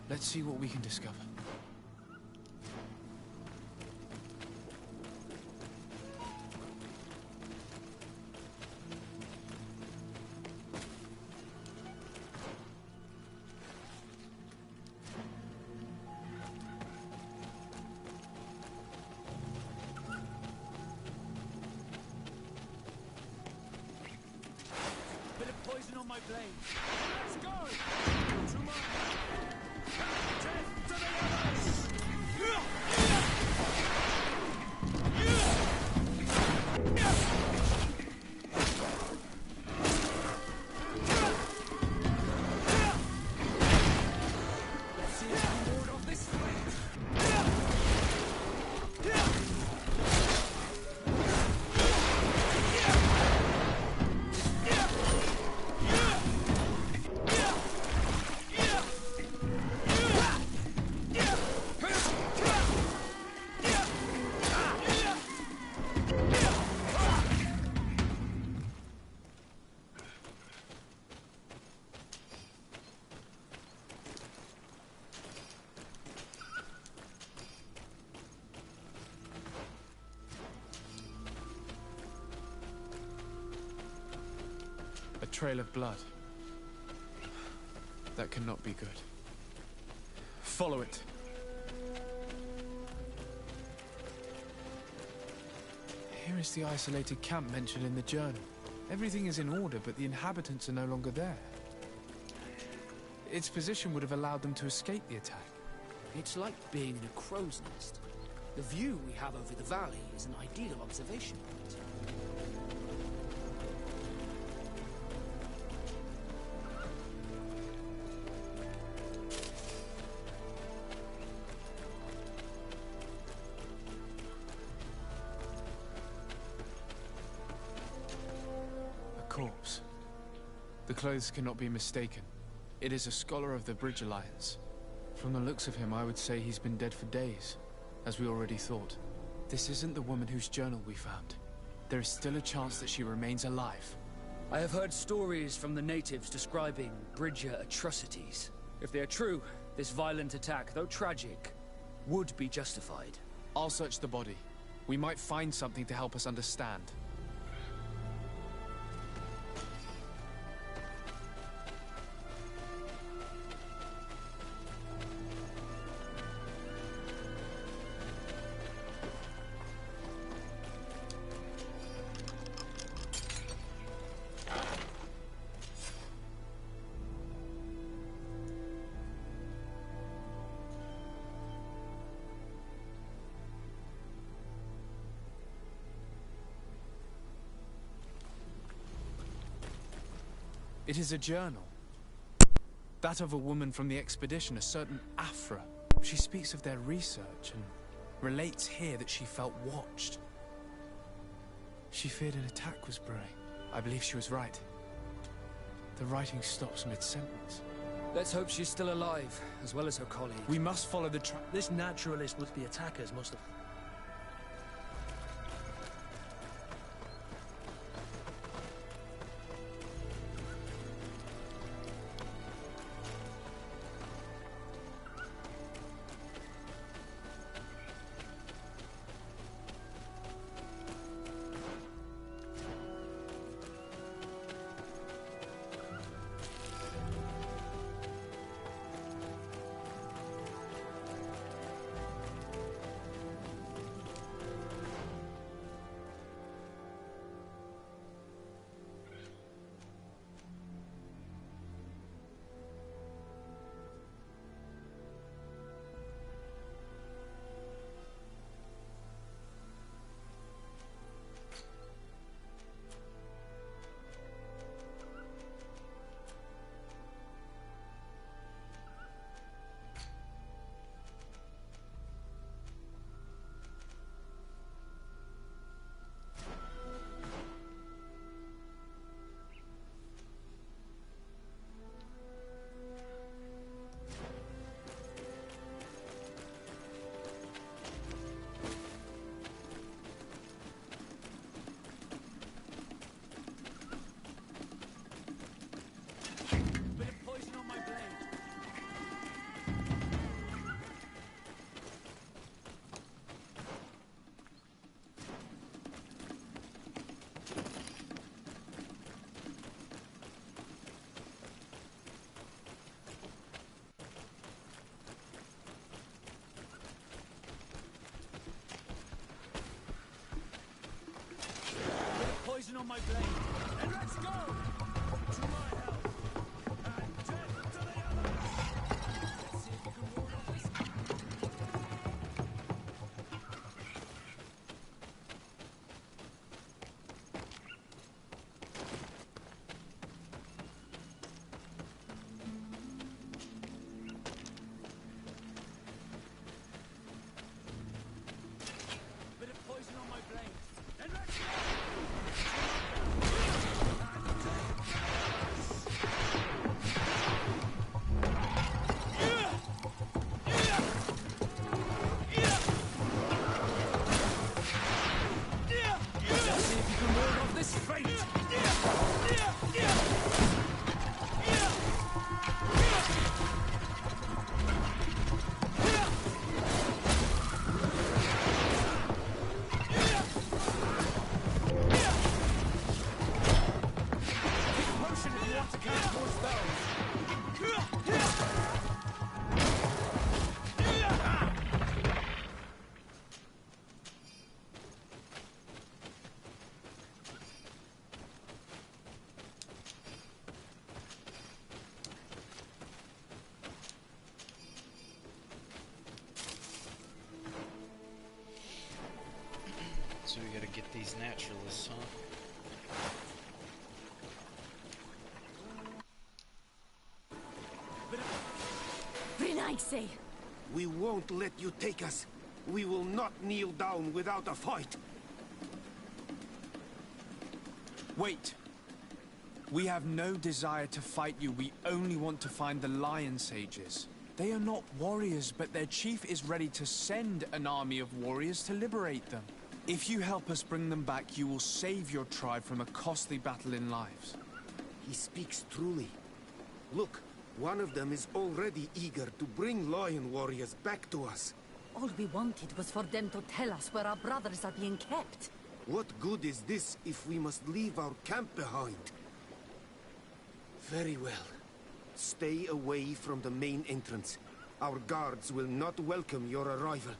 Let's see what we can discover. Trail of blood. That cannot be good. Follow it. Here is the isolated camp mentioned in the journal. Everything is in order, but the inhabitants are no longer there. Its position would have allowed them to escape the attack. It's like being in a crow's nest. The view we have over the valley is an ideal observation point. Corpse. The clothes cannot be mistaken. It is a scholar of the Bridge Alliance. From the looks of him, I would say he's been dead for days, as we already thought. This isn't the woman whose journal we found. There is still a chance that she remains alive. I have heard stories from the natives describing Bridger atrocities. If they are true, this violent attack, though tragic, would be justified. I'll search the body. We might find something to help us understand. It is a journal. That of a woman from the expedition, a certain Afra. She speaks of their research and relates here that she felt watched. She feared an attack was brewing. I believe she was right. The writing stops mid-sentence. Let's hope she's still alive, as well as her colleague. We must follow the track. This naturalist with the attackers must have... my blade, and let's go! To my help, and death to the other! Let's see if you can ward off this. Bit of poison on my blade, and let's go! Let's see if you can ward off this fate! Potion if you want to cast more spells! So we gotta get these naturalists, huh? Renaixi! We won't let you take us. We will not kneel down without a fight. Wait. We have no desire to fight you. We only want to find the Lion Sages. They are not warriors, but their chief is ready to send an army of warriors to liberate them. If you help us bring them back, you will save your tribe from a costly battle in lives. He speaks truly. Look, one of them is already eager to bring lion warriors back to us. All we wanted was for them to tell us where our brothers are being kept. What good is this if we must leave our camp behind? Very well. Stay away from the main entrance. Our guards will not welcome your arrival.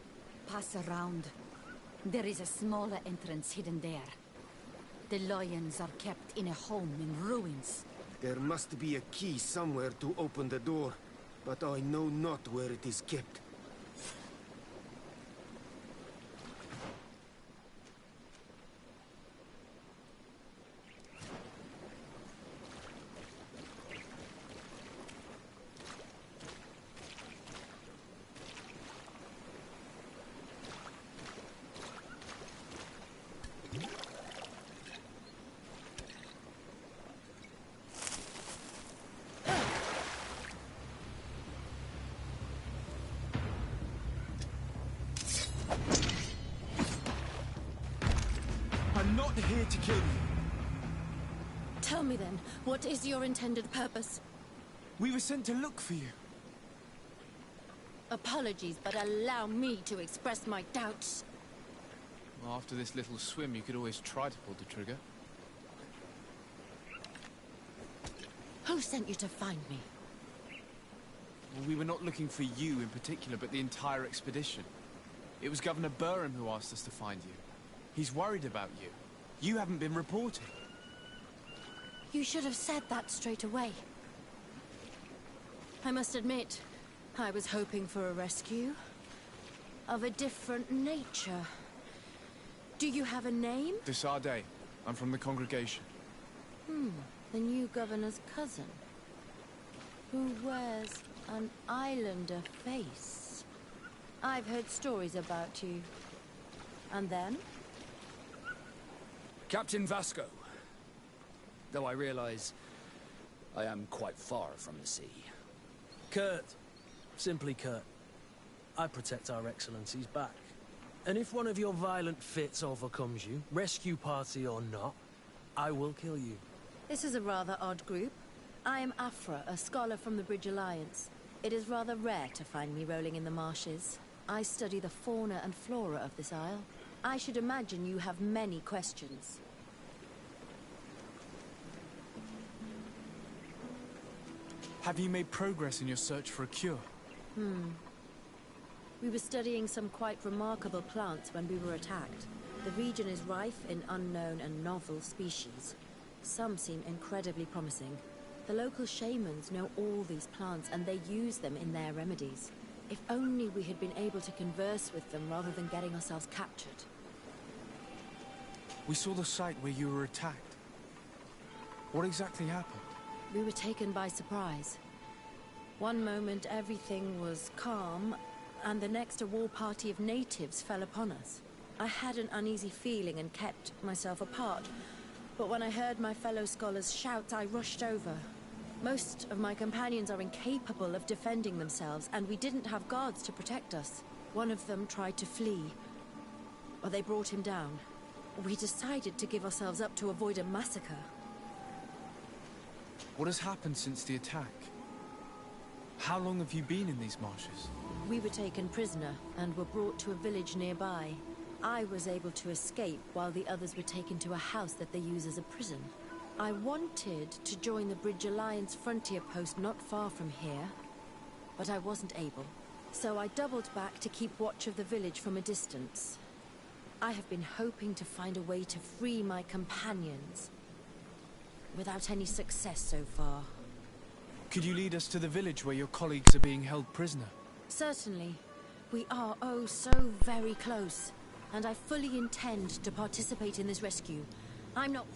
Pass around. There is a smaller entrance hidden there. The lions are kept in a home in ruins. There must be a key somewhere to open the door, but I know not where it is kept. I'm not here to kill you. Tell me then, what is your intended purpose? We were sent to look for you. Apologies, but allow me to express my doubts. Well, after this little swim, you could always try to pull the trigger. Who sent you to find me? Well, we were not looking for you in particular, but the entire expedition. It was Governor Burham who asked us to find you. He's worried about you. You haven't been reporting. You should have said that straight away. I must admit, I was hoping for a rescue. Of a different nature. Do you have a name? Desarde. I'm from the congregation. The new governor's cousin. Who wears an islander face. I've heard stories about you. And then? Captain Vasco. Though I realize I am quite far from the sea. Kurt. Simply Kurt. I protect our excellency's back. And if one of your violent fits overcomes you, rescue party or not, I will kill you. This is a rather odd group. I am Afra, a scholar from the Bridge Alliance. It is rather rare to find me rolling in the marshes. I study the fauna and flora of this isle. I should imagine you have many questions. Have you made progress in your search for a cure? We were studying some quite remarkable plants when we were attacked. The region is rife in unknown and novel species. Some seem incredibly promising. The local shamans know all these plants and they use them in their remedies. If only we had been able to converse with them rather than getting ourselves captured. We saw the site where you were attacked. What exactly happened? We were taken by surprise. One moment everything was calm, and the next a war party of natives fell upon us. I had an uneasy feeling and kept myself apart, but when I heard my fellow scholars shout, I rushed over. Most of my companions are incapable of defending themselves, and we didn't have guards to protect us. One of them tried to flee, but they brought him down. We decided to give ourselves up to avoid a massacre. What has happened since the attack? How long have you been in these marshes? We were taken prisoner and were brought to a village nearby. I was able to escape while the others were taken to a house that they use as a prison. I wanted to join the Bridge Alliance frontier post not far from here, but I wasn't able. So I doubled back to keep watch of the village from a distance. I have been hoping to find a way to free my companions, without any success so far. Could you lead us to the village where your colleagues are being held prisoner? Certainly. We are oh so very close, and I fully intend to participate in this rescue. I'm not...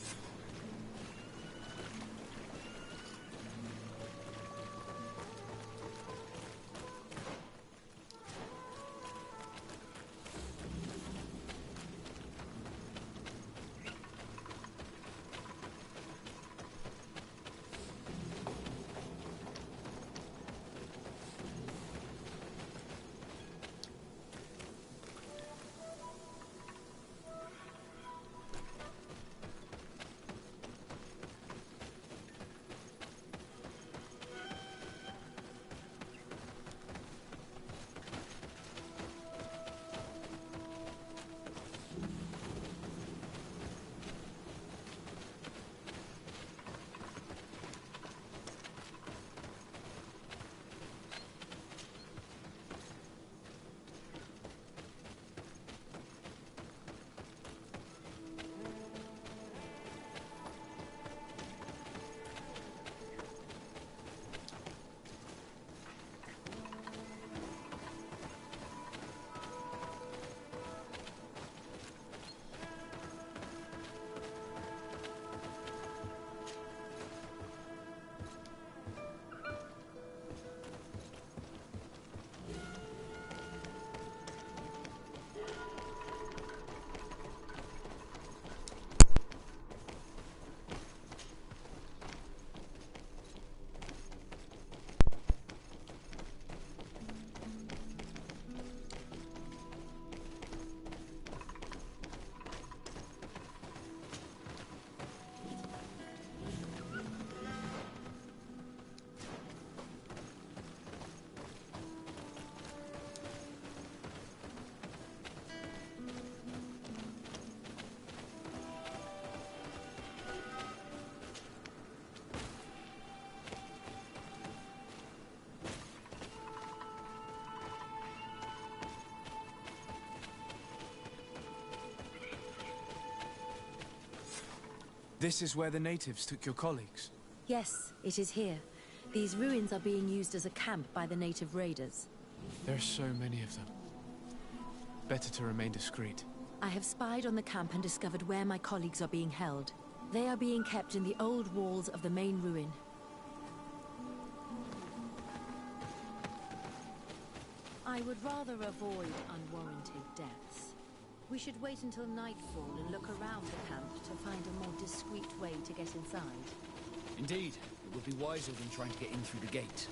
This is where the natives took your colleagues? Yes, it is here. These ruins are being used as a camp by the native raiders. There are so many of them. Better to remain discreet. I have spied on the camp and discovered where my colleagues are being held. They are being kept in the old walls of the main ruin. I would rather avoid unwarranted deaths. We should wait until nightfall and look around the camp to find a more discreet way to get inside. Indeed, it would be wiser than trying to get in through the gate.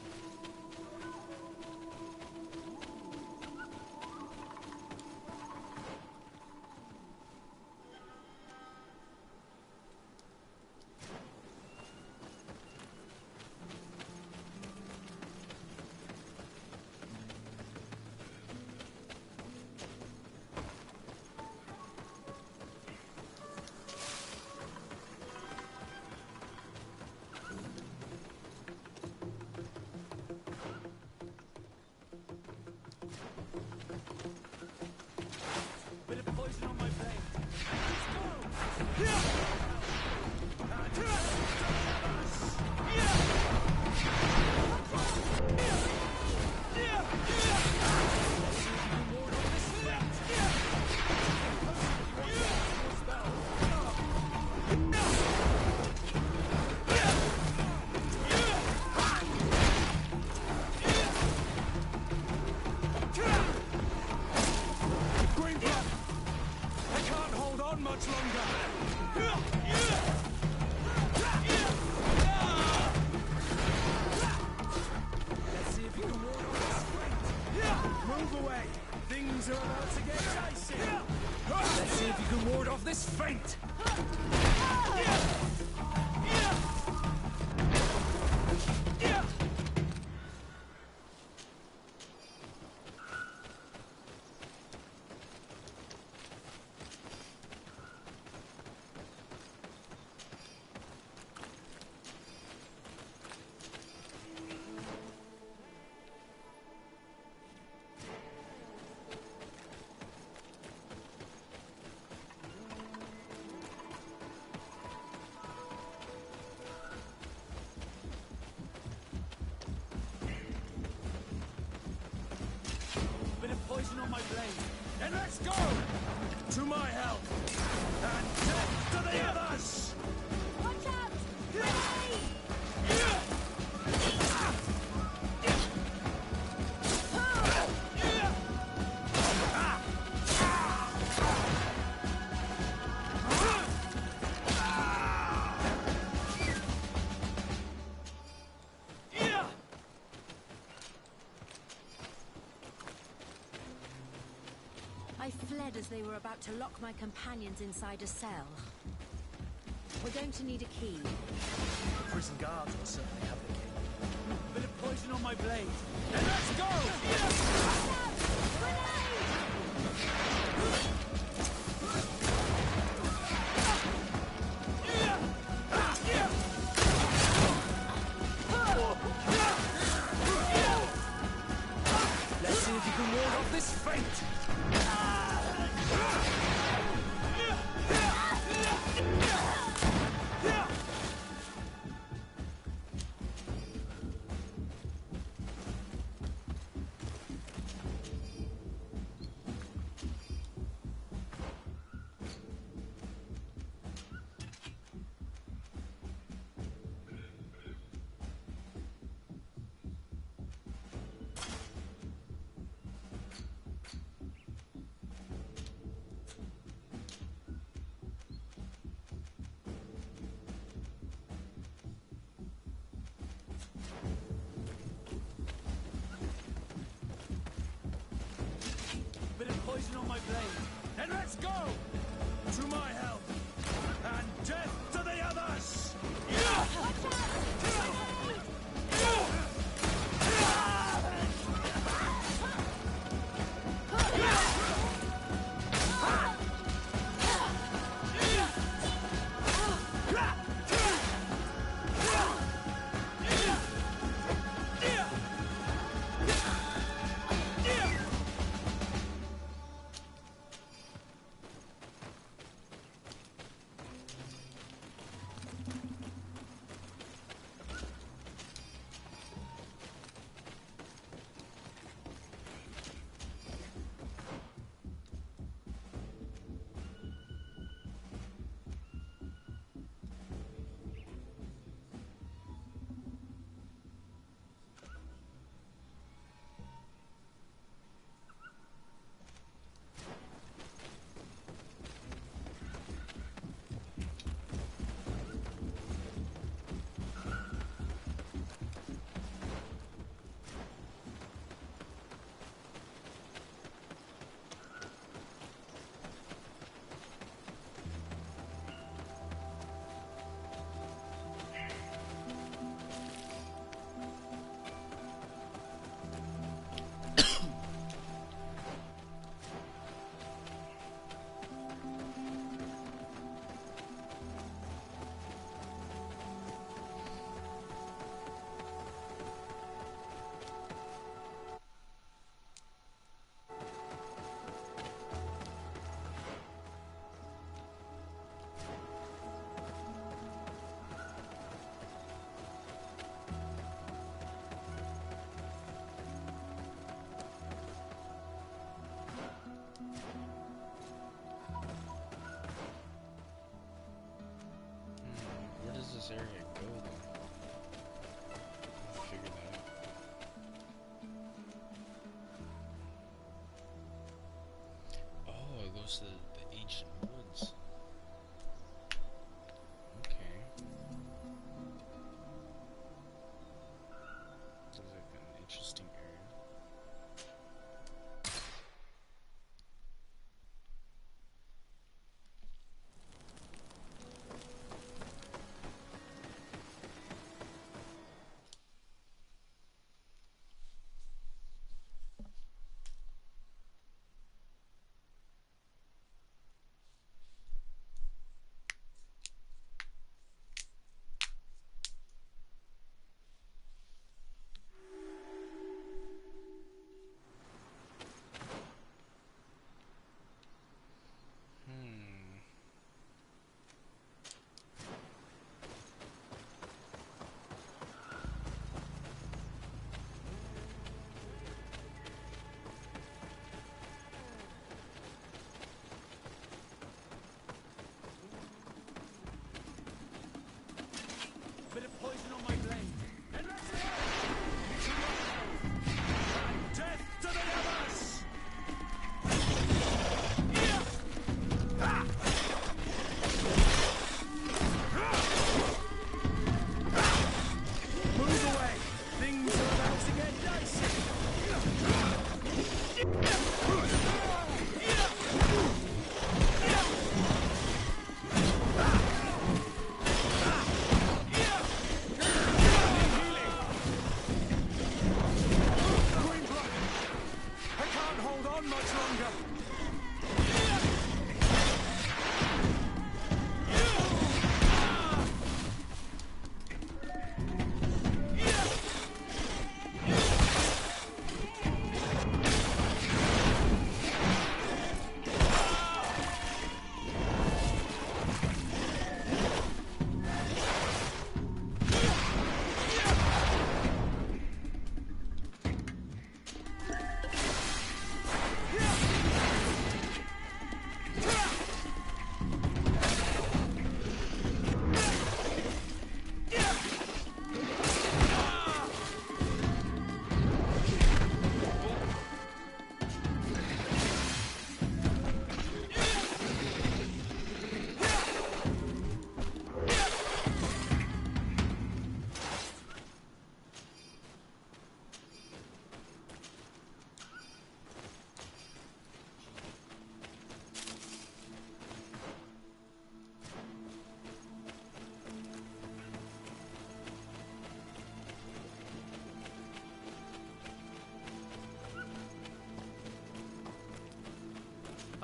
On my blade. Then let's go! To my help! And death to the others! Watch out! Grenade! I fled as they were about to lock my companions inside a cell. We're going to need a key. Prison guards will certainly have the key. Bit of poison on my blade. Then let's go! Let's see if you can ward off this fate! Poison on my blade. Then let's go! To my help! And death to the others!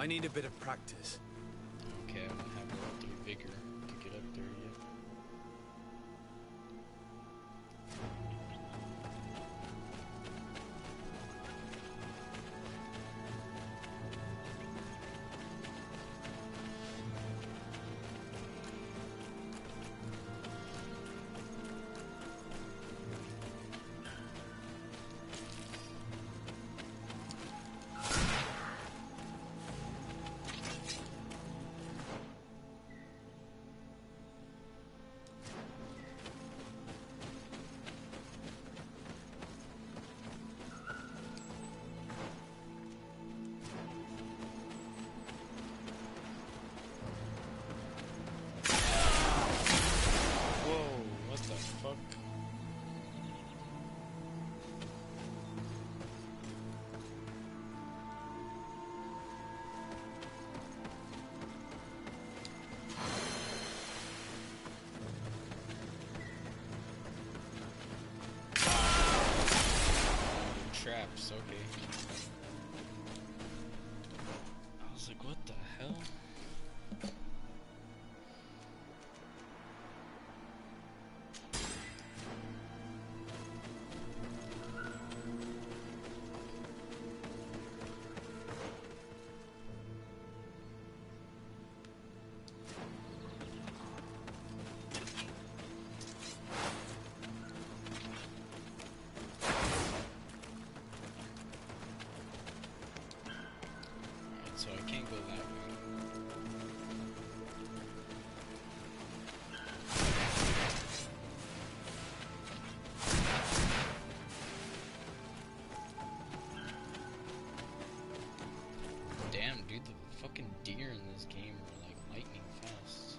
I need a bit of practice. Okay, I don't have the vigor to get up there yet. Traps, okay. I was like, what the hell? So I can't go that way. Damn, dude, the fucking deer in this game are like lightning fast.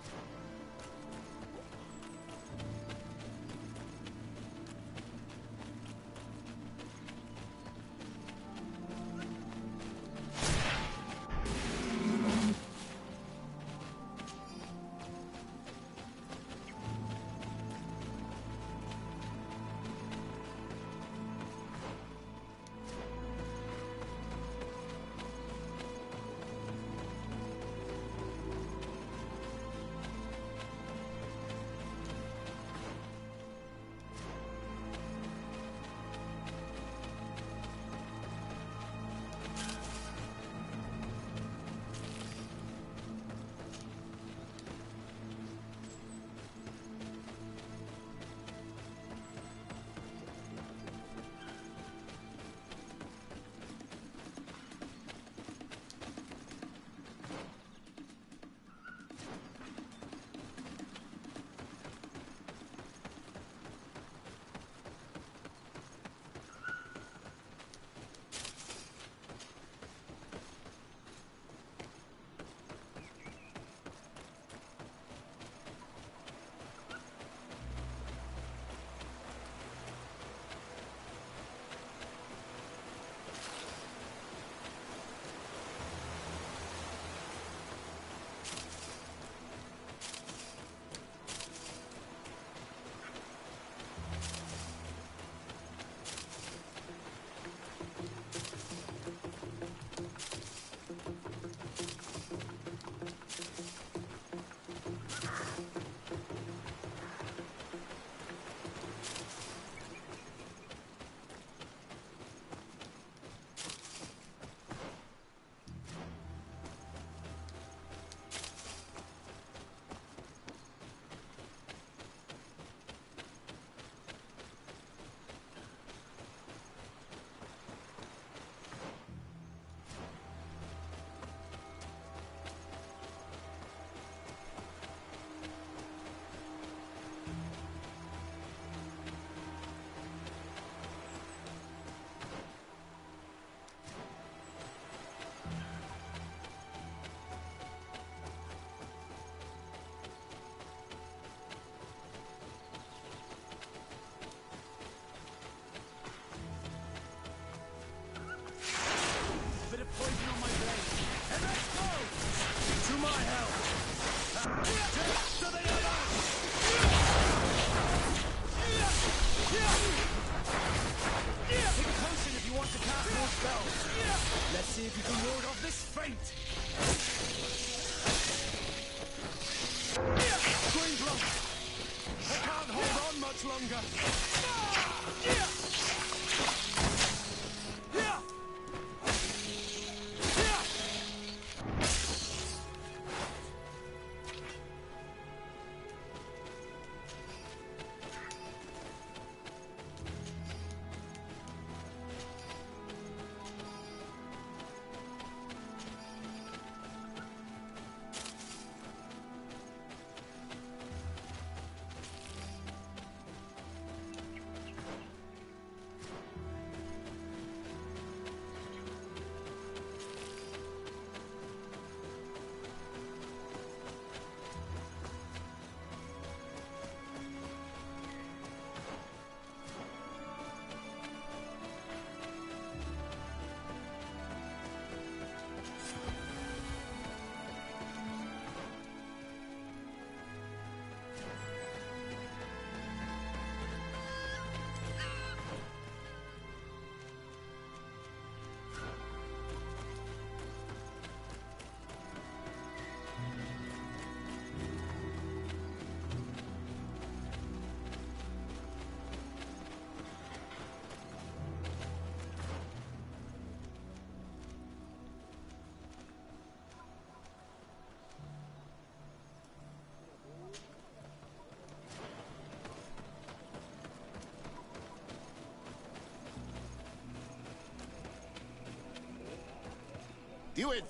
Dude,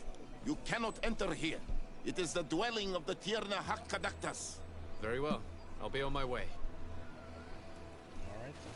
you cannot enter here. It is the dwelling of the Tierna Hakkadaktas. Very well. I'll be on my way. Alright then.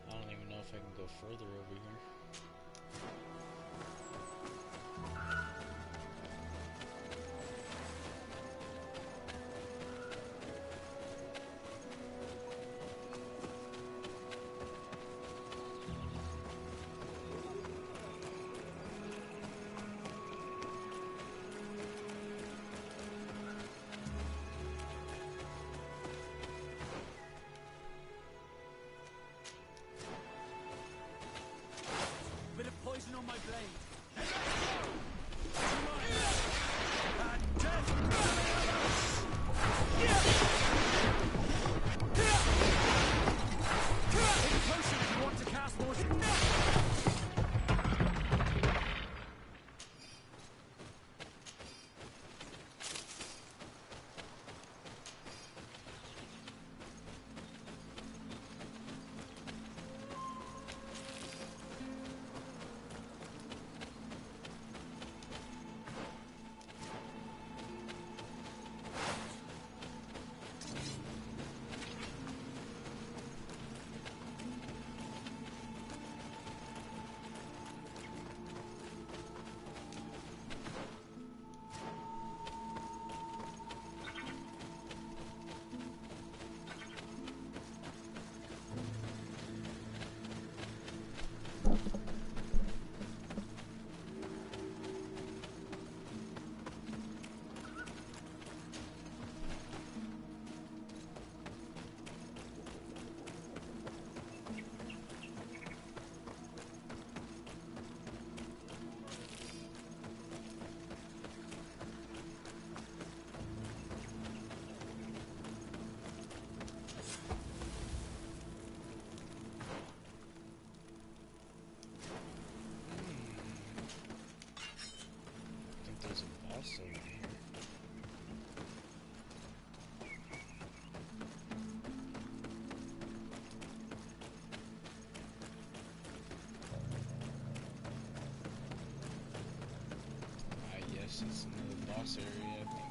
I don't even know if I can go further over here. Bit of poison on my blade. Take a potion if you want to cast more. I think there's a boss over here. Ah, yes, it's another boss area, I think.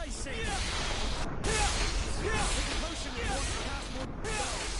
I see! Take a potion if you want to cast more spells.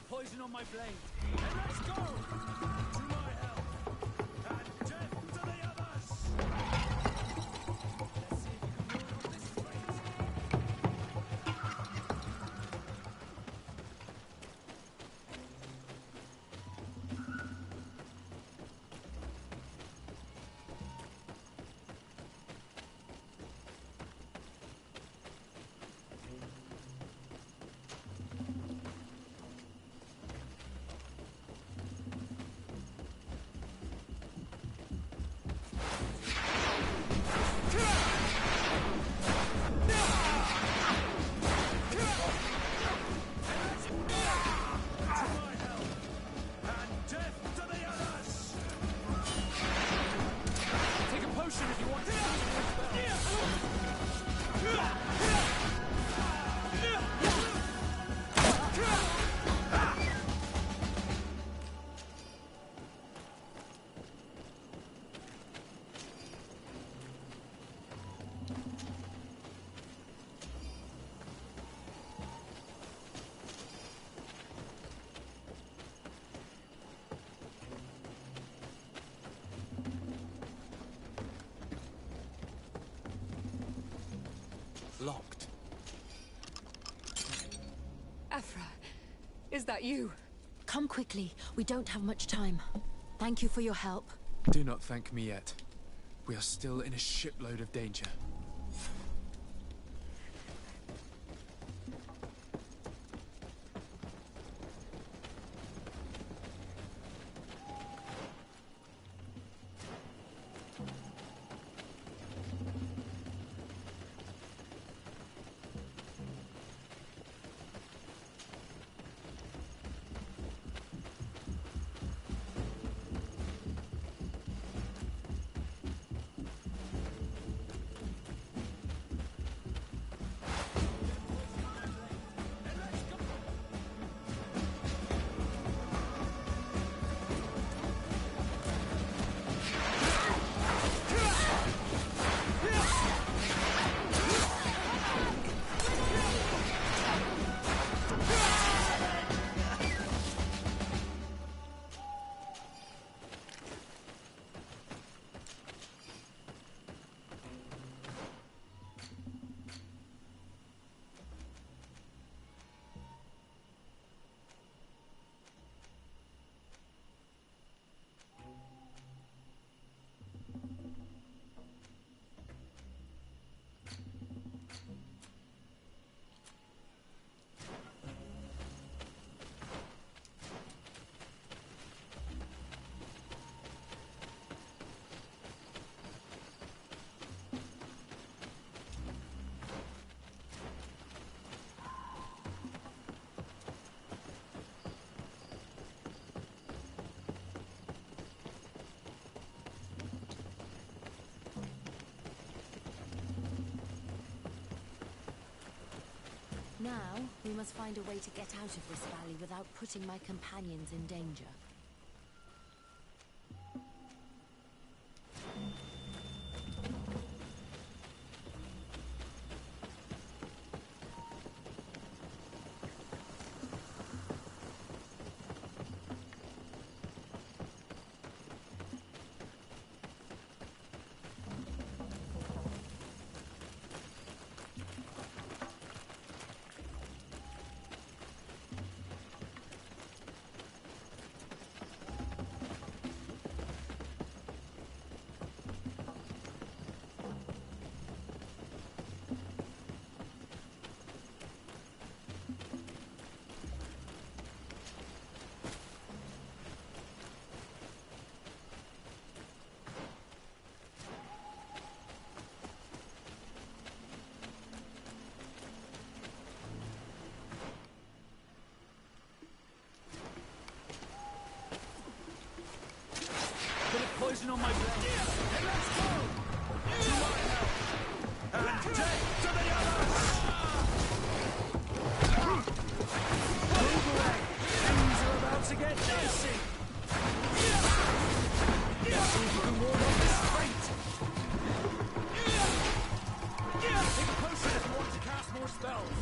poison on my blade. And let's go! To my help! And death to the others! Let's see if you can move on this fight. Aphra, is that you? Come quickly. We don't have much time. Thank you for your help. Do not thank me yet. We are still in a shipload of danger. Now, we must find a way to get out of this valley without putting my companions in danger. Poison on my blade. And let's go! To my help! And death to the others! Move away! Things are about to get dicey! Let's see if you can ward off this fate! Think closer if you want to cast more spells!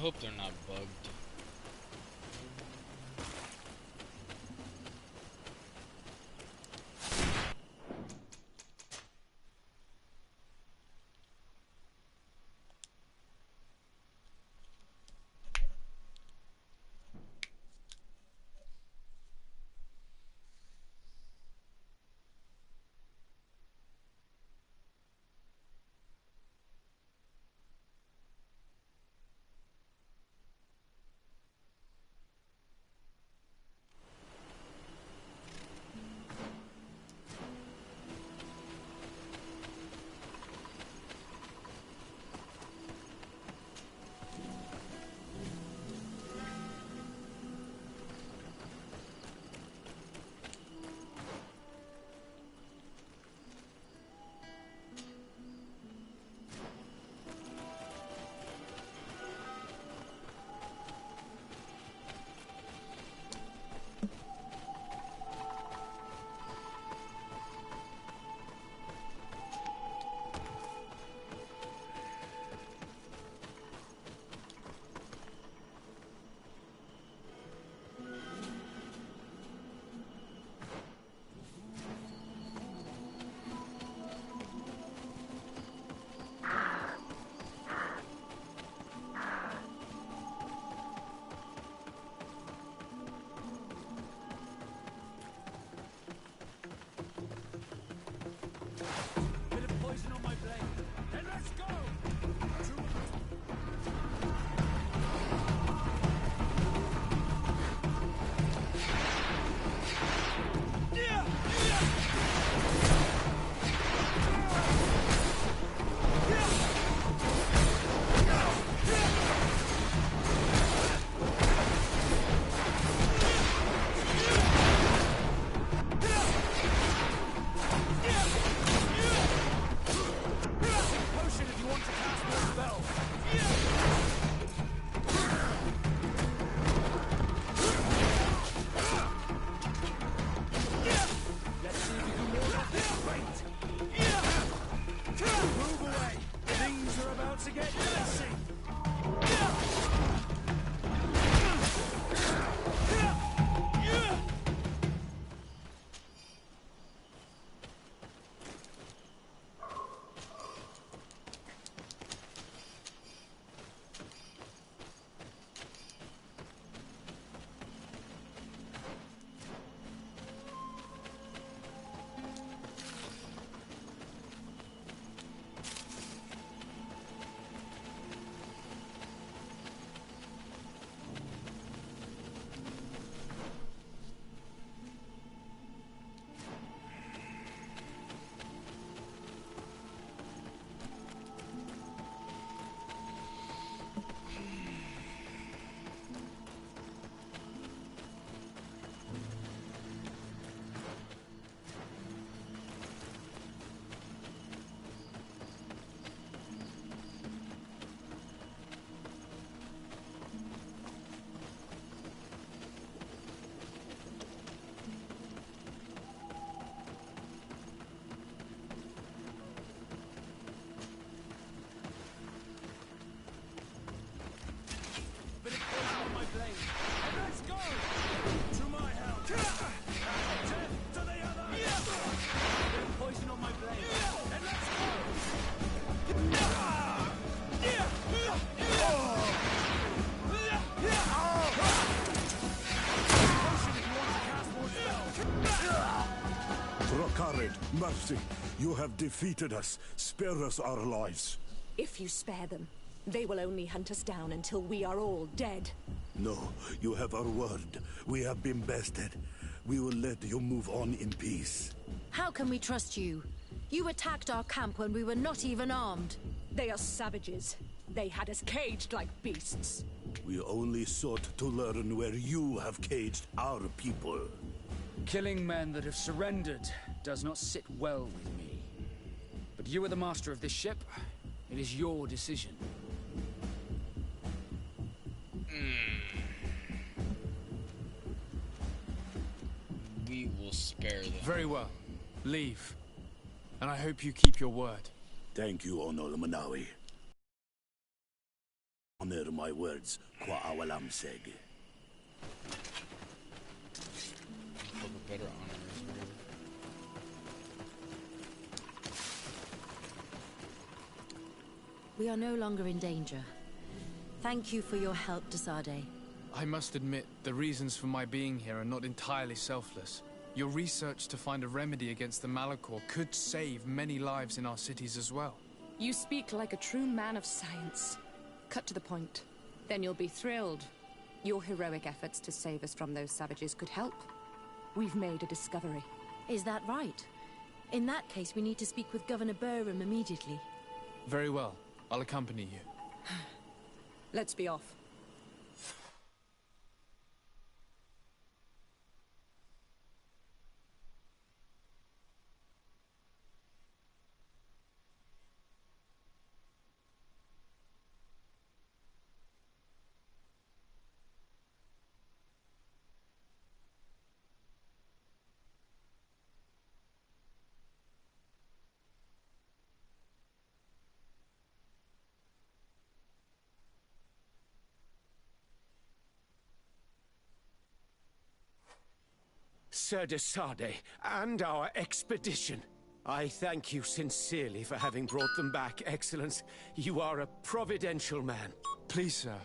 hope they're not bugged. Mercy, you have defeated us. Spare us our lives. If you spare them, they will only hunt us down until we are all dead. No, you have our word. We have been bested. We will let you move on in peace. How can we trust you? You attacked our camp when we were not even armed. They are savages. They had us caged like beasts. We only sought to learn where you have caged our people. Killing men that have surrendered does not sit well with me. But you are the master of this ship. It is your decision. We will spare them. Very well. Leave. And I hope you keep your word. Thank you, Onol Manawi. Honor my words, qua awalam seg. For the better honor. We are no longer in danger. Thank you for your help, Desade. I must admit, the reasons for my being here are not entirely selfless. Your research to find a remedy against the Malachor could save many lives in our cities as well. You speak like a true man of science. Cut to the point. Then you'll be thrilled. Your heroic efforts to save us from those savages could help. We've made a discovery. Is that right? In that case, we need to speak with Governor Burham immediately. Very well. I'll accompany you. Let's be off. Sir Desade, and our expedition. I thank you sincerely for having brought them back, Excellence. You are a providential man. Please, sir.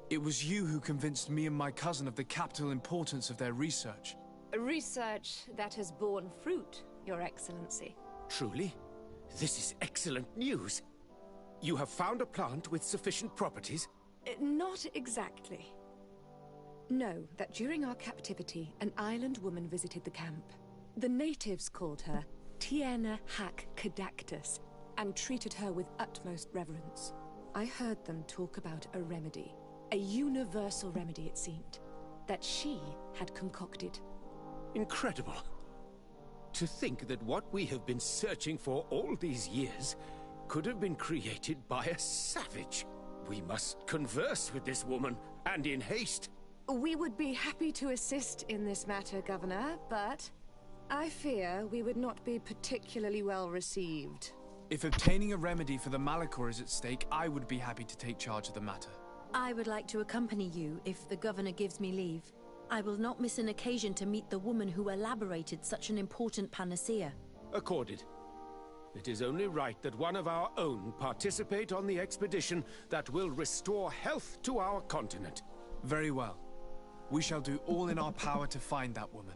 It was you who convinced me and my cousin of the capital importance of their research. Research that has borne fruit, Your Excellency. Truly? This is excellent news. You have found a plant with sufficient properties? Not exactly. Know that during our captivity, an island woman visited the camp. The natives called her Tiena Hac Cadactus and treated her with utmost reverence. I heard them talk about a remedy, a universal remedy it seemed, that she had concocted. Incredible. To think that what we have been searching for all these years could have been created by a savage. We must converse with this woman, and in haste. We would be happy to assist in this matter, Governor, but I fear we would not be particularly well received. If obtaining a remedy for the Malachor is at stake, I would be happy to take charge of the matter. I would like to accompany you if the Governor gives me leave. I will not miss an occasion to meet the woman who elaborated such an important panacea. Accorded. It is only right that one of our own participate on the expedition that will restore health to our continent. Very well. We shall do all in our power to find that woman.